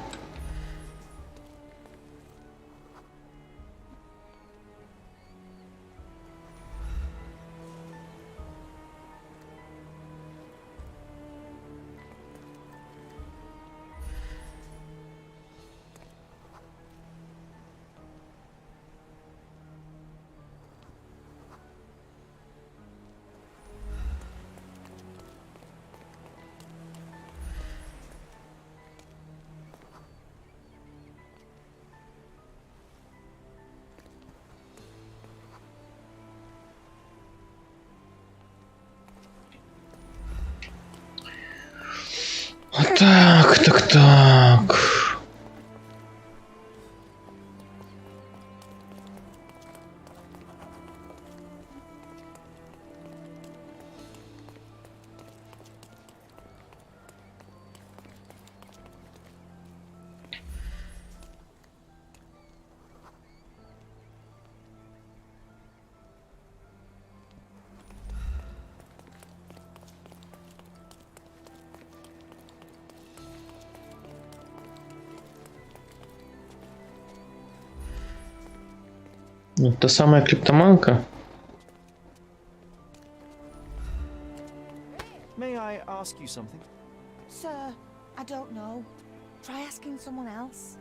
Так. Та самая криптоманка. May I ask you something? Sir, I don't know. Try asking someone else.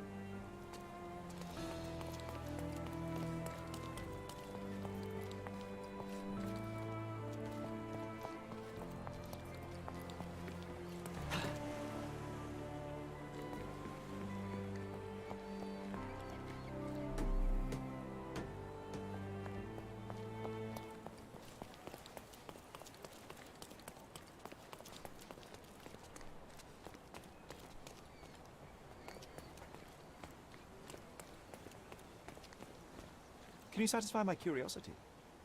Can you satisfy my curiosity?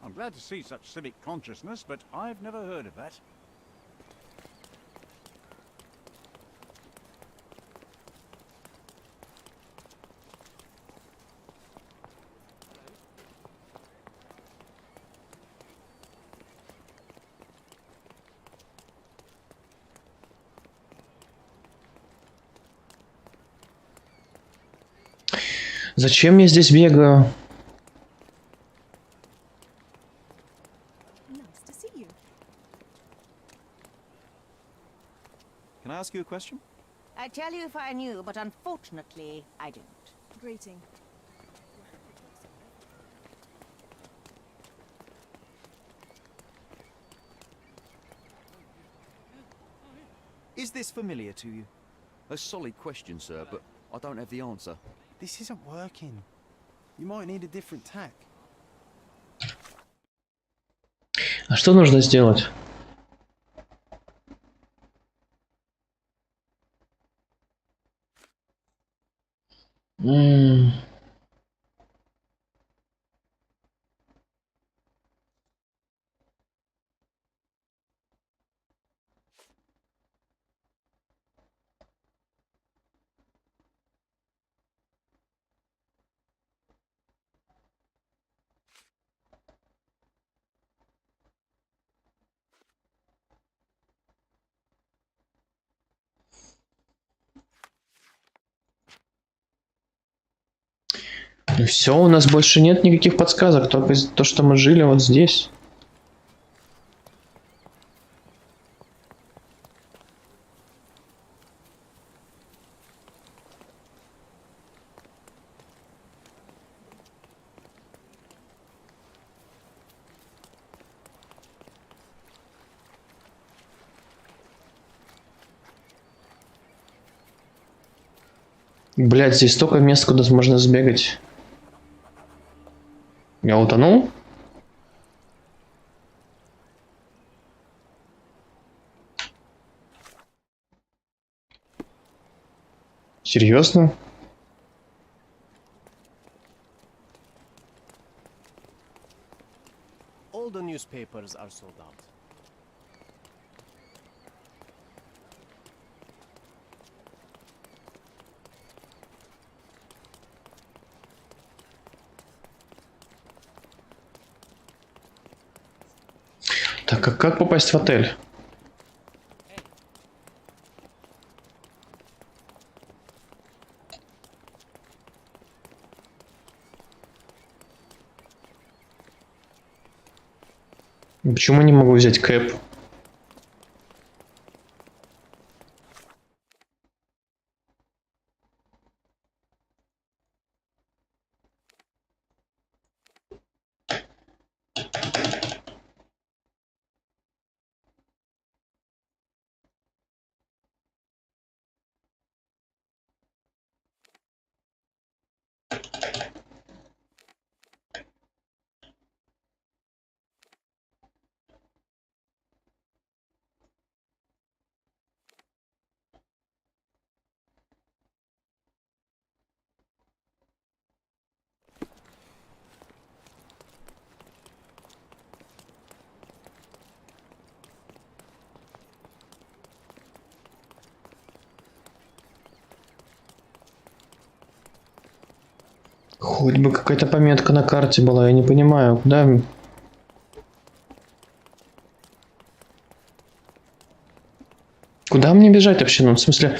I'm glad to see such civic consciousness, but I've never heard of that. Зачем я здесь бегаю? Can I ask you a question? I'd tell you if I knew, but unfortunately, I don't. Greeting. Is this familiar to you? A solid question, sir, but I don't have the answer. This isn't working. You might need a different tack. А что нужно сделать? И все, у нас больше нет никаких подсказок, только то, что мы жили вот здесь. Блять, здесь столько мест, куда можно сбегать. Я утонул? Серьезно? All the newspapers are sold out. Так, а как попасть в отель? Почему не могу взять кэп? Хоть бы какая-то пометка на карте была, я не понимаю, куда... Куда мне бежать вообще? Ну, в смысле...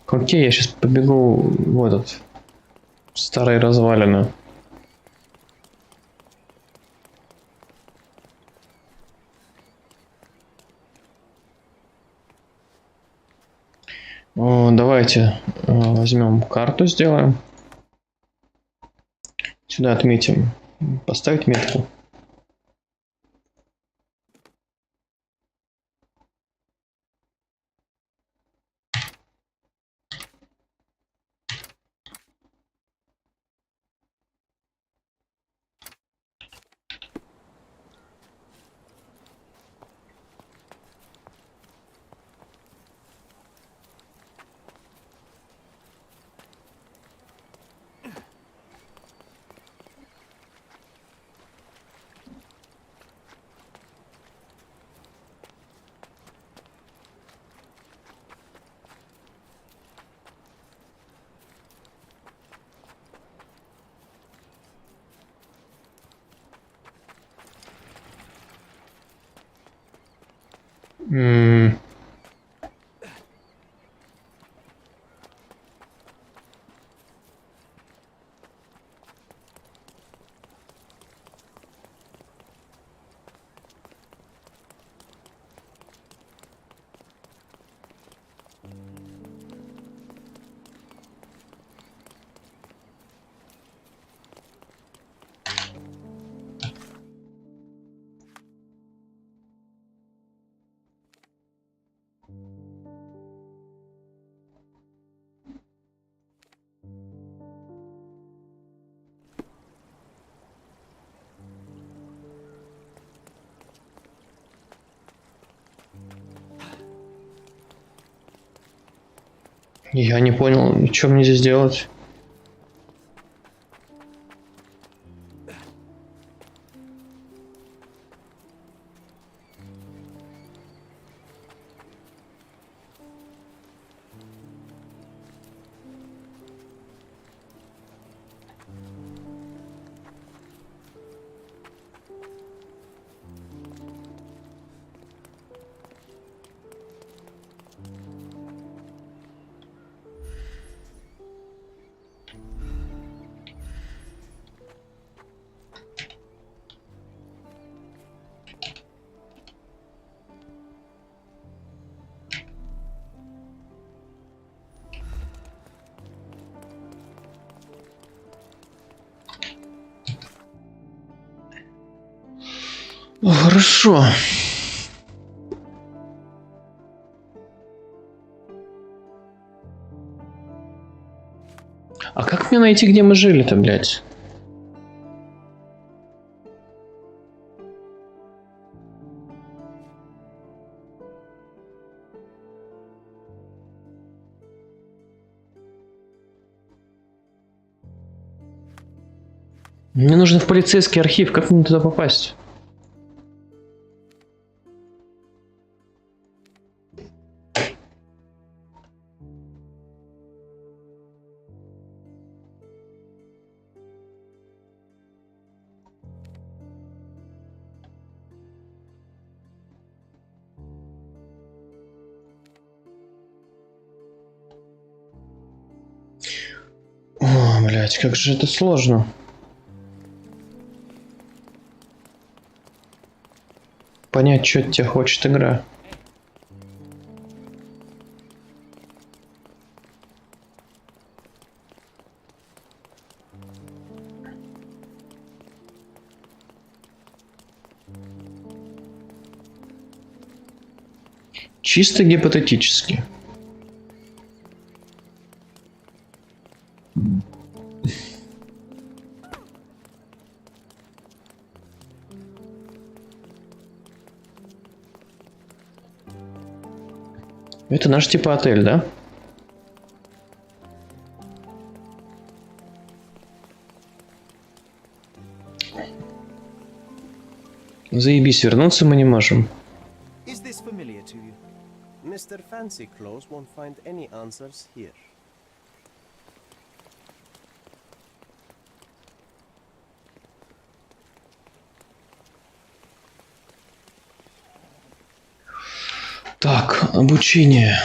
Окей, я сейчас побегу в этот... Старые развалины. Давайте возьмем карту, сделаем. Сюда отметим. Поставить метку. Я не понял, что мне здесь делать. Хорошо. А как мне найти, где мы жили-то, блядь? Мне нужно в полицейский архив. Как мне туда попасть? О, блядь, как же это сложно. Понять, что от тебя хочет игра. Чисто гипотетически. Это наш типа отель, да? Заебись, вернуться мы не можем. Is this familiar to you? Mr. Fancy Clothes won't find any answers here. Так, обучение.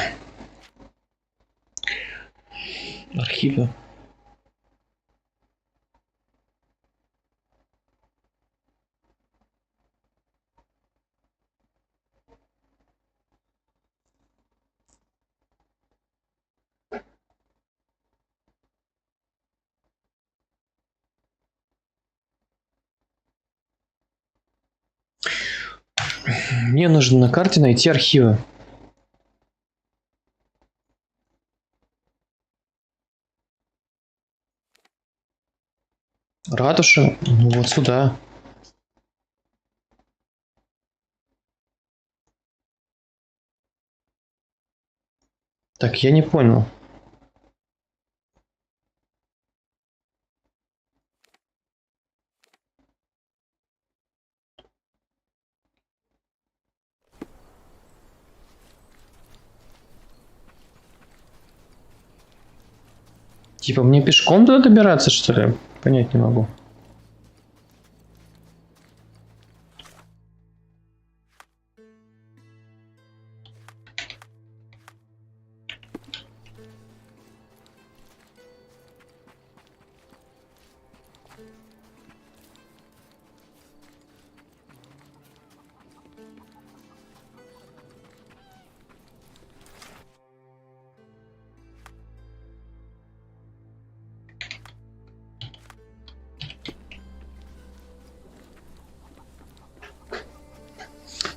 Архивы. Мне нужно на карте найти архивы. Ратуша? Ну вот сюда. Так, я не понял. Типа мне пешком туда добираться, что ли? Понять не могу.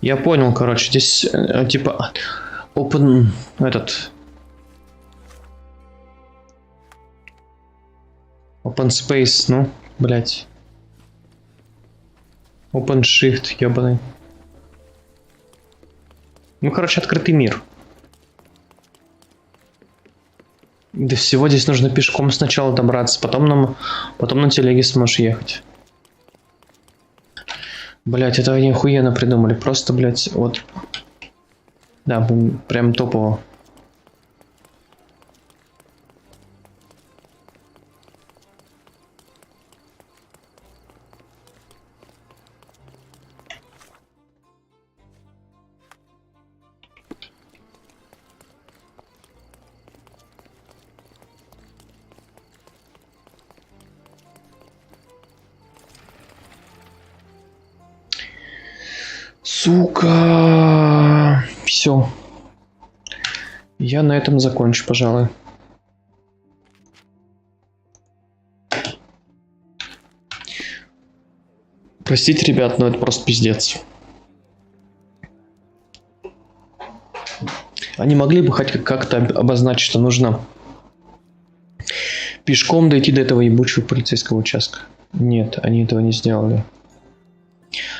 Я понял, короче, здесь типа open этот open space, ну, блять. Open shift, ебаный. Ну, короче, открытый мир. До всего здесь нужно пешком сначала добраться, потом на телеге сможешь ехать. Блять, это они охуенно придумали. Просто, блять, вот. Да, прям топово. Сука. Все. Я на этом закончу, пожалуй. Простите, ребят, но это просто пиздец. Они могли бы хоть как-то обозначить, что нужно пешком дойти до этого ебучего полицейского участка. Нет, они этого не сделали.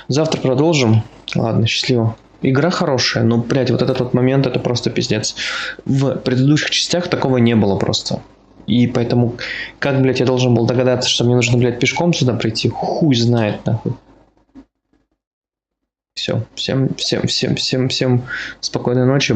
Завтра продолжим. Ладно, счастливо. Игра хорошая, но, блядь, вот этот вот момент, это просто пиздец. В предыдущих частях такого не было просто. И поэтому, как, блядь, я должен был догадаться, что мне нужно, блядь, пешком сюда прийти? Хуй знает, нахуй. Все, всем спокойной ночи.